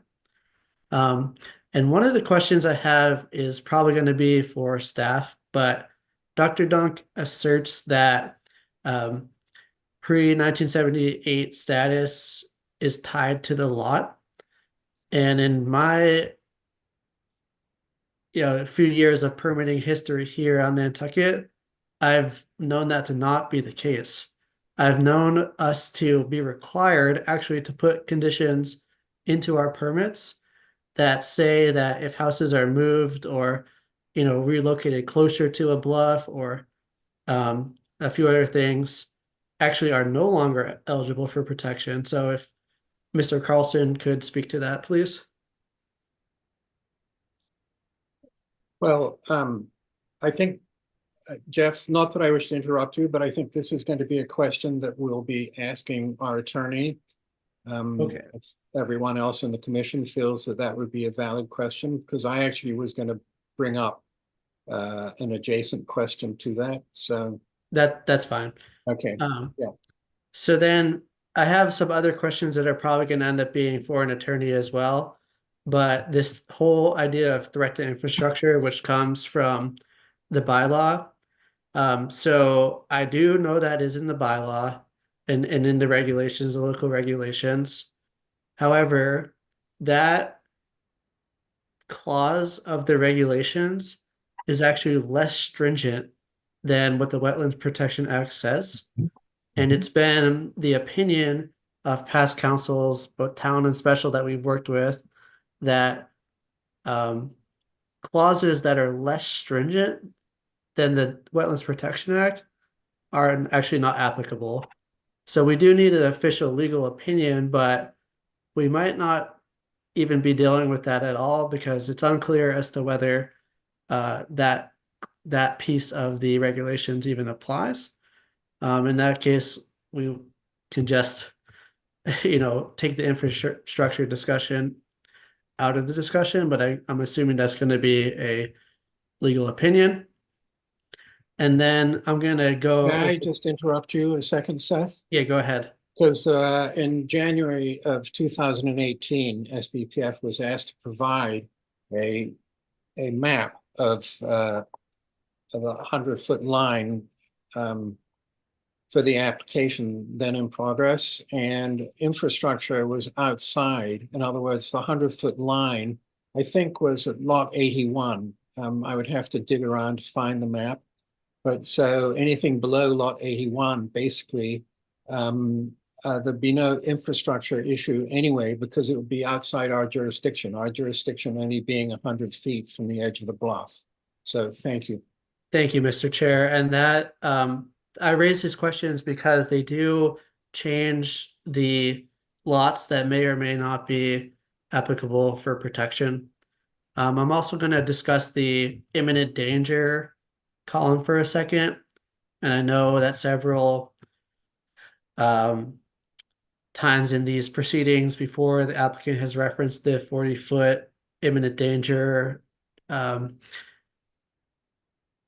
And one of the questions I have is probably going to be for staff, but Dr. Dunk asserts that pre-1978 status is tied to the lot. And in my a few years of permitting history here on Nantucket, I've known that to not be the case. I've known us to be required actually to put conditions into our permits that say that if houses are moved or relocated closer to a bluff or a few other things actually are no longer eligible for protection. So if Mr. Carlson could speak to that, please. Well, I think, Jeff, not that I wish to interrupt you, but I think this is going to be a question that we'll be asking our attorney. Okay. If everyone else in the commission feels that that would be a valid question, because I actually was going to bring up an adjacent question to that. So that's fine. Okay. Yeah. So then I have some other questions that are probably going to end up being for an attorney as well. But this whole idea of threat to infrastructure, which comes from the bylaw. So I do know that is in the bylaw and in the regulations, the local regulations. However, that clause of the regulations is actually less stringent than what the Wetlands Protection Act says. And it's been the opinion of past councils, both town and special that we've worked with, that clauses that are less stringent than the Wetlands Protection Act are actually not applicable. So we do need an official legal opinion, but we might not even be dealing with that at all because it's unclear as to whether that piece of the regulations even applies. In that case, we can just, take the infrastructure discussion out of the discussion, but I'm assuming that's going to be a legal opinion. And then I'm going to go. Can I just interrupt you a second, Seth? Yeah, go ahead. Because in January of 2018, SBPF was asked to provide a map of a 100-foot line for the application then in progress, and infrastructure was outside. In other words, the 100-foot line, I think, was at lot 81. I would have to dig around to find the map. But so anything below lot 81, basically, there'd be no infrastructure issue anyway, because it would be outside our jurisdiction only being 100 feet from the edge of the bluff. So thank you. Thank you, Mr. Chair. And that I raise these questions because they do change the lots that may or may not be applicable for protection. I'm also going to discuss the imminent danger column for a second. And I know that several times in these proceedings before, the applicant has referenced the 40-foot imminent danger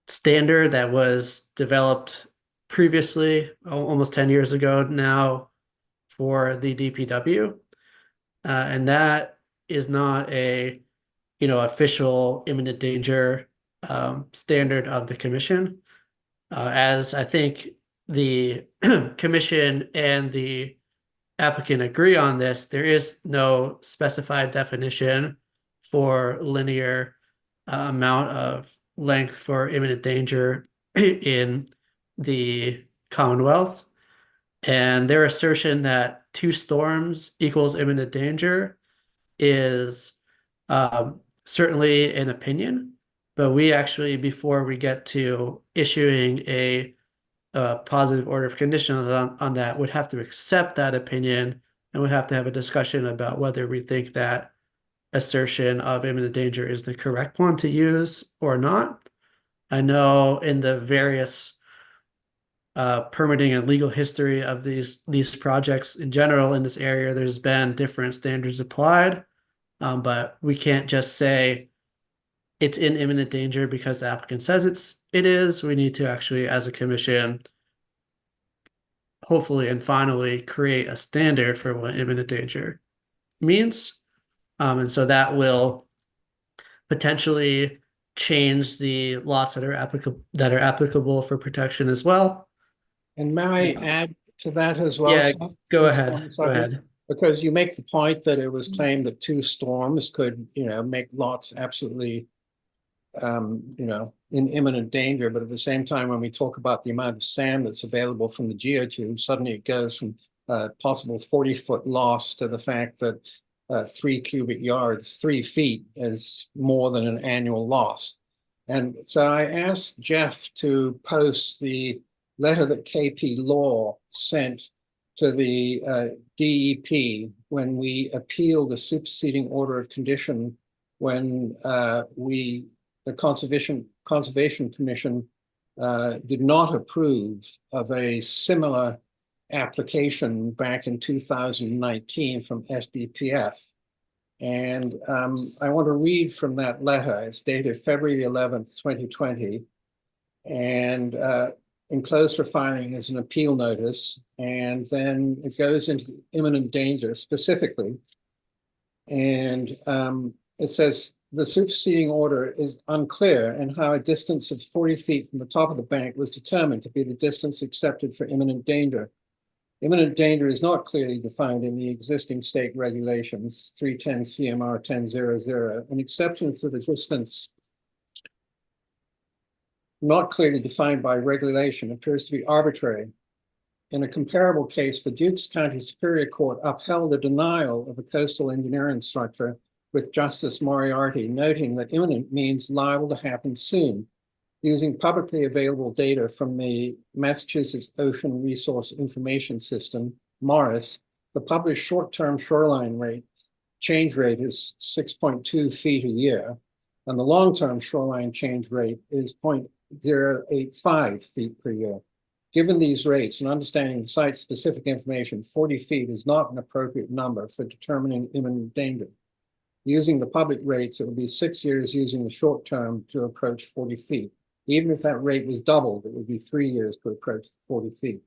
standard that was developed previously, almost 10 years ago now, for the DPW. And that is not a, official imminent danger standard of the commission. As I think the commission and the applicant agree on this, there is no specified definition for linear amount of length for imminent danger in the Commonwealth. And their assertion that 2 storms equals imminent danger is certainly an opinion, but we actually, before we get to issuing a positive order of conditions on that, would have to accept that opinion and would have to have a discussion about whether we think that assertion of imminent danger is the correct one to use or not. I know in the various permitting and legal history of these projects in general in this area, there's been different standards applied, but we can't just say it's in imminent danger because the applicant says it is. We need to actually, as a commission, hopefully and finally create a standard for what imminent danger means. And so that will potentially change the lots that are applicable for protection as well. And may I add to that as well? Yeah, Seth, go since ahead. one Go second? ahead. Because you make the point that it was claimed that 2 storms could, make lots absolutely, in imminent danger. But at the same time, when we talk about the amount of sand that's available from the geotube, suddenly it goes from possible 40-foot loss to the fact that 3 cubic yards, 3 feet is more than an annual loss. And so I asked Jeff to post the letter that KP Law sent to the DEP when we appealed a superseding order of condition when the Conservation Commission did not approve of a similar application back in 2019 from SBPF. And I want to read from that letter. It's dated February 11th, 2020. And enclosed for filing is an appeal notice. And then it goes into imminent danger specifically. And it says the superseding order is unclear and how a distance of 40 feet from the top of the bank was determined to be the distance accepted for imminent danger. Imminent danger is not clearly defined in the existing state regulations, 310 CMR 1000. An acceptance of a distance not clearly defined by regulation appears to be arbitrary. In a comparable case, the Dukes County Superior Court upheld a denial of a coastal engineering structure with Justice Moriarty, noting that imminent means liable to happen soon. Using publicly available data from the Massachusetts Ocean Resource Information System, MORIS, the published short-term shoreline rate change rate is 6.2 feet a year, and the long-term shoreline change rate is 0.085 feet per year. Given these rates and understanding the site-specific information, 40 feet is not an appropriate number for determining imminent danger. Using the public rates, it would be 6 years using the short term to approach 40 feet. Even if that rate was doubled, it would be 3 years to approach 40 feet.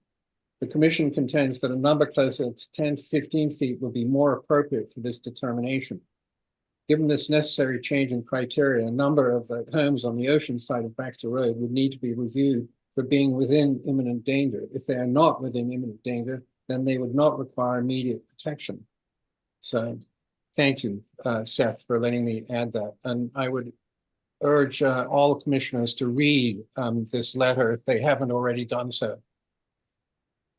The commission contends that a number closer to 10 to 15 feet would be more appropriate for this determination. Given this necessary change in criteria, a number of the homes on the ocean side of Baxter Road would need to be reviewed for being within imminent danger. If they are not within imminent danger, then they would not require immediate protection. So thank you, Seth, for letting me add that. And I would urge all the commissioners to read this letter if they haven't already done so.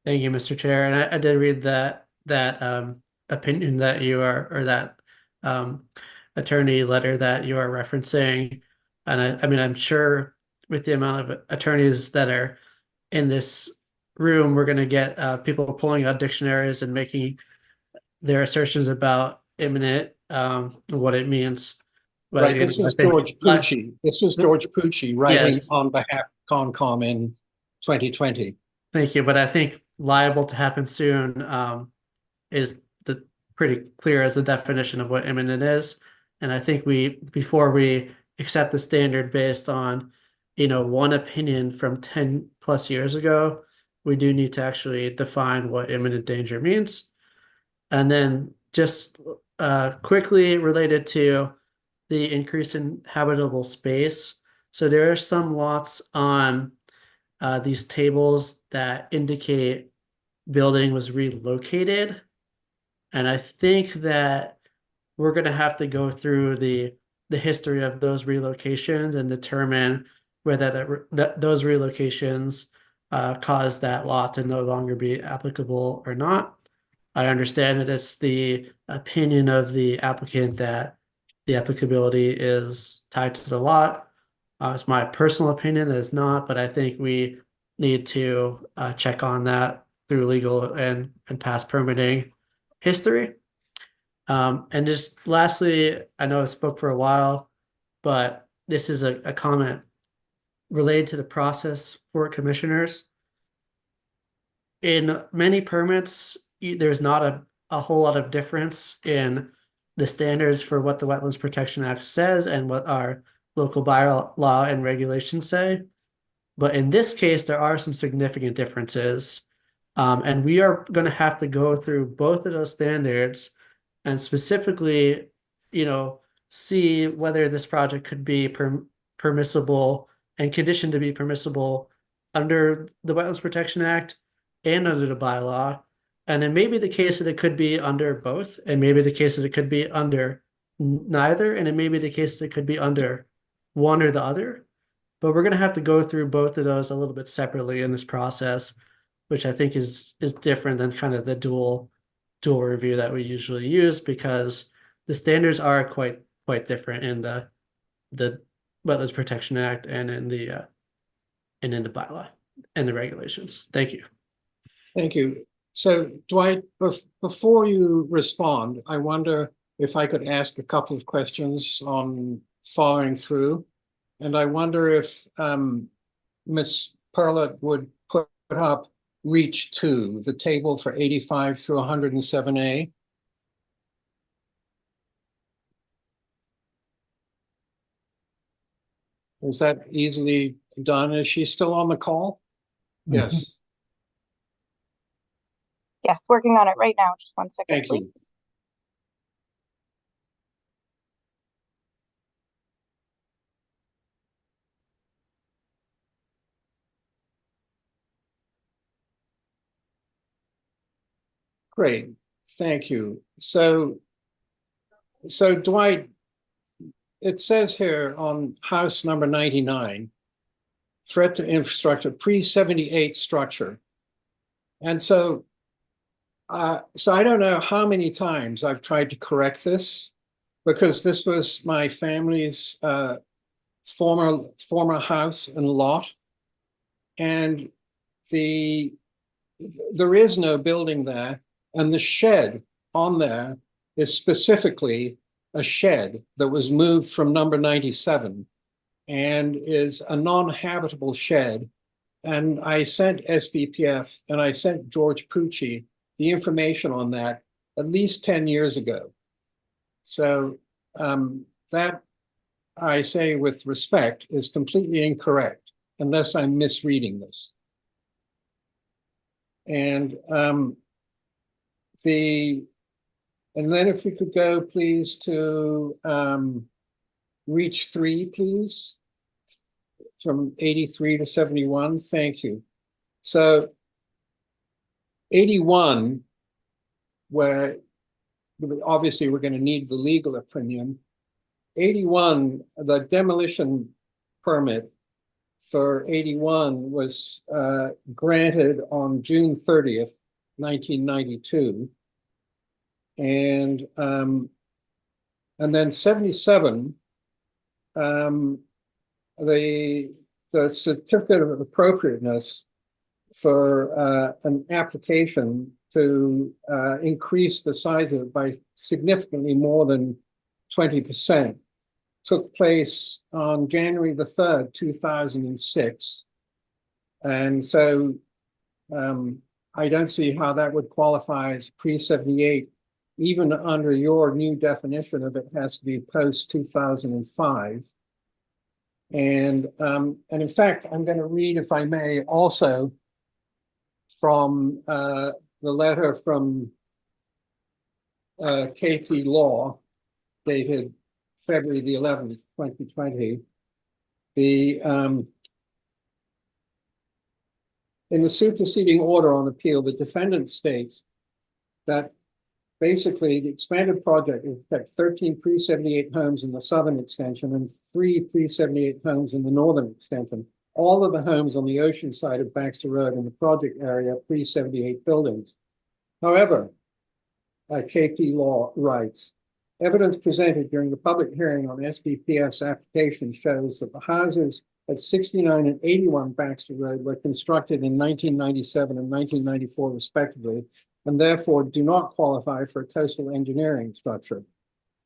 Thank you, Mr. Chair. And I did read that opinion that you are, or that attorney letter that you are referencing. And I mean, I'm sure with the amount of attorneys that are in this room, we're going to get people pulling out dictionaries and making their assertions about imminent, what it means. But, Right, this was George Pucci. This was George Pucci writing on behalf of Concom in 2020. Thank you, but I think liable to happen soon is the pretty clear as the definition of what imminent is. And I think before we accept the standard based on, one opinion from 10 plus years ago, we do need to actually define what imminent danger means. And then just quickly related to the increase in habitable space. So there are some lots on these tables that indicate building was relocated. And I think that we're going to have to go through the history of those relocations and determine whether those relocations caused that lot to no longer be applicable or not. I understand that it's the opinion of the applicant that the applicability is tied to the lot. It's my personal opinion that it's not, but I think we need to check on that through legal and past permitting history. And just lastly, I know I spoke for a while, but this is a comment related to the process for commissioners. In many permits, there's not a whole lot of difference in the standards for what the Wetlands Protection Act says and what our local bylaw and regulations say. But in this case, there are some significant differences. And we are going to have to go through both of those standards and specifically, see whether this project could be permissible and conditioned to be permissible under the Wetlands Protection Act and under the bylaw. And it may be the case that it could be under both, and maybe the case that it could be under neither, and it may be the case that it could be under one or the other. But we're going to have to go through both of those a little bit separately in this process, which I think is different than kind of the dual review that we usually use, because the standards are quite different in the Wetlands Protection Act and in the bylaw and the regulations. Thank you. Thank you. So Dwight, before you respond, I wonder if I could ask a couple of questions on following through. And I wonder if Ms. Perlett would put up Reach 2, the table for 85 through 107A. Is that easily done? Is she still on the call? Mm-hmm. Yes. Yes, working on it right now. Just 1 second, Thank please. you. Great, thank you. So Dwight, it says here on house number 99, threat to infrastructure, pre-78 structure. And so I don't know how many times I've tried to correct this, because this was my family's former house and lot. And there is no building there. And the shed on there is specifically a shed that was moved from number 97 and is a non-habitable shed. And I sent SBPF and I sent George Pucci the information on that at least 10 years ago. So that, I say with respect, is completely incorrect, unless I'm misreading this. And then if we could go, please, to Reach 3, please, from 83 to 71. Thank you. So 81, where obviously we're going to need the legal opinion. 81, the demolition permit for 81 was granted on June 30th, 1992. And then 77, the certificate of appropriateness for an application to increase the size of it by significantly more than 20% took place on January the 3rd, 2006. And so I don't see how that would qualify as pre-78, even under your new definition of it has to be post-2005. And in fact, I'm going to read, if I may, also from the letter from KP Law dated February the 11th, 2020. In the superseding order on appeal, the defendant states that basically the expanded project will protect 13 pre-78 homes in the southern extension and 3 pre-78 homes in the northern extension. All of the homes on the ocean side of Baxter Road in the project area are pre-78 buildings. However, KP Law writes, evidence presented during the public hearing on SBPF's application shows that the houses at 69 and 81 Baxter Road were constructed in 1997 and 1994 respectively, and therefore do not qualify for a coastal engineering structure.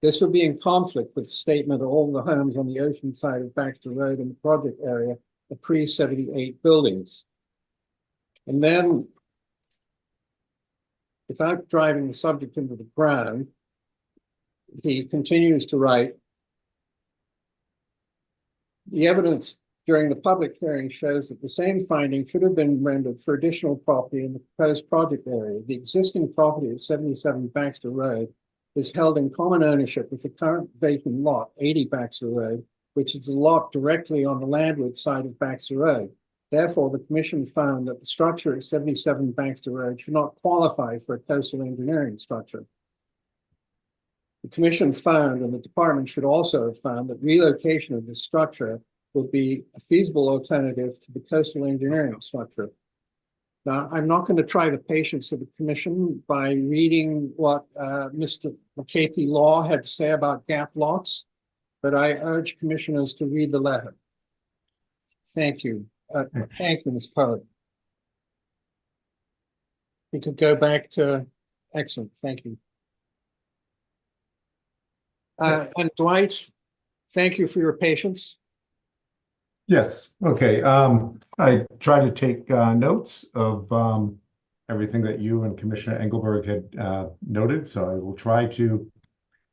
This would be in conflict with the statement that all the homes on the ocean side of Baxter Road in the project area are pre-78 buildings. And then, without driving the subject into the ground, he continues to write, the evidence during the public hearing shows that the same finding should have been rendered for additional property in the proposed project area. The existing property at 77 Baxter Road is held in common ownership with the current vacant lot, 80 Baxter Road, which is a lot directly on the landward side of Baxter Road. Therefore, the commission found that the structure at 77 Baxter Road should not qualify for a coastal engineering structure. The commission found, and the department should also have found, that relocation of this structure would be a feasible alternative to the coastal engineering structure. Now, I'm not going to try the patience of the commission by reading what Mr. KP Law had to say about gap lots, but I urge commissioners to read the letter. Thank you. Thank you, Ms. Poet. We could go back to, excellent, thank you. And Dwight, thank you for your patience. Yes, okay. I tried to take notes of everything that you and Commissioner Engelberg had noted, so I will try to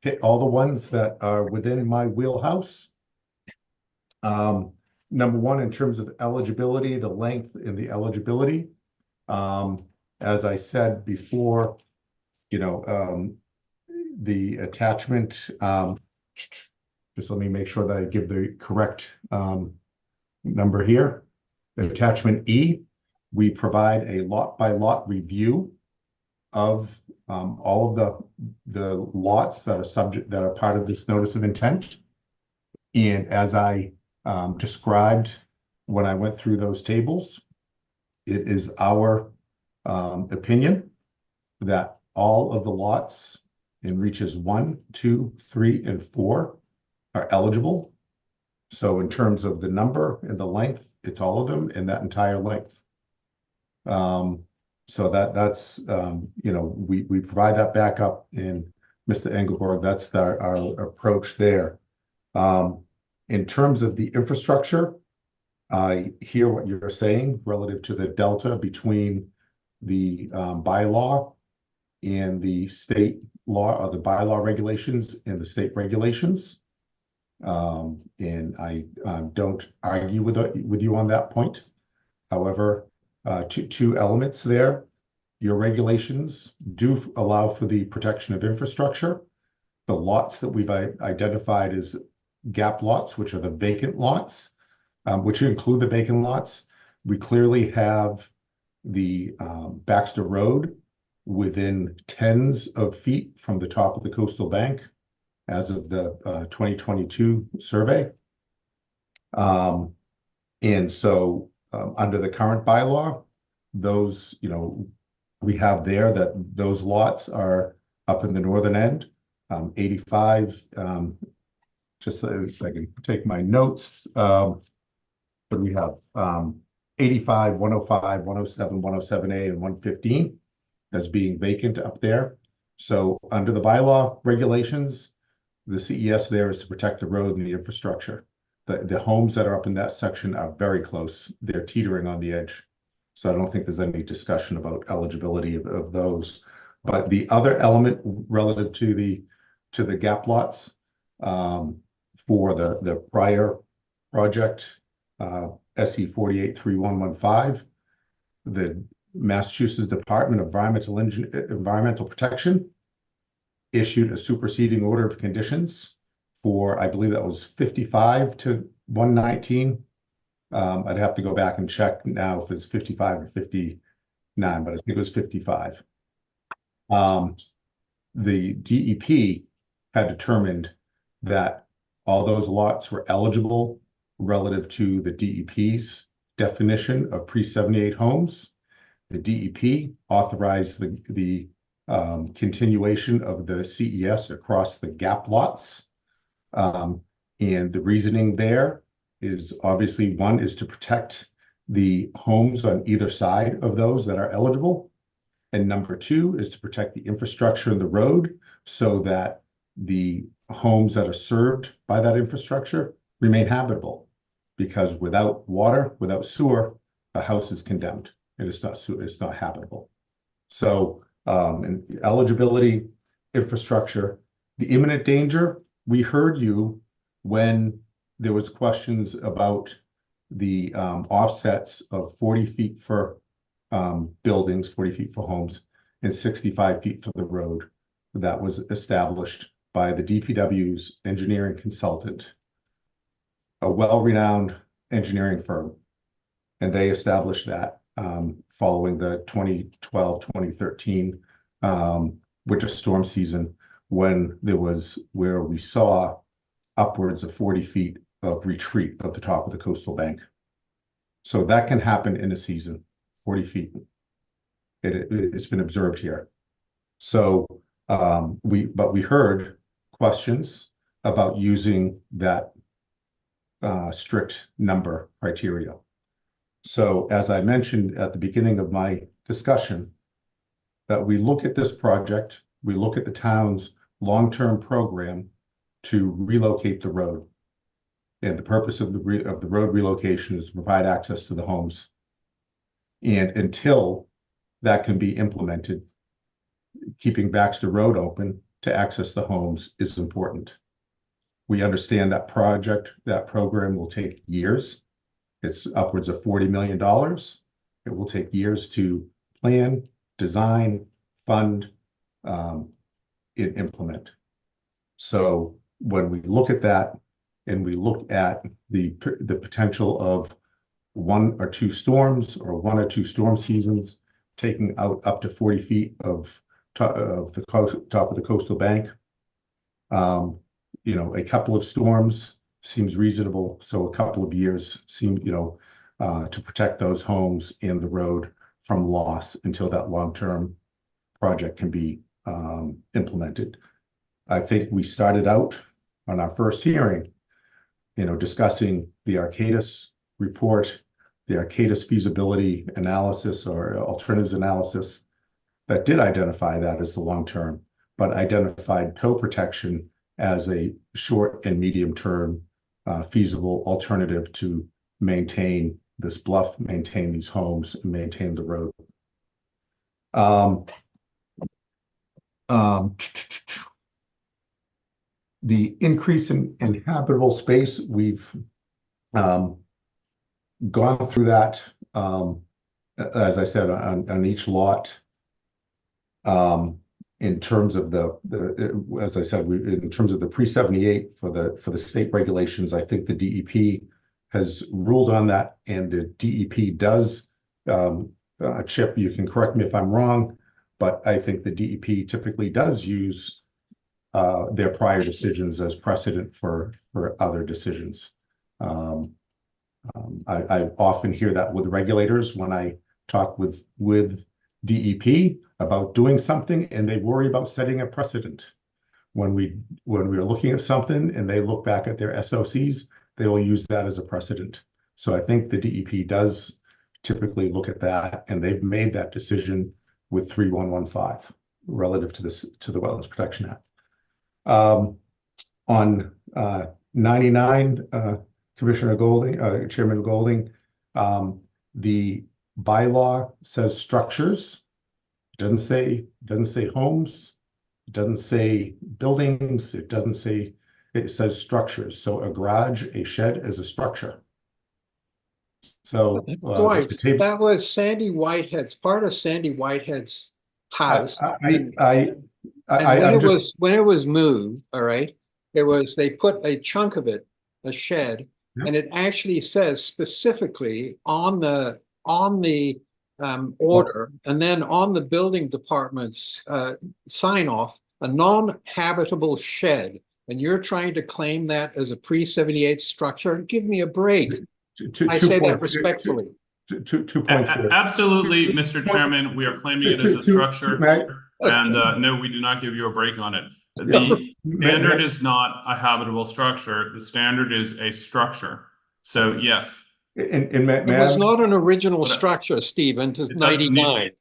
hit all the ones that are within my wheelhouse. Number one, in terms of eligibility, the length and the eligibility. As I said before, you know, the attachment, just let me make sure that I give the correct number here. The attachment E, we provide a lot by lot review of all of the lots that are subject, that are part of this notice of intent. And as I described when I went through those tables, it is our opinion that all of the lots in reaches 1, 2, 3, and 4 are eligible. So in terms of the number and the length, it's all of them in that entire length. So that's you know, we provide that backup in Mr. Engelberg. That's our approach there. In terms of the infrastructure, I hear what you're saying relative to the delta between the bylaw and the state law, or the bylaw regulations and the state regulations. And I don't argue with you on that point. However, two elements there. Your regulations do allow for the protection of infrastructure. The lots that we've identified as gap lots, which are the vacant lots, which include the vacant lots. We clearly have the Baxter Road within tens of feet from the top of the coastal bank as of the 2022 survey. And so under the current bylaw, those, you know, we have there that those lots are up in the northern end, 85, just so I can take my notes, but we have 85, 105, 107, 107A, and 115 as being vacant up there. So under the bylaw regulations, the CES there is to protect the road and the infrastructure. The homes that are up in that section are very close. They're teetering on the edge. So I don't think there's any discussion about eligibility of those. But the other element relative to the gap lots for the prior project, SE 483115, the Massachusetts Department of Environmental Protection issued a superseding order of conditions for, I believe that was 55 to 119. I'd have to go back and check now if it's 55 or 59, but I think it was 55. The DEP had determined that all those lots were eligible relative to the DEP's definition of pre-78 homes. The DEP authorized the continuation of the CES across the gap lots. And the reasoning there is obviously, one is to protect the homes on either side of those that are eligible. And number two is to protect the infrastructure in the road so that the homes that are served by that infrastructure remain habitable. Because without water, without sewer, a house is condemned. It's not habitable. So and eligibility, infrastructure, the imminent danger, we heard you when there was questions about the offsets of 40 feet for buildings, 40 feet for homes, and 65 feet for the road. That was established by the DPW's engineering consultant, a well-renowned engineering firm. And they established that following the 2012-2013 winter storm season, when where we saw upwards of 40 feet of retreat at the top of the coastal bank. So that can happen in a season, 40 feet. It's been observed here. So we heard questions about using that strict number criteria. So as I mentioned at the beginning of my discussion, that we look at this project, we look at the town's long-term program to relocate the road. And the purpose of the road relocation is to provide access to the homes. And until that can be implemented, keeping Baxter Road open to access the homes is important. We understand that program will take years. It's upwards of $40 million. It will take years to plan, design, fund, and implement. So when we look at that and we look at the potential of one or two storms or one or two storm seasons, taking out up to 40 feet of top of the coastal bank, a couple of storms seems reasonable. So a couple of years seem, to protect those homes and the road from loss until that long-term project can be implemented. I think we started out on our first hearing, discussing the Arcadis report, the Arcadis feasibility analysis or alternatives analysis that did identify that as the long-term, but identified tow protection as a short and medium-term feasible alternative to maintain this bluff, maintain these homes, and maintain the road. The increase in habitable space, we've gone through that, as I said, on each lot. In terms of as I said, in terms of the pre-78 for the state regulations, I think the DEP has ruled on that, and the DEP does, Chip, you can correct me if I'm wrong, but I think the DEP typically does use their prior decisions as precedent for other decisions. I often hear that with regulators when I talk with DEP about doing something, and they worry about setting a precedent. When we are looking at something and they look back at their SOCs, they will use that as a precedent. So I think the DEP does typically look at that, and they've made that decision with 3115 relative to the Wetlands Protection Act. On 99, Commissioner Golding, Chairman Golding, the bylaw says structures. It doesn't say homes. It doesn't say buildings. It says structures. So a garage, a shed is a structure. So that was Sandy Whitehead's, part of Sandy Whitehead's house. And I, when I'm it just, was, when it was moved, all right, they put a chunk of it, a shed, Yeah. and it actually says specifically on the order, and then on the building department's sign off, a non-habitable shed. And you're trying to claim that as a pre-78 structure? Give me a break. I say that respectfully. 2 points there. Absolutely, Mr. Chairman, we are claiming it as a structure, and no, we do not give you a break on it. The standard is not a habitable structure. The standard is a structure. So yes. It was not an original structure, Stephen, to 99.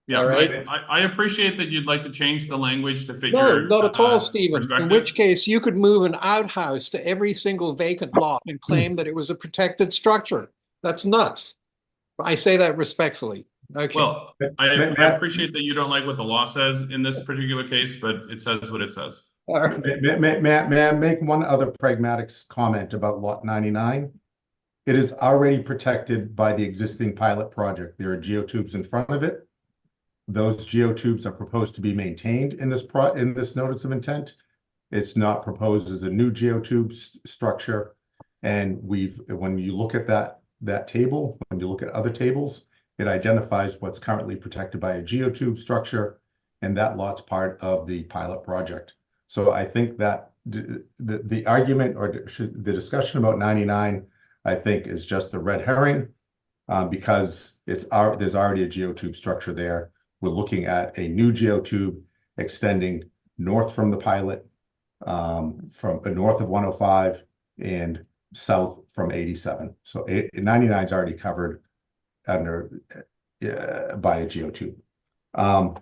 Yeah, all right. I appreciate that you'd like to change the language to fit No, your not at all, Stephen. In perspective. which case you could move an outhouse to every single vacant lot and claim that it was a protected structure. That's nuts. I say that respectfully. Okay. Well, I appreciate that you don't like what the law says in this particular case, but it says what it says. All right. May I make one other pragmatic comment about lot 99? It is already protected by the existing pilot project. There are geotubes in front of it. Those geotubes are proposed to be maintained in this notice of intent. It's not proposed as a new geotube structure. And when you look at that table, when you look at other tables, it identifies what's currently protected by a geotube structure, and that lot's part of the pilot project. So I think that the argument or the discussion about 99, I think, is just a red herring because there's already a geotube structure there. We're looking at a new geotube extending north from the pilot, from north of 105 and south from 87. So 99 is already covered under by a geotube. And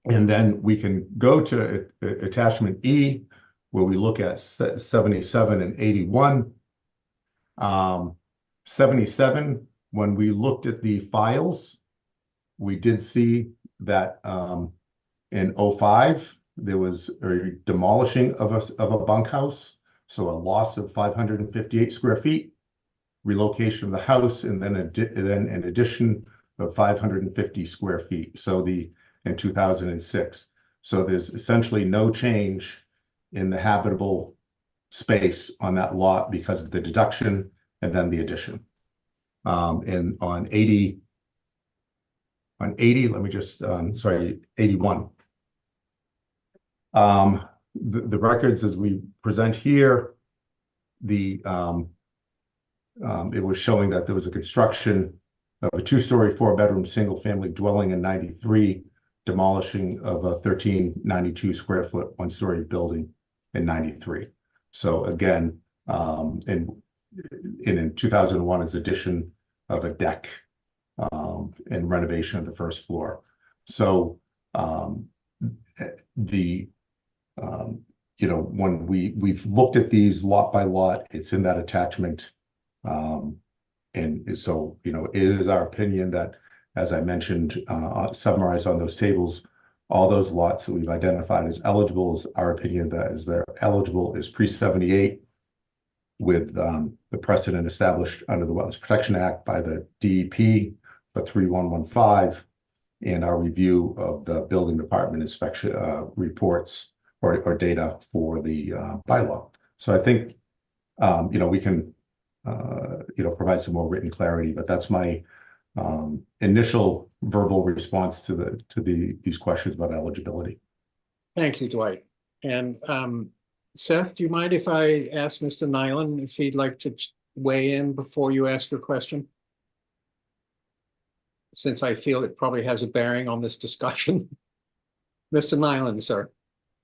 then we can go to attachment E, where we look at 77 and 81. 77, when we looked at the files, we did see that in 05, there was a demolishing of a bunkhouse, so a loss of 558 square feet, relocation of the house, and then an addition of 550 square feet. So in 2006. So there's essentially no change in the habitable space on that lot because of the deduction and then the addition. And on 80, let me just, sorry, 81. The records as we present here, it was showing that there was a construction of a 2-story, 4-bedroom, single-family dwelling in 93, demolishing of a 1392 square foot 1-story building in 93. So again, in 2001 is addition of a deck and renovation of the first floor. So when we've looked at these lot by lot, it's in that attachment. And so, it is our opinion that, as I mentioned, summarized on those tables, all those lots that we've identified as eligible is our opinion that is they're eligible is pre-78 with the precedent established under the Wetlands Protection Act by the DEP for 3115 and our review of the building department inspection reports or data for the bylaw. So I think, we can provide some more written clarity, but that's my initial verbal response to these questions about eligibility. Thank you, Dwight. And Seth, do you mind if I ask Mr. Nyland if he'd like to weigh in before you ask your question? Since I feel it probably has a bearing on this discussion. Mr. Nyland, sir.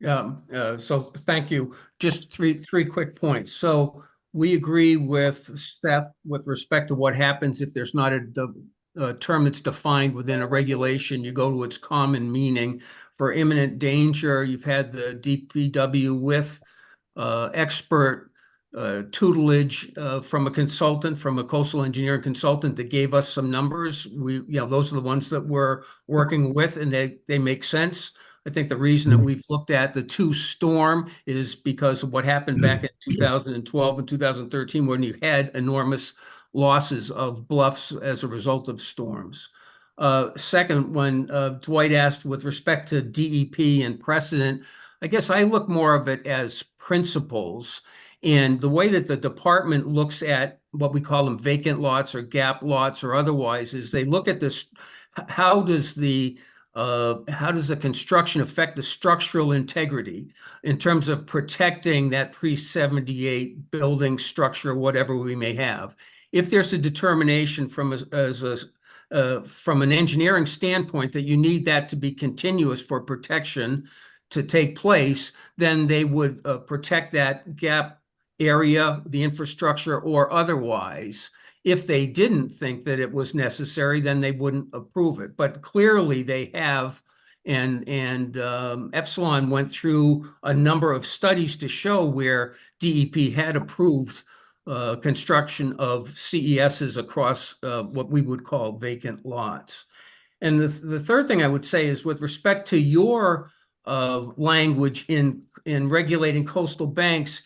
So thank you. Just three quick points. So we agree with Seth with respect to what happens if there's not a term that's defined within a regulation. You go to its common meaning. For imminent danger, you've had the DPW with expert tutelage from a consultant, from a coastal engineering consultant that gave us some numbers. Those are the ones that we're working with, and they make sense. I think the reason that we've looked at the 2 storm is because of what happened back in 2012 and 2013 when you had enormous losses of bluffs as a result of storms. Second, when Dwight asked with respect to DEP and precedent, I guess I look more of it as principles. And the way that the department looks at what we call them vacant lots or gap lots or otherwise is they look at this, how does the construction affect the structural integrity in terms of protecting that pre-78 building structure, whatever we may have. If there's a determination from an engineering standpoint that you need that to be continuous for protection to take place, then they would protect that gap area, the infrastructure, or otherwise. If they didn't think that it was necessary, then they wouldn't approve it. But clearly they have, and Epsilon went through a number of studies to show where DEP had approved construction of CESs across what we would call vacant lots. And the third thing I would say is with respect to your language in regulating coastal banks,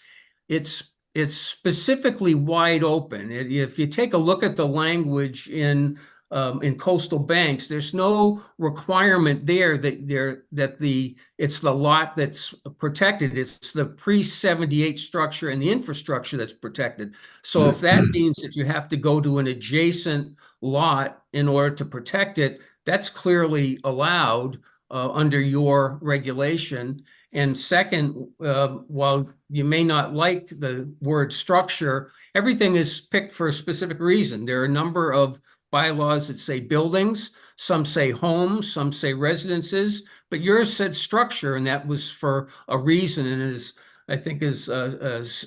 it's specifically wide open. If you take a look at the language in coastal banks, there's no requirement there that it's the lot that's protected. It's the pre-78 structure and the infrastructure that's protected. So if that means that you have to go to an adjacent lot in order to protect it, that's clearly allowed under your regulation. And second, while you may not like the word structure, everything is picked for a specific reason. There are a number of bylaws that say buildings, some say homes, some say residences, but yours said structure, and that was for a reason. And as I think as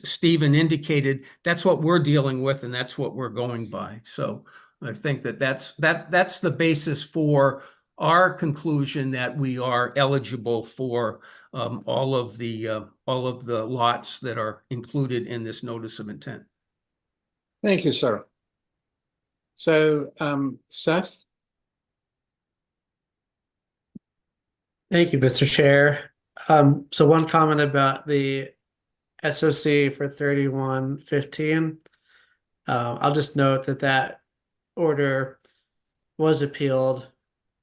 Stephen indicated, that's what we're dealing with, and that's what we're going by. So I think that's the basis for our conclusion that we are eligible for all of the lots that are included in this notice of intent. Thank you, sir. So, Seth? Thank you, Mr. Chair. So one comment about the SOC for 3115. I'll just note that order was appealed.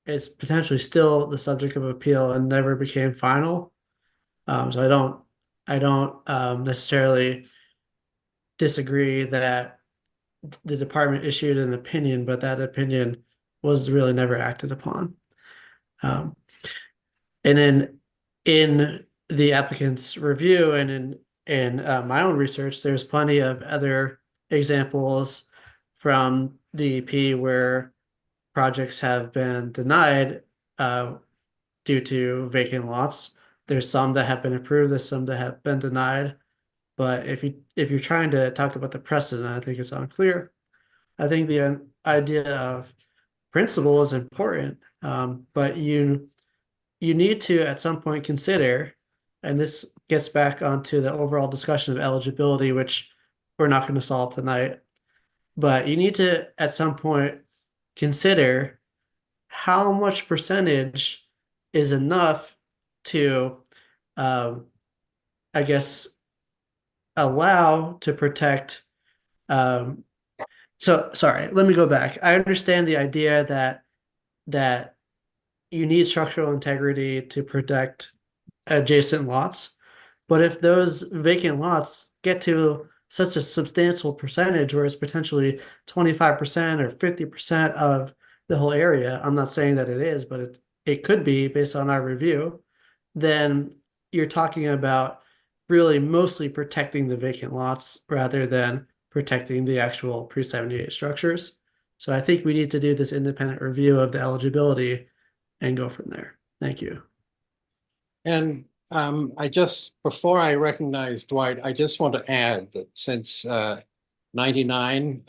It's potentially still the subject of appeal and never became final. So I don't necessarily disagree that the department issued an opinion, but that opinion was really never acted upon. And then in the applicant's review and in my own research, there's plenty of other examples from DEP where projects have been denied due to vacant lots. There's some that have been approved, there's some that have been denied. But if you're trying to talk about the precedent, I think it's unclear. I think the idea of principle is important, but you need to at some point consider, and this gets back onto the overall discussion of eligibility, which we're not going to solve tonight, but you need to at some point consider how much percentage is enough to, I guess, allow to protect. So sorry, let me go back. I understand the idea that you need structural integrity to protect adjacent lots, but if those vacant lots get to such a substantial percentage where it's potentially 25% or 50% of the whole area, I'm not saying that it is, but it could be based on our review, then you're talking about really mostly protecting the vacant lots rather than protecting the actual pre-78 structures. So I think we need to do this independent review of the eligibility and go from there. Thank you. And before I recognize Dwight, I just want to add that since 99,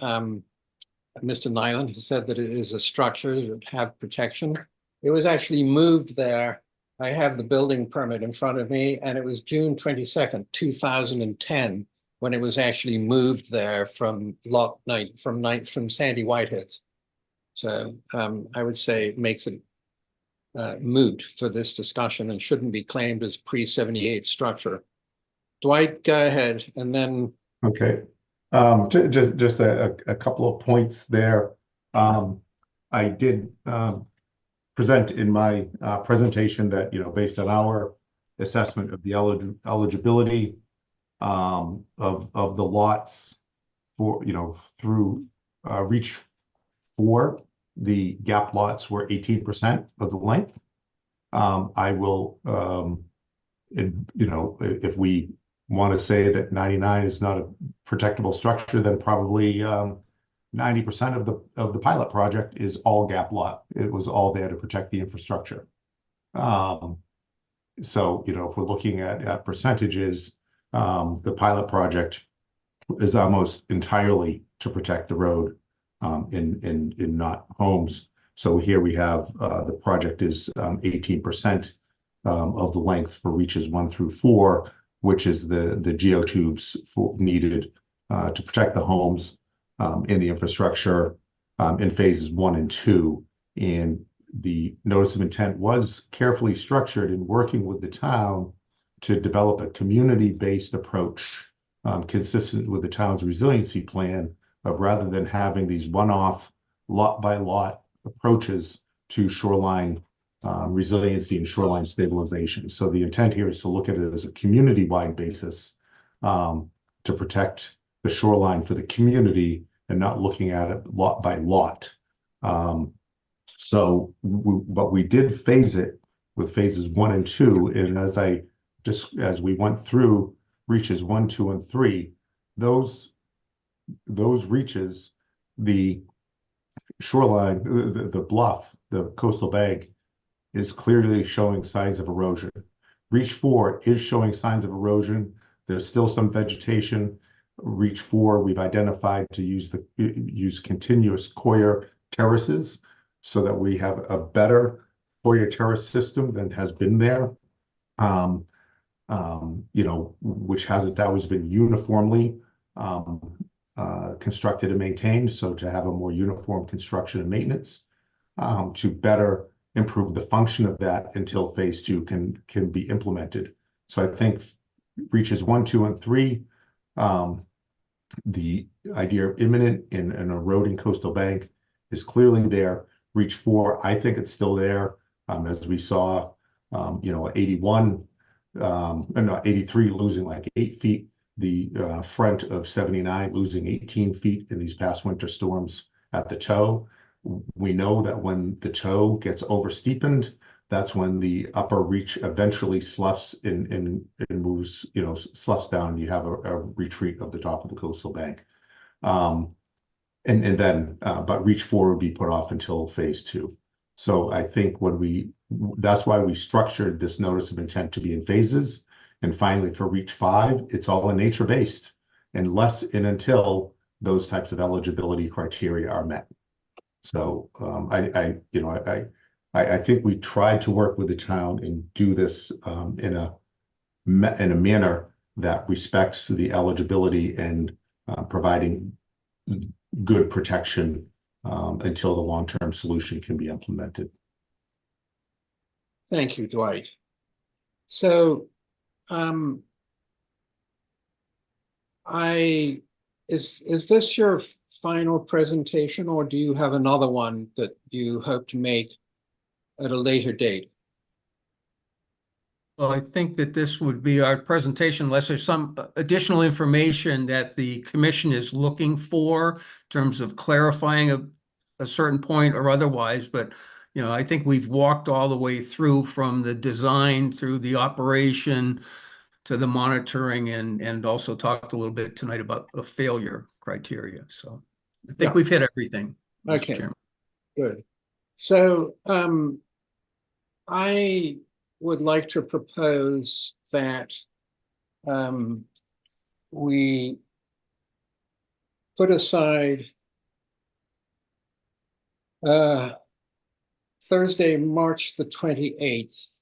Mr. Nyland has said that it is a structure that would have protection. It was actually moved there. I have the building permit in front of me, and it was June 22nd, 2010, when it was actually moved there from lot 9 from Sandy Whitehead's. So I would say it makes it moot for this discussion and shouldn't be claimed as pre-78 structure. Dwight, go ahead, and then. Okay, just a couple of points there. I did present in my presentation that, based on our assessment of the eligibility of the lots for, through reach 4, the gap lots were 18% of the length. I will, if we want to say that 99 is not a protectable structure, then probably 90% of the pilot project is all gap lot. It was all there to protect the infrastructure. So, if we're looking at percentages, the pilot project is almost entirely to protect the road in not homes. So here we have the project is 18% of the length for reaches 1 through 4, which is the geotubes needed to protect the homes in the infrastructure in phases 1 and 2. And the notice of intent was carefully structured in working with the town to develop a community-based approach consistent with the town's resiliency plan of, rather than having these one-off lot by lot approaches to shoreline resiliency and shoreline stabilization. So the intent here is to look at it as a community-wide basis to protect the shoreline for the community and not looking at it lot by lot. But we did phase it with phases 1 and 2. And as we went through reaches 1, 2, and 3, those reaches, the shoreline, the bluff, the coastal bank is clearly showing signs of erosion. Reach 4 is showing signs of erosion. There's still some vegetation. Reach 4, we've identified to use continuous coir terraces so that we have a better coir terrace system than has been there. Which hasn't always been uniformly constructed and maintained. So to have a more uniform construction and maintenance to better improve the function of that until phase 2 can be implemented. So I think reaches 1, 2, and 3, the idea of imminent and an eroding coastal bank is clearly there. Reach 4, I think it's still there, as we saw, 81. 83 losing like 8 feet, the front of 79 losing 18 feet in these past winter storms at the toe. We know that when the toe gets oversteepened, that's when the upper reach eventually sloughs and moves, sloughs down, and you have a retreat of the top of the coastal bank. But reach 4 would be put off until phase 2. So I think that's why we structured this notice of intent to be in phases. And finally, for reach 5, it's all in nature-based unless and until those types of eligibility criteria are met. So I think we tried to work with the town and do this in a manner that respects the eligibility and providing good protection until the long-term solution can be implemented. Thank you, Dwight. So, is this your final presentation, or do you have another one that you hope to make at a later date? Well, I think that this would be our presentation unless there's some additional information that the commission is looking for in terms of clarifying a certain point or otherwise. But, I think we've walked all the way through from the design through the operation to the monitoring and also talked a little bit tonight about the failure criteria. So I think we've hit everything. Okay, good. So I would like to propose that we put aside Thursday, March the 28th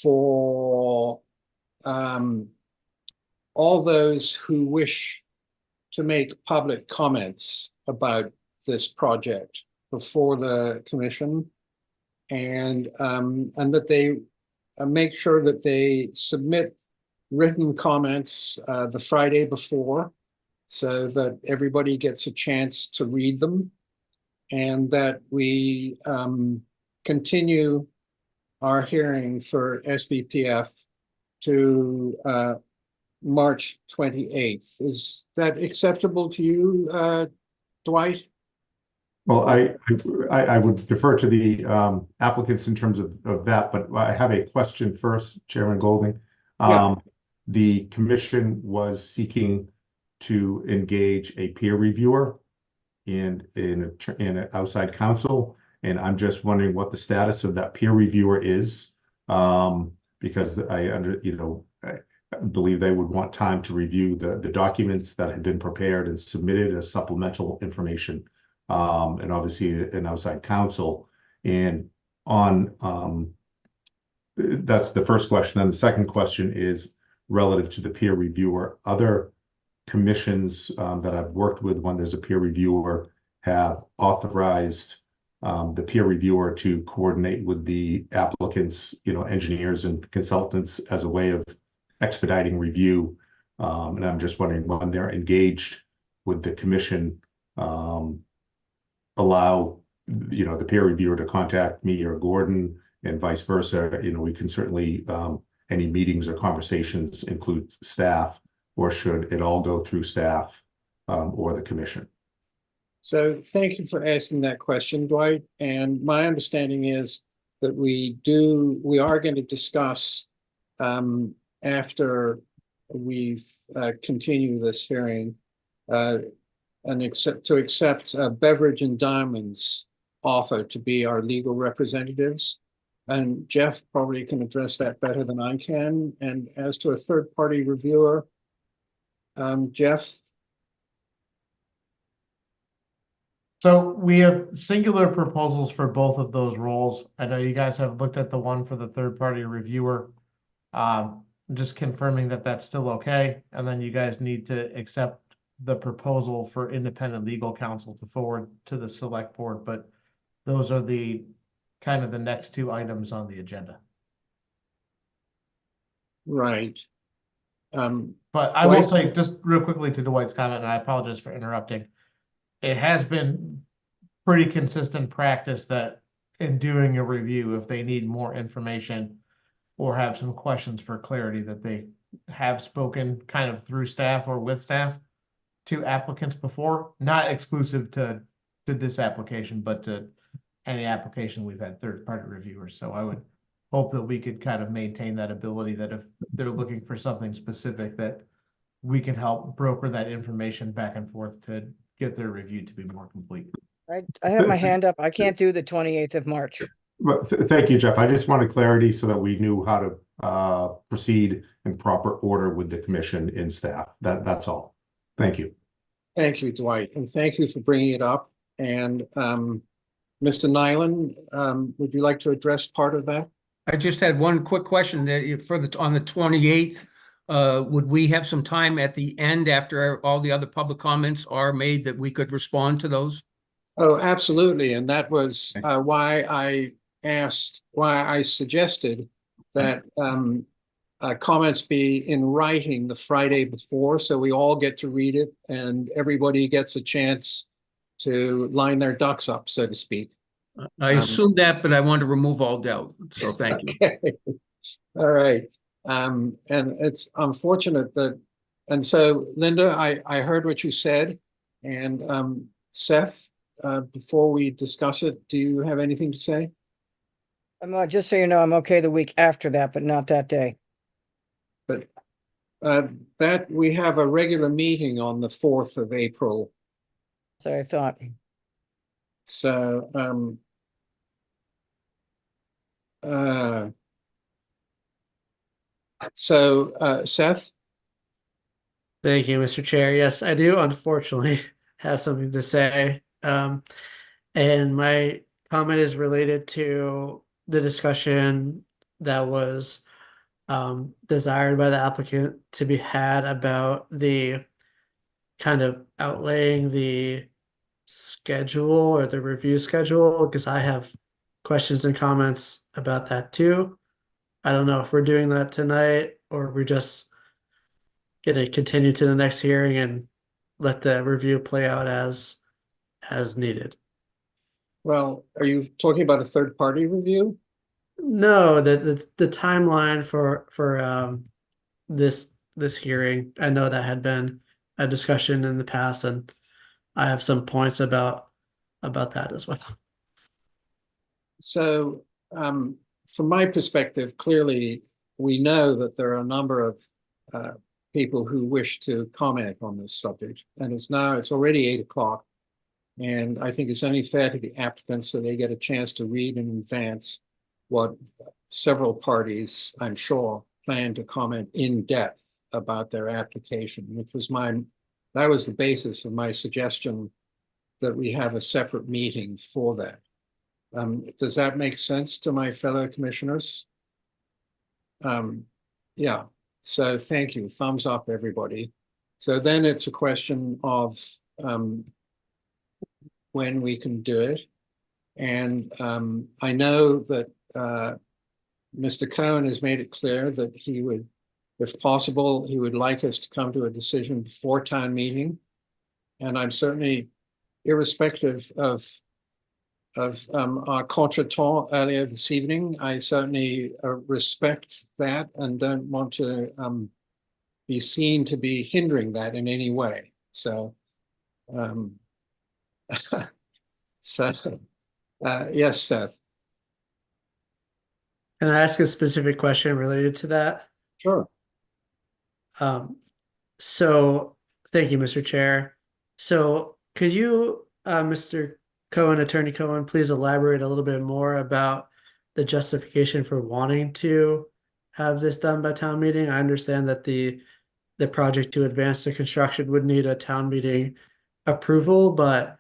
for all those who wish to make public comments about this project before the commission, and that they make sure that they submit written comments the Friday before so that everybody gets a chance to read them. and that we continue our hearing for SBPF to March 28th. Is that acceptable to you, Dwight? Well, I would defer to the applicants in terms of that, but I have a question first, Chairman Golding. Yeah. The commission was seeking to engage a peer reviewer in an outside counsel, and I'm just wondering what the status of that peer reviewer is, because I believe they would want time to review the documents that have been prepared and submitted as supplemental information, and obviously an outside counsel. And on that's the first question. And the second question is relative to the peer reviewer. Other commissions that I've worked with when there's a peer reviewer have authorized the peer reviewer to coordinate with the applicants, engineers and consultants as a way of expediting review. And I'm just wondering, when they're engaged with the commission, allow the peer reviewer to contact me or Gordon and vice versa. We can certainly any meetings or conversations include staff, or should it all go through staff or the commission? So thank you for asking that question, Dwight. And my understanding is that we are going to discuss after we've continue this hearing to accept Beveridge and Diamond's offer to be our legal representatives. And Jeff probably can address that better than I can. And as to a third-party reviewer, Jeff? So we have singular proposals for both of those roles. I know you guys have looked at the one for the third-party reviewer. Just confirming that that's still okay. And then you guys need to accept the proposal for independent legal counsel to forward to the select board. But those are the kind of the next two items on the agenda. Right. But I will say, just real quickly to Dwight's comment, and I apologize for interrupting. It has been pretty consistent practice that in doing a review, if they need more information or have some questions for clarity, that they have spoken kind of through staff or with staff to applicants before, not exclusive to this application, but to any application we've had third-party reviewers. So I would hope that we could kind of maintain that ability, that if they're looking for something specific, that we can help broker that information back and forth to get their review to be more complete. I have my hand up. I can't do the 28th of March. But thank you, Jeff. I just wanted clarity so that we knew how to proceed in proper order with the commission and staff. That's all. Thank you. Thank you, Dwight, and thank you for bringing it up. And Mr. Nyland, would you like to address part of that? I just had one quick question that on the 28th, would we have some time at the end after all the other public comments are made that we could respond to those? Oh, absolutely. And that was why I suggested that comments be in writing the Friday before, so we all get to read it and everybody gets a chance to line their ducks up, so to speak. I assumed that, but I wanted to remove all doubt. So thank you. Okay. All right. And it's unfortunate that, and so Linda, I heard what you said, and Seth, before we discuss it, do you have anything to say? Just so you know, I'm okay the week after that, but not that day. But that we have a regular meeting on the 4th of April. So I thought. So Seth? Thank you, Mr. Chair. Yes, I do unfortunately have something to say. And my comment is related to the discussion that was desired by the applicant to be had about the kind of outlaying the schedule or the review schedule, because I have questions and comments about that too. I don't know if we're doing that tonight or we're just going to continue to the next hearing and let the review play out as needed. Well, are you talking about a third-party review? No, the timeline for this hearing, I know that had been a discussion in the past, and I have some points about that as well. So, from my perspective, clearly, we know that there are a number of people who wish to comment on this subject, and it's already 8 o'clock. And I think it's only fair to the applicants that they get a chance to read in advance what several parties, I'm sure, plan to comment in depth about their application, that was the basis of my suggestion that we have a separate meeting for that. Does that make sense to my fellow commissioners? Yeah, so thank you. Thumbs up, everybody. So then it's a question of when we can do it. And I know that Mr. Cohen has made it clear that he would, if possible, he would like us to come to a decision before town meeting. And I'm certainly, irrespective of our contretemps earlier this evening, I certainly respect that and don't want to be seen to be hindering that in any way. So, yes, Seth. Can I ask a specific question related to that? Sure. So thank you, Mr. Chair. So could you, Mr. Cohen, Attorney Cohen, please elaborate a little bit more about the justification for wanting to have this done by town meeting? I understand that the project to advance the construction would need a town meeting approval, but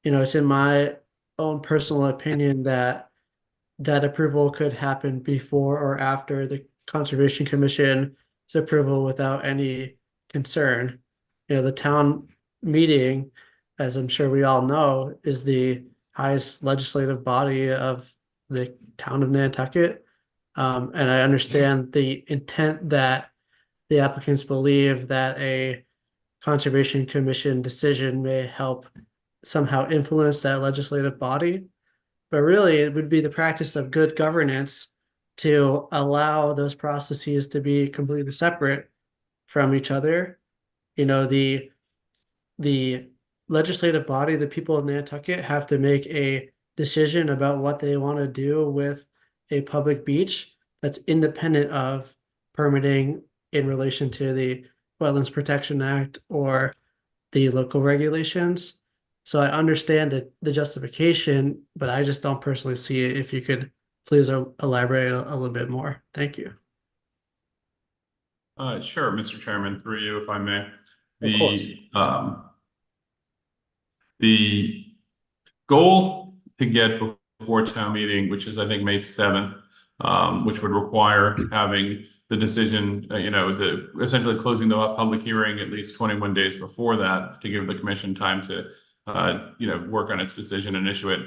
it's in my own personal opinion that approval could happen before or after the Conservation Commission's approval without any concern. The town meeting, as I'm sure we all know, is the highest legislative body of the town of Nantucket. And I understand the intent that the applicants believe that a Conservation Commission decision may help somehow influence that legislative body. But really, it would be the practice of good governance to allow those processes to be completely separate from each other. The legislative body, the people of Nantucket, have to make a decision about what they want to do with a public beach that's independent of permitting in relation to the Wetlands Protection Act or the local regulations. So I understand the justification, but I just don't personally see it. If you could please elaborate a little bit more. Thank you. Sure, Mr. Chairman, through you, if I may. The goal to get before town meeting, which is I think May 7th, which would require having the decision, essentially closing the public hearing at least 21 days before that to give the commission time to work on its decision and issue it.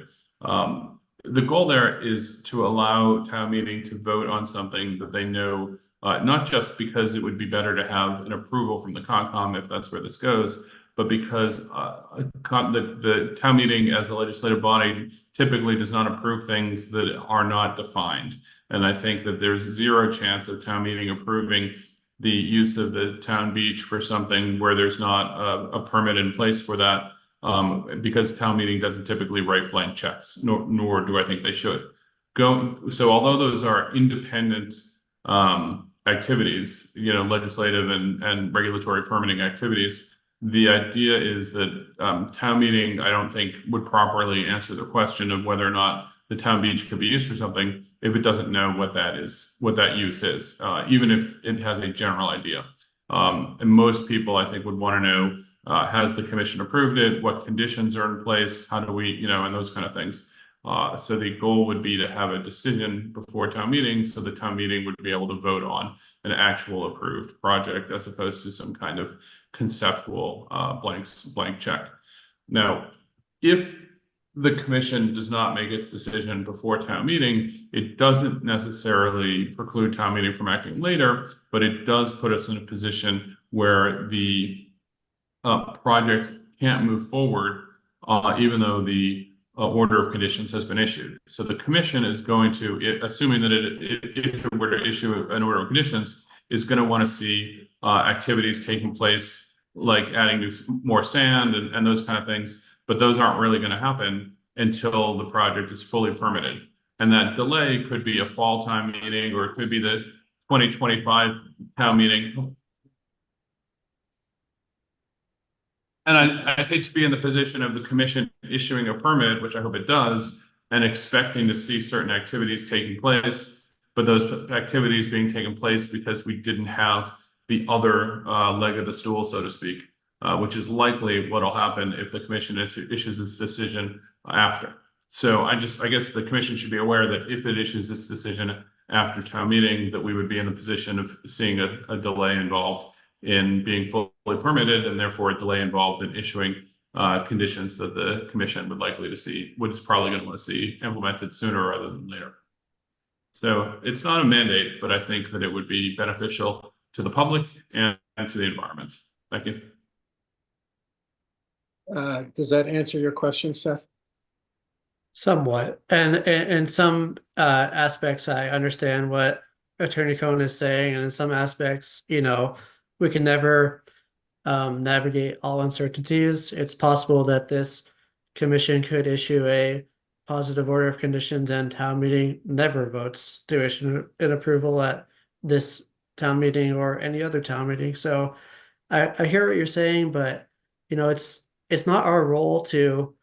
The goal there is to allow town meeting to vote on something that they know, not just because it would be better to have an approval from the Concom if that's where this goes, but because the town meeting as a legislative body typically does not approve things that are not defined. And I think that there's zero chance of town meeting approving the use of the town beach for something where there's not a permit in place for that. Because town meeting doesn't typically write blank checks, nor do I think they should. So although those are independent activities, legislative and regulatory permitting activities, the idea is that town meeting, I don't think, would properly answer the question of whether or not the town beach could be used for something if it doesn't know what that is, what that use is, even if it has a general idea. And most people, I think, would want to know, has the commission approved it? What conditions are in place? How do we, and those kind of things. So the goal would be to have a decision before town meeting, so the town meeting would be able to vote on an actual approved project as opposed to some kind of conceptual blank check. Now, if the commission does not make its decision before town meeting, it doesn't necessarily preclude town meeting from acting later, but it does put us in a position where the project can't move forward, even though the order of conditions has been issued. So the commission is going to, assuming that if it were to issue an order of conditions, is going to want to see activities taking place, like adding more sand and those kind of things. But those aren't really going to happen until the project is fully permitted. And that delay could be a fall time meeting, or it could be the 2025 town meeting. And I hate to be in the position of the commission issuing a permit, which I hope it does, and expecting to see certain activities taking place, but those activities being taken place because we didn't have the other leg of the stool, so to speak, which is likely what will happen if the commission issues its decision after. So I guess the commission should be aware that if it issues this decision after town meeting, that we would be in the position of seeing a delay involved in being fully permitted, and therefore a delay involved in issuing conditions that the commission would likely to see, would is probably going to want to see implemented sooner rather than later. So it's not a mandate, but I think that it would be beneficial to the public and to the environment. Thank you. Does that answer your question, Seth? Somewhat, and in some aspects, I understand what Attorney Cohn is saying, and in some aspects, you know, we can never navigate all uncertainties. It's possible that this commission could issue a positive order of conditions and town meeting never votes to issue an approval at this town meeting or any other town meeting. So I hear what you're saying, but you know, it's not our role to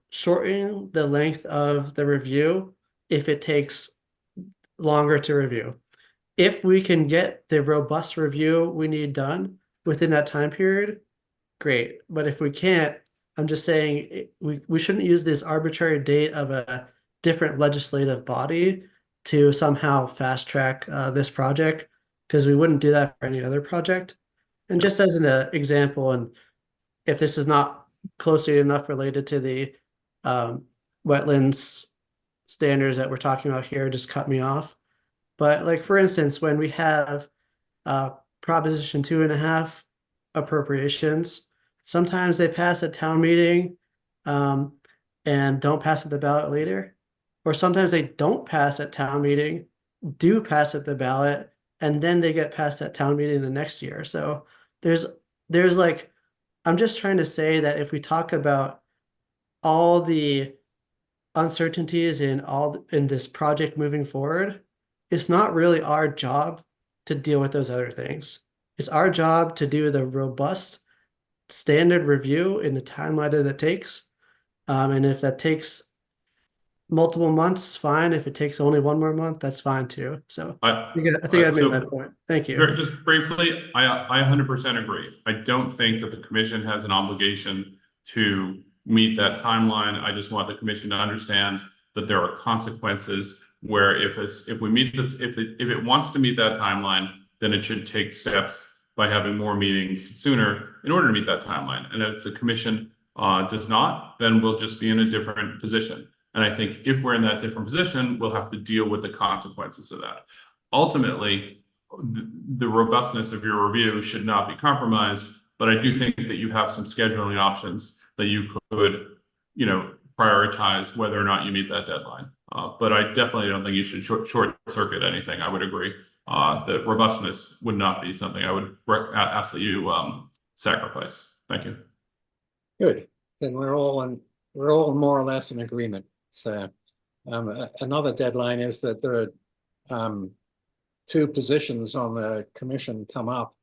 shorten the length of the review if it takes longer to review. If we can get the robust review we need done within that time period, great. But if we can't, I'm just saying we shouldn't use this arbitrary date of a different legislative body to somehow fast track this project, because we wouldn't do that for any other project. And just as an example, and if this is not closely enough related to the wetlands standards that we're talking about here, just cut me off. But like, for instance, when we have Proposition 2.5 appropriations, sometimes they pass at town meeting and don't pass at the ballot later. Or sometimes they don't pass at town meeting, do pass at the ballot, and then they get passed at town meeting the next year. So there's like, I'm just trying to say that if we talk about all the uncertainties in this project moving forward, it's not really our job to deal with those other things. It's our job to do the robust standard review in the timeline that it takes. And if that takes multiple months, fine. If it takes only one more month, that's fine too. So I think I made that point. Thank you. Just briefly, I 100% agree. I don't think that the commission has an obligation to meet that timeline. I just want the commission to understand that there are consequences where if it wants to meet that timeline, then it should take steps by having more meetings sooner in order to meet that timeline. And if the commission does not, then we'll just be in a different position. And I think if we're in that different position, we'll have to deal with the consequences of that. Ultimately, the robustness of your review should not be compromised, but I do think that you have some scheduling options that you could, you know, prioritize whether or not you meet that deadline. But I definitely don't think you should short circuit anything. I would agree that robustness would not be something I would ask that you sacrifice. Thank you. Good. Then we're all more or less in agreement. So another deadline is that there are 2 positions on the commission come up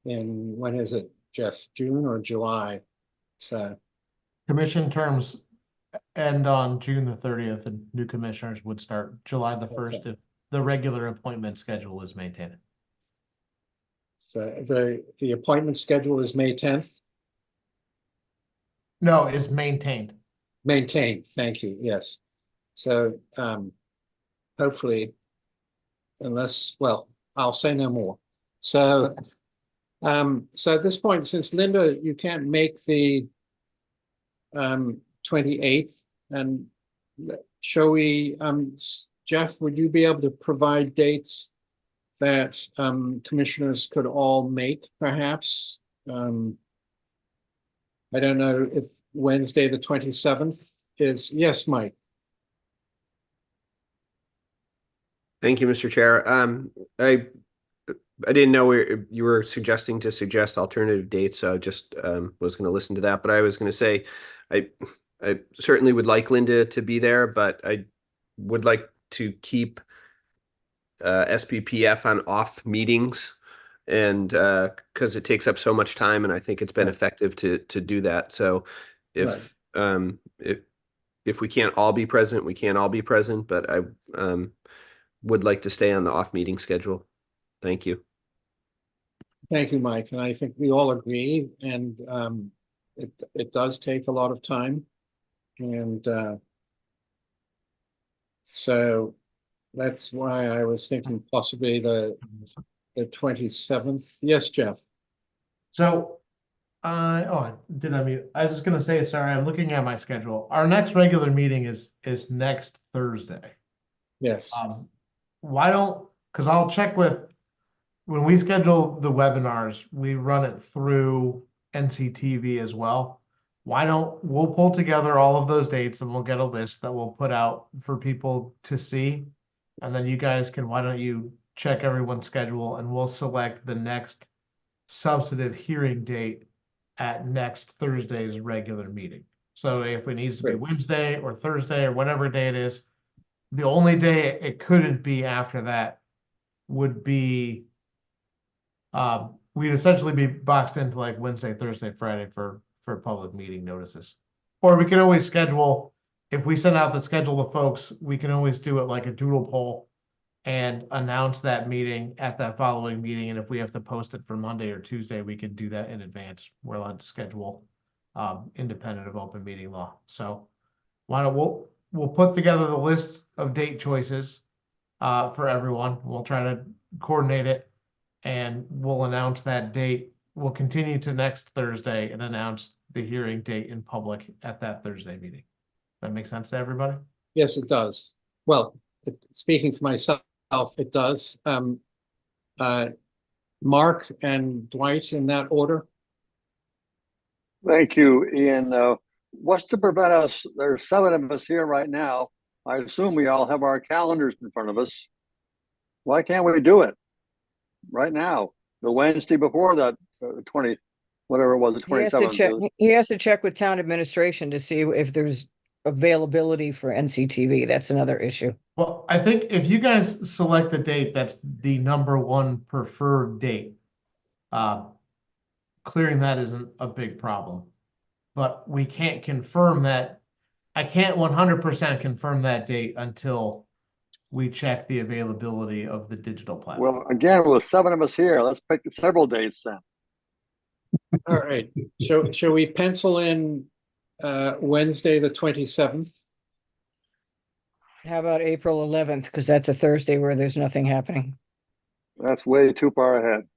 in, when is it, Jeff? June or July? So Commission terms end on June the 30th, and new commissioners would start July the 1st if the regular appointment schedule is maintained. So the appointment schedule is May 10th? No, is maintained. Maintained, thank you, yes. So hopefully, unless, well, I'll say no more. So so at this point, since Linda, you can't make the 28th, and shall we, Jeff, would you be able to provide dates that commissioners could all make, perhaps? I don't know if Wednesday, the 27th is, yes, Mike. Thank you, Mr. Chair. I didn't know you were suggesting to suggest alternative dates, so I just was going to listen to that. But I was going to say, I certainly would like Linda to be there, but I would like to keep SPPF on off meetings, and because it takes up so much time, and I think it's been effective to do that. So if if we can't all be present, we can't all be present, but I would like to stay on the off meeting schedule. Thank you. Thank you, Mike. And I think we all agree. And it does take a lot of time. And so that's why I was thinking possibly the 27th. Yes, Jeff. So, did I mute? I was just gonna say, sorry, I'm looking at my schedule. Our next regular meeting is next Thursday. Yes. Why don't, because I'll check with, when we schedule the webinars, we run it through NCTV as well. Why don't, we'll pull together all of those dates and we'll get a list that we'll put out for people to see. And then you guys can, why don't you check everyone's schedule and we'll select the next substantive hearing date at next Thursday's regular meeting. So if it needs to be Wednesday or Thursday or whatever day it is, the only day it couldn't be after that would be, we'd essentially be boxed into like Wednesday, Thursday, Friday for public meeting notices. Or we can always schedule, if we send out the schedule to folks, we can always do it like a doodle poll and announce that meeting at that following meeting. And if we have to post it for Monday or Tuesday, we can do that in advance. We're allowed to schedule independent of open meeting law. So why don't we'll put together the list of date choices for everyone. We'll try to coordinate it and we'll announce that date. We'll continue to next Thursday and announce the hearing date in public at that Thursday meeting. That makes sense to everybody? Yes, it does. Well, speaking for myself, it does. Mark and Dwight, in that order. Thank you, Ian. What's to prevent us? There's 7 of us here right now. I assume we all have our calendars in front of us. Why can't we do it right now? The Wednesday before that, 20, whatever it was, the 27th. He has to check with town administration to see if there's availability for NCTV. That's another issue. Well, I think if you guys select the date, that's the #1 preferred date. Clearing that isn't a big problem, but we can't confirm that. I can't 100% confirm that date until we check the availability of the digital platform. Well, again, with 7 of us here, let's pick several dates then. All right. Shall we pencil in Wednesday, the 27th? How about April 11th? Because that's a Thursday where there's nothing happening. That's way too far ahead.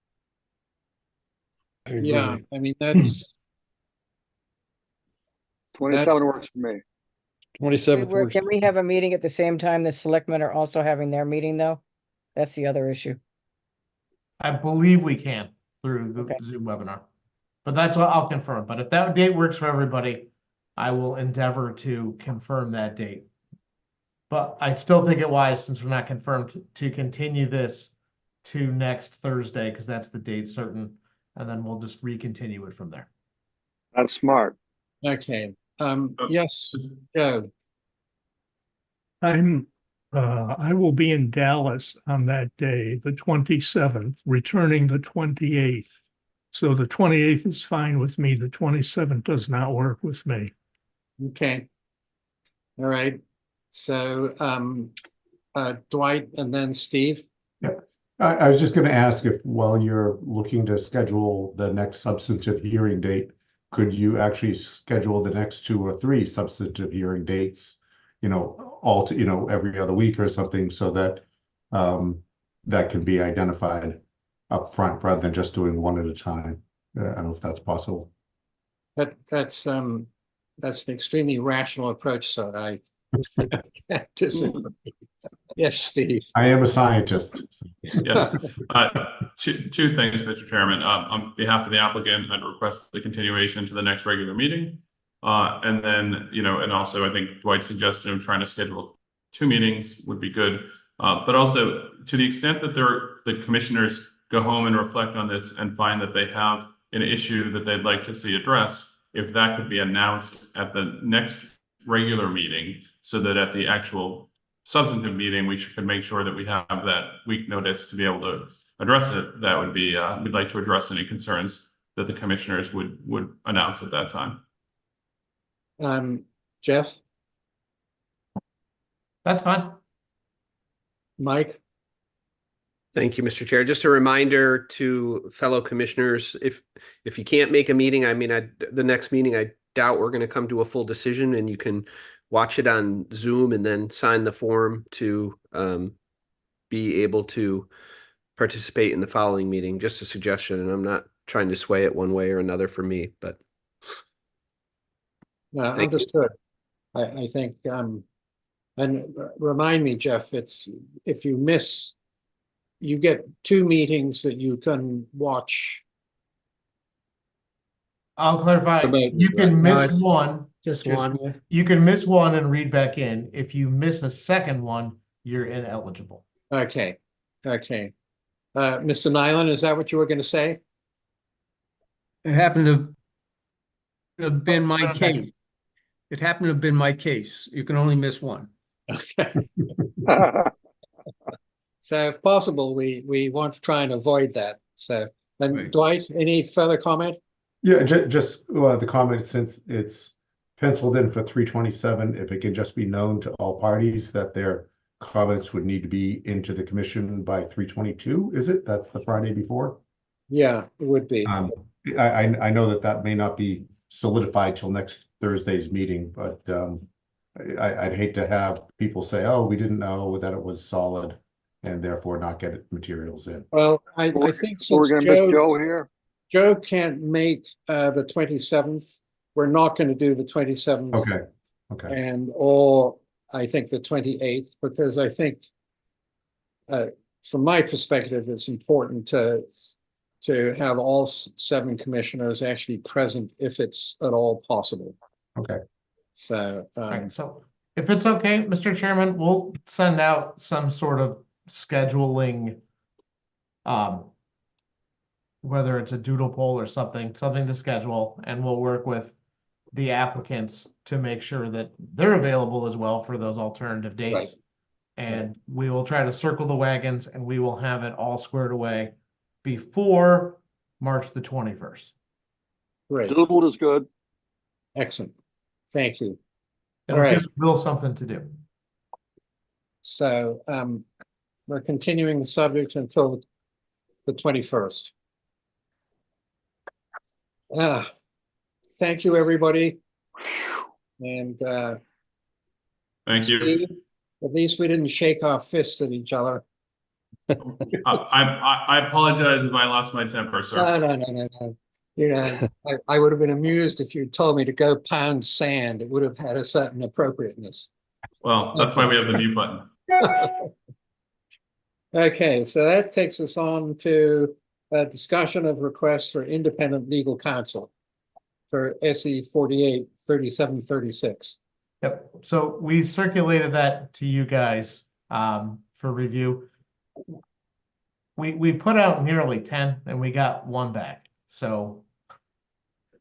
Yeah, I mean, that's 27 works for me. 27th works. Can we have a meeting at the same time the selectmen are also having their meeting, though? That's the other issue. I believe we can through the Zoom webinar, but that's what I'll confirm. But if that date works for everybody, I will endeavor to confirm that date. But I still think it wise, since we're not confirmed, to continue this to next Thursday, because that's the date certain, and then we'll just recontinue it from there. That's smart. okay. Yes, Joe. I will be in Dallas on that day, the 27th, returning the 28th. So the 28th is fine with me. The 27th does not work with me. Okay. All right. So Dwight and then Steve. Yeah. I was just going to ask if, while you're looking to schedule the next substantive hearing date, could you actually schedule the next 2 or 3 substantive hearing dates, all to, every other week or something, so that that can be identified up front rather than just doing one at a time? I don't know if that's possible. That's an extremely rational approach, so I disagree. Yes, Steve. I am a scientist. Yeah. Two things, Mr. Chairman. On behalf of the applicant, I'd request the continuation to the next regular meeting. And then, and also I think Dwight's suggestion of trying to schedule 2 meetings would be good. But also, to the extent that the commissioners go home and reflect on this and find that they have an issue that they'd like to see addressed, if that could be announced at the next regular meeting, so that at the actual substantive meeting, we could make sure that we have that week notice to be able to address it. That would be, we'd like to address any concerns that the commissioners would announce at that time. Jeff? That's fine. Mike? Thank you, Mr. Chair. Just a reminder to fellow commissioners, if you can't make a meeting, the next meeting, I doubt we're going to come to a full decision, and you can watch it on Zoom and then sign the form to be able to participate in the following meeting. Just a suggestion, and I'm not trying to sway it one way or another for me, but. No, understood. I think, and remind me, Jeff, if you miss, you get 2 meetings that you can watch. I'll clarify. You can miss one. Just one. You can miss one and read back in. If you miss a second one, you're ineligible. Okay. Mr. Nyland, is that what you were going to say? It happened to have been my case. It happened to have been my case. You can only miss one. Okay. So if possible, we want to try and avoid that. So, and Right. Dwight, any further comment? Yeah, just the comment, since it's penciled in for 3/27, if it can just be known to all parties that their comments would need to be into the commission by 3/22, is it? That's the Friday before? Yeah, it would be. I know that may not be solidified till next Thursday's meeting, but I'd hate to have people say, oh, we didn't know that it was solid, and therefore not get materials in. Well, I think We're since going to miss Joe here. Joe can't make the 27th, we're not going to do the 27th. Okay. Or I think the 28th, because I think from my perspective, it's important to have all 7 commissioners actually present if it's at all possible. Okay. So, Right, so if it's okay, Mr. Chairman, we'll send out some sort of scheduling, whether it's a doodle poll or something to schedule, and we'll work with the applicants to make sure that they're available as well for those alternative dates. Right. And we will try to circle the wagons, and we will have it all squared away before March the 21st. Great. Doodle is good. Excellent. Thank you. It'll All right. give Bill something to do. So we're continuing the subject until the 21st. Thank you, everybody. And Thank you. Steve, at least we didn't shake our fists at each other. I apologize if I lost my temper, sir. No. You know, I would have been amused if you told me to go pound sand. It would have had a certain appropriateness. Well, that's why we have the mute button. Okay, so that takes us on to a discussion of requests for independent legal counsel for SE 48 3736. Yep. So we circulated that to you guys for review. We put out nearly 10 and we got 1 back. So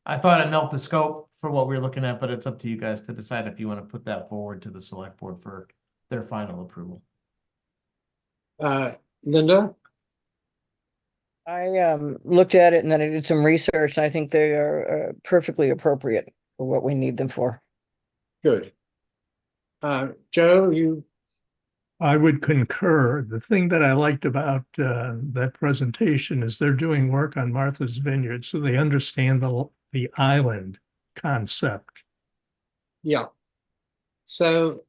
I thought I'd melt the scope for what we're looking at, but it's up to you guys to decide if you want to put that forward to the select board for their final approval. Linda? I looked at it and then I did some research, and I think they are perfectly appropriate for what we need them for. Good. Joe, you? I would concur. The thing that I liked about that presentation is they're doing work on Martha's Vineyard, so they understand the island concept. Yeah. So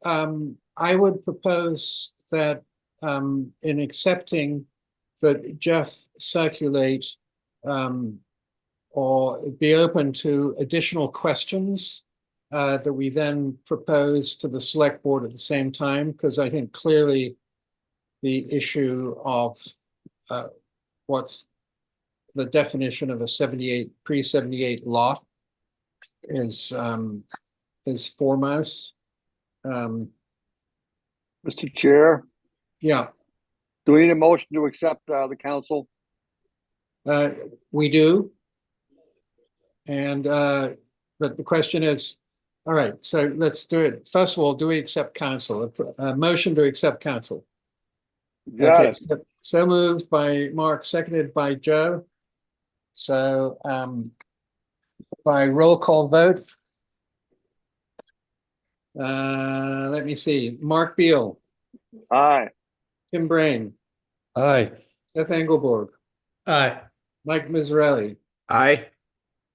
I would propose that in accepting that Jeff circulate or be open to additional questions that we then propose to the select board at the same time, because I think clearly the issue of what's the definition of a 78, pre-78 lot is foremost. Mr. Chair, Yeah, do we need a motion to accept the council? we do. And but the question is, all right, so let's do it. First of all, do we accept council? A motion to accept council. Got it. So moved by Mark, seconded by Joe. So by roll call vote. Let me see. Mark Beal, Aye. Tim Brain, Aye. Seth Engelborg, Aye. Mike Miserelli, Aye.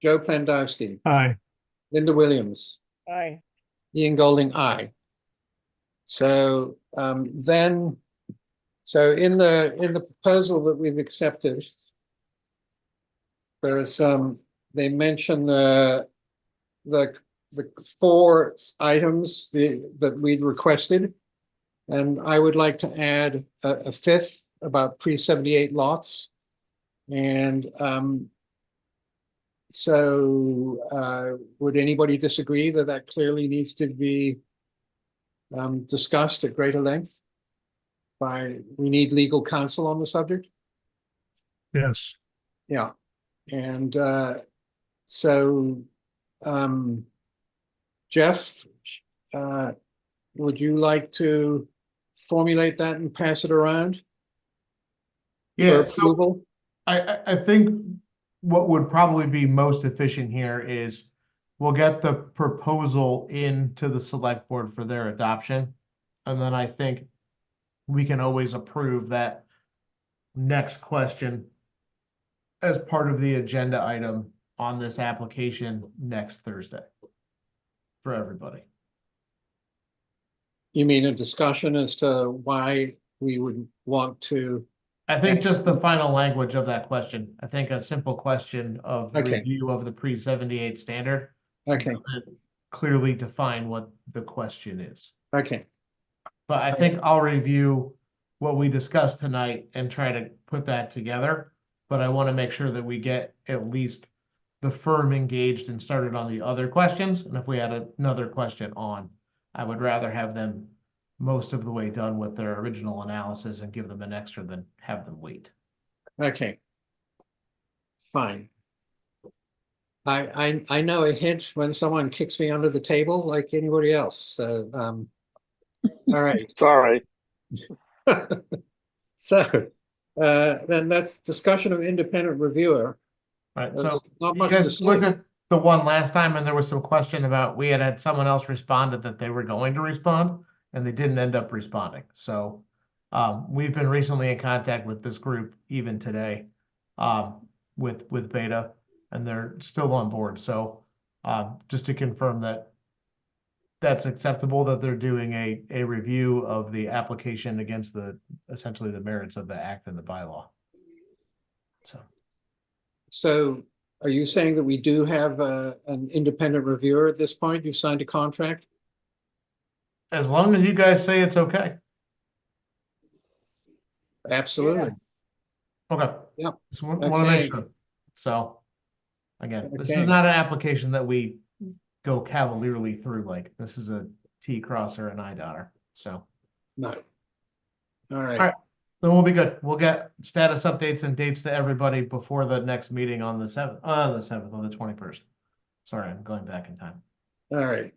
Joe Plandowski, Aye. Linda Williams, Aye. Ian Golding, aye. So then, so in the proposal that we've accepted, there's they mention the 4 items that we'd requested, and I would like to add a 5th about pre-78 lots, and so would anybody disagree that clearly needs to be discussed at greater length? We need legal counsel on the subject. Yes. Yeah, and so Jeff, would you like to formulate that and pass it around for Yeah, approval? I think what would probably be most efficient here is we'll get the proposal into the select board for their adoption. And then I think we can always approve that next question as part of the agenda item on this application next Thursday for everybody. You mean a discussion as to why we would want to? I think just the final language of that question. I think a simple question of Okay. review of the pre-78 standard. Okay. doesn't clearly define what the question is. Okay. But I think I'll review what we discussed tonight and try to put that together. But I want to make sure that we get at least the firm engaged and started on the other questions. And if we had another question on, I would rather have them most of the way done with their original analysis and give them an extra than have them wait. Okay. Fine. I know a hint when someone kicks me under the table like anybody else. So all right. Sorry. So then that's discussion of independent reviewer. Right. There's So not you much to guys say. look at the one last time and there was some question about we had someone else responded that they were going to respond and they didn't end up responding. So we've been recently in contact with this group even today with Beta, and they're still on board. So just to confirm that that's acceptable, that they're doing a review of the application against essentially the merits of the act and the bylaw. So are you saying that we do have an independent reviewer at this point? You've signed a contract? As long as you guys say it's okay. Absolutely. Okay. Yep. Just want to make Okay. sure. So again, this Okay. is not an application that we go cavalierly through. Like this is a T crosser and I dotter. So No. All all right. right, then we'll be good. We'll get status updates and dates to everybody before the next meeting on the 7th, on the 21st. Sorry, I'm going back in time. All right.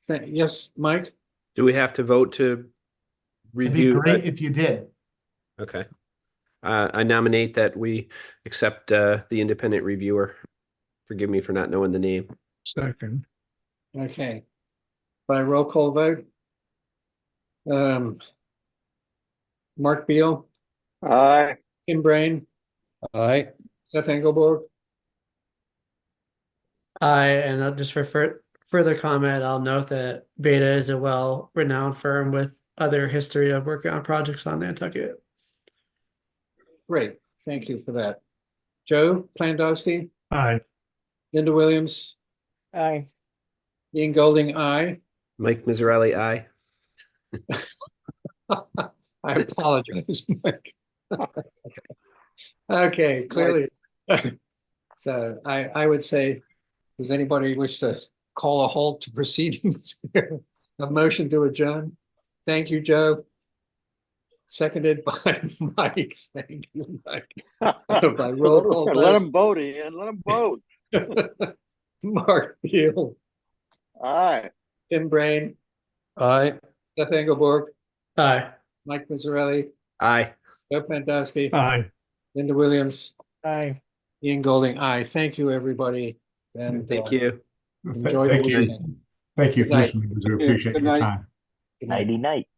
Yes, Mike? Do we have to vote to It'd be review? great if you did. Okay. I nominate that we accept the independent reviewer. Forgive me for not knowing the name. Second. Okay. By roll call vote. Mark Beal, Aye. Tim Brain, Aye. Seth Engelborg, Aye, and just for further comment, I'll note that Beta is a well-renowned firm with other history of working on projects on Nantucket. great. Thank you for that. Joe Plandowski, Aye. Linda Williams, Aye. Ian Golding, aye. Mike Miserelli, aye. I apologize, Mike. Okay, clearly. So I would say, does anybody wish to call a halt to proceedings? A motion to adjourn? Thank you, Joe. Seconded by Mike. Thank you, Mike. By roll call Let vote. them vote, Ian. Let them vote. Mark Beal, Aye. Tim Brain, Aye. Seth Engelborg, Aye. Mike Pizzarelli, Aye. Joe Pandowski, Aye. Linda Williams, Aye. Ian Golding. Aye. Thank you, everybody. And Thank you. enjoy the Thank you. weekend. Thank you, Good night. Commissioner. We Yeah, appreciate good your night. time. Good night. Nighty night.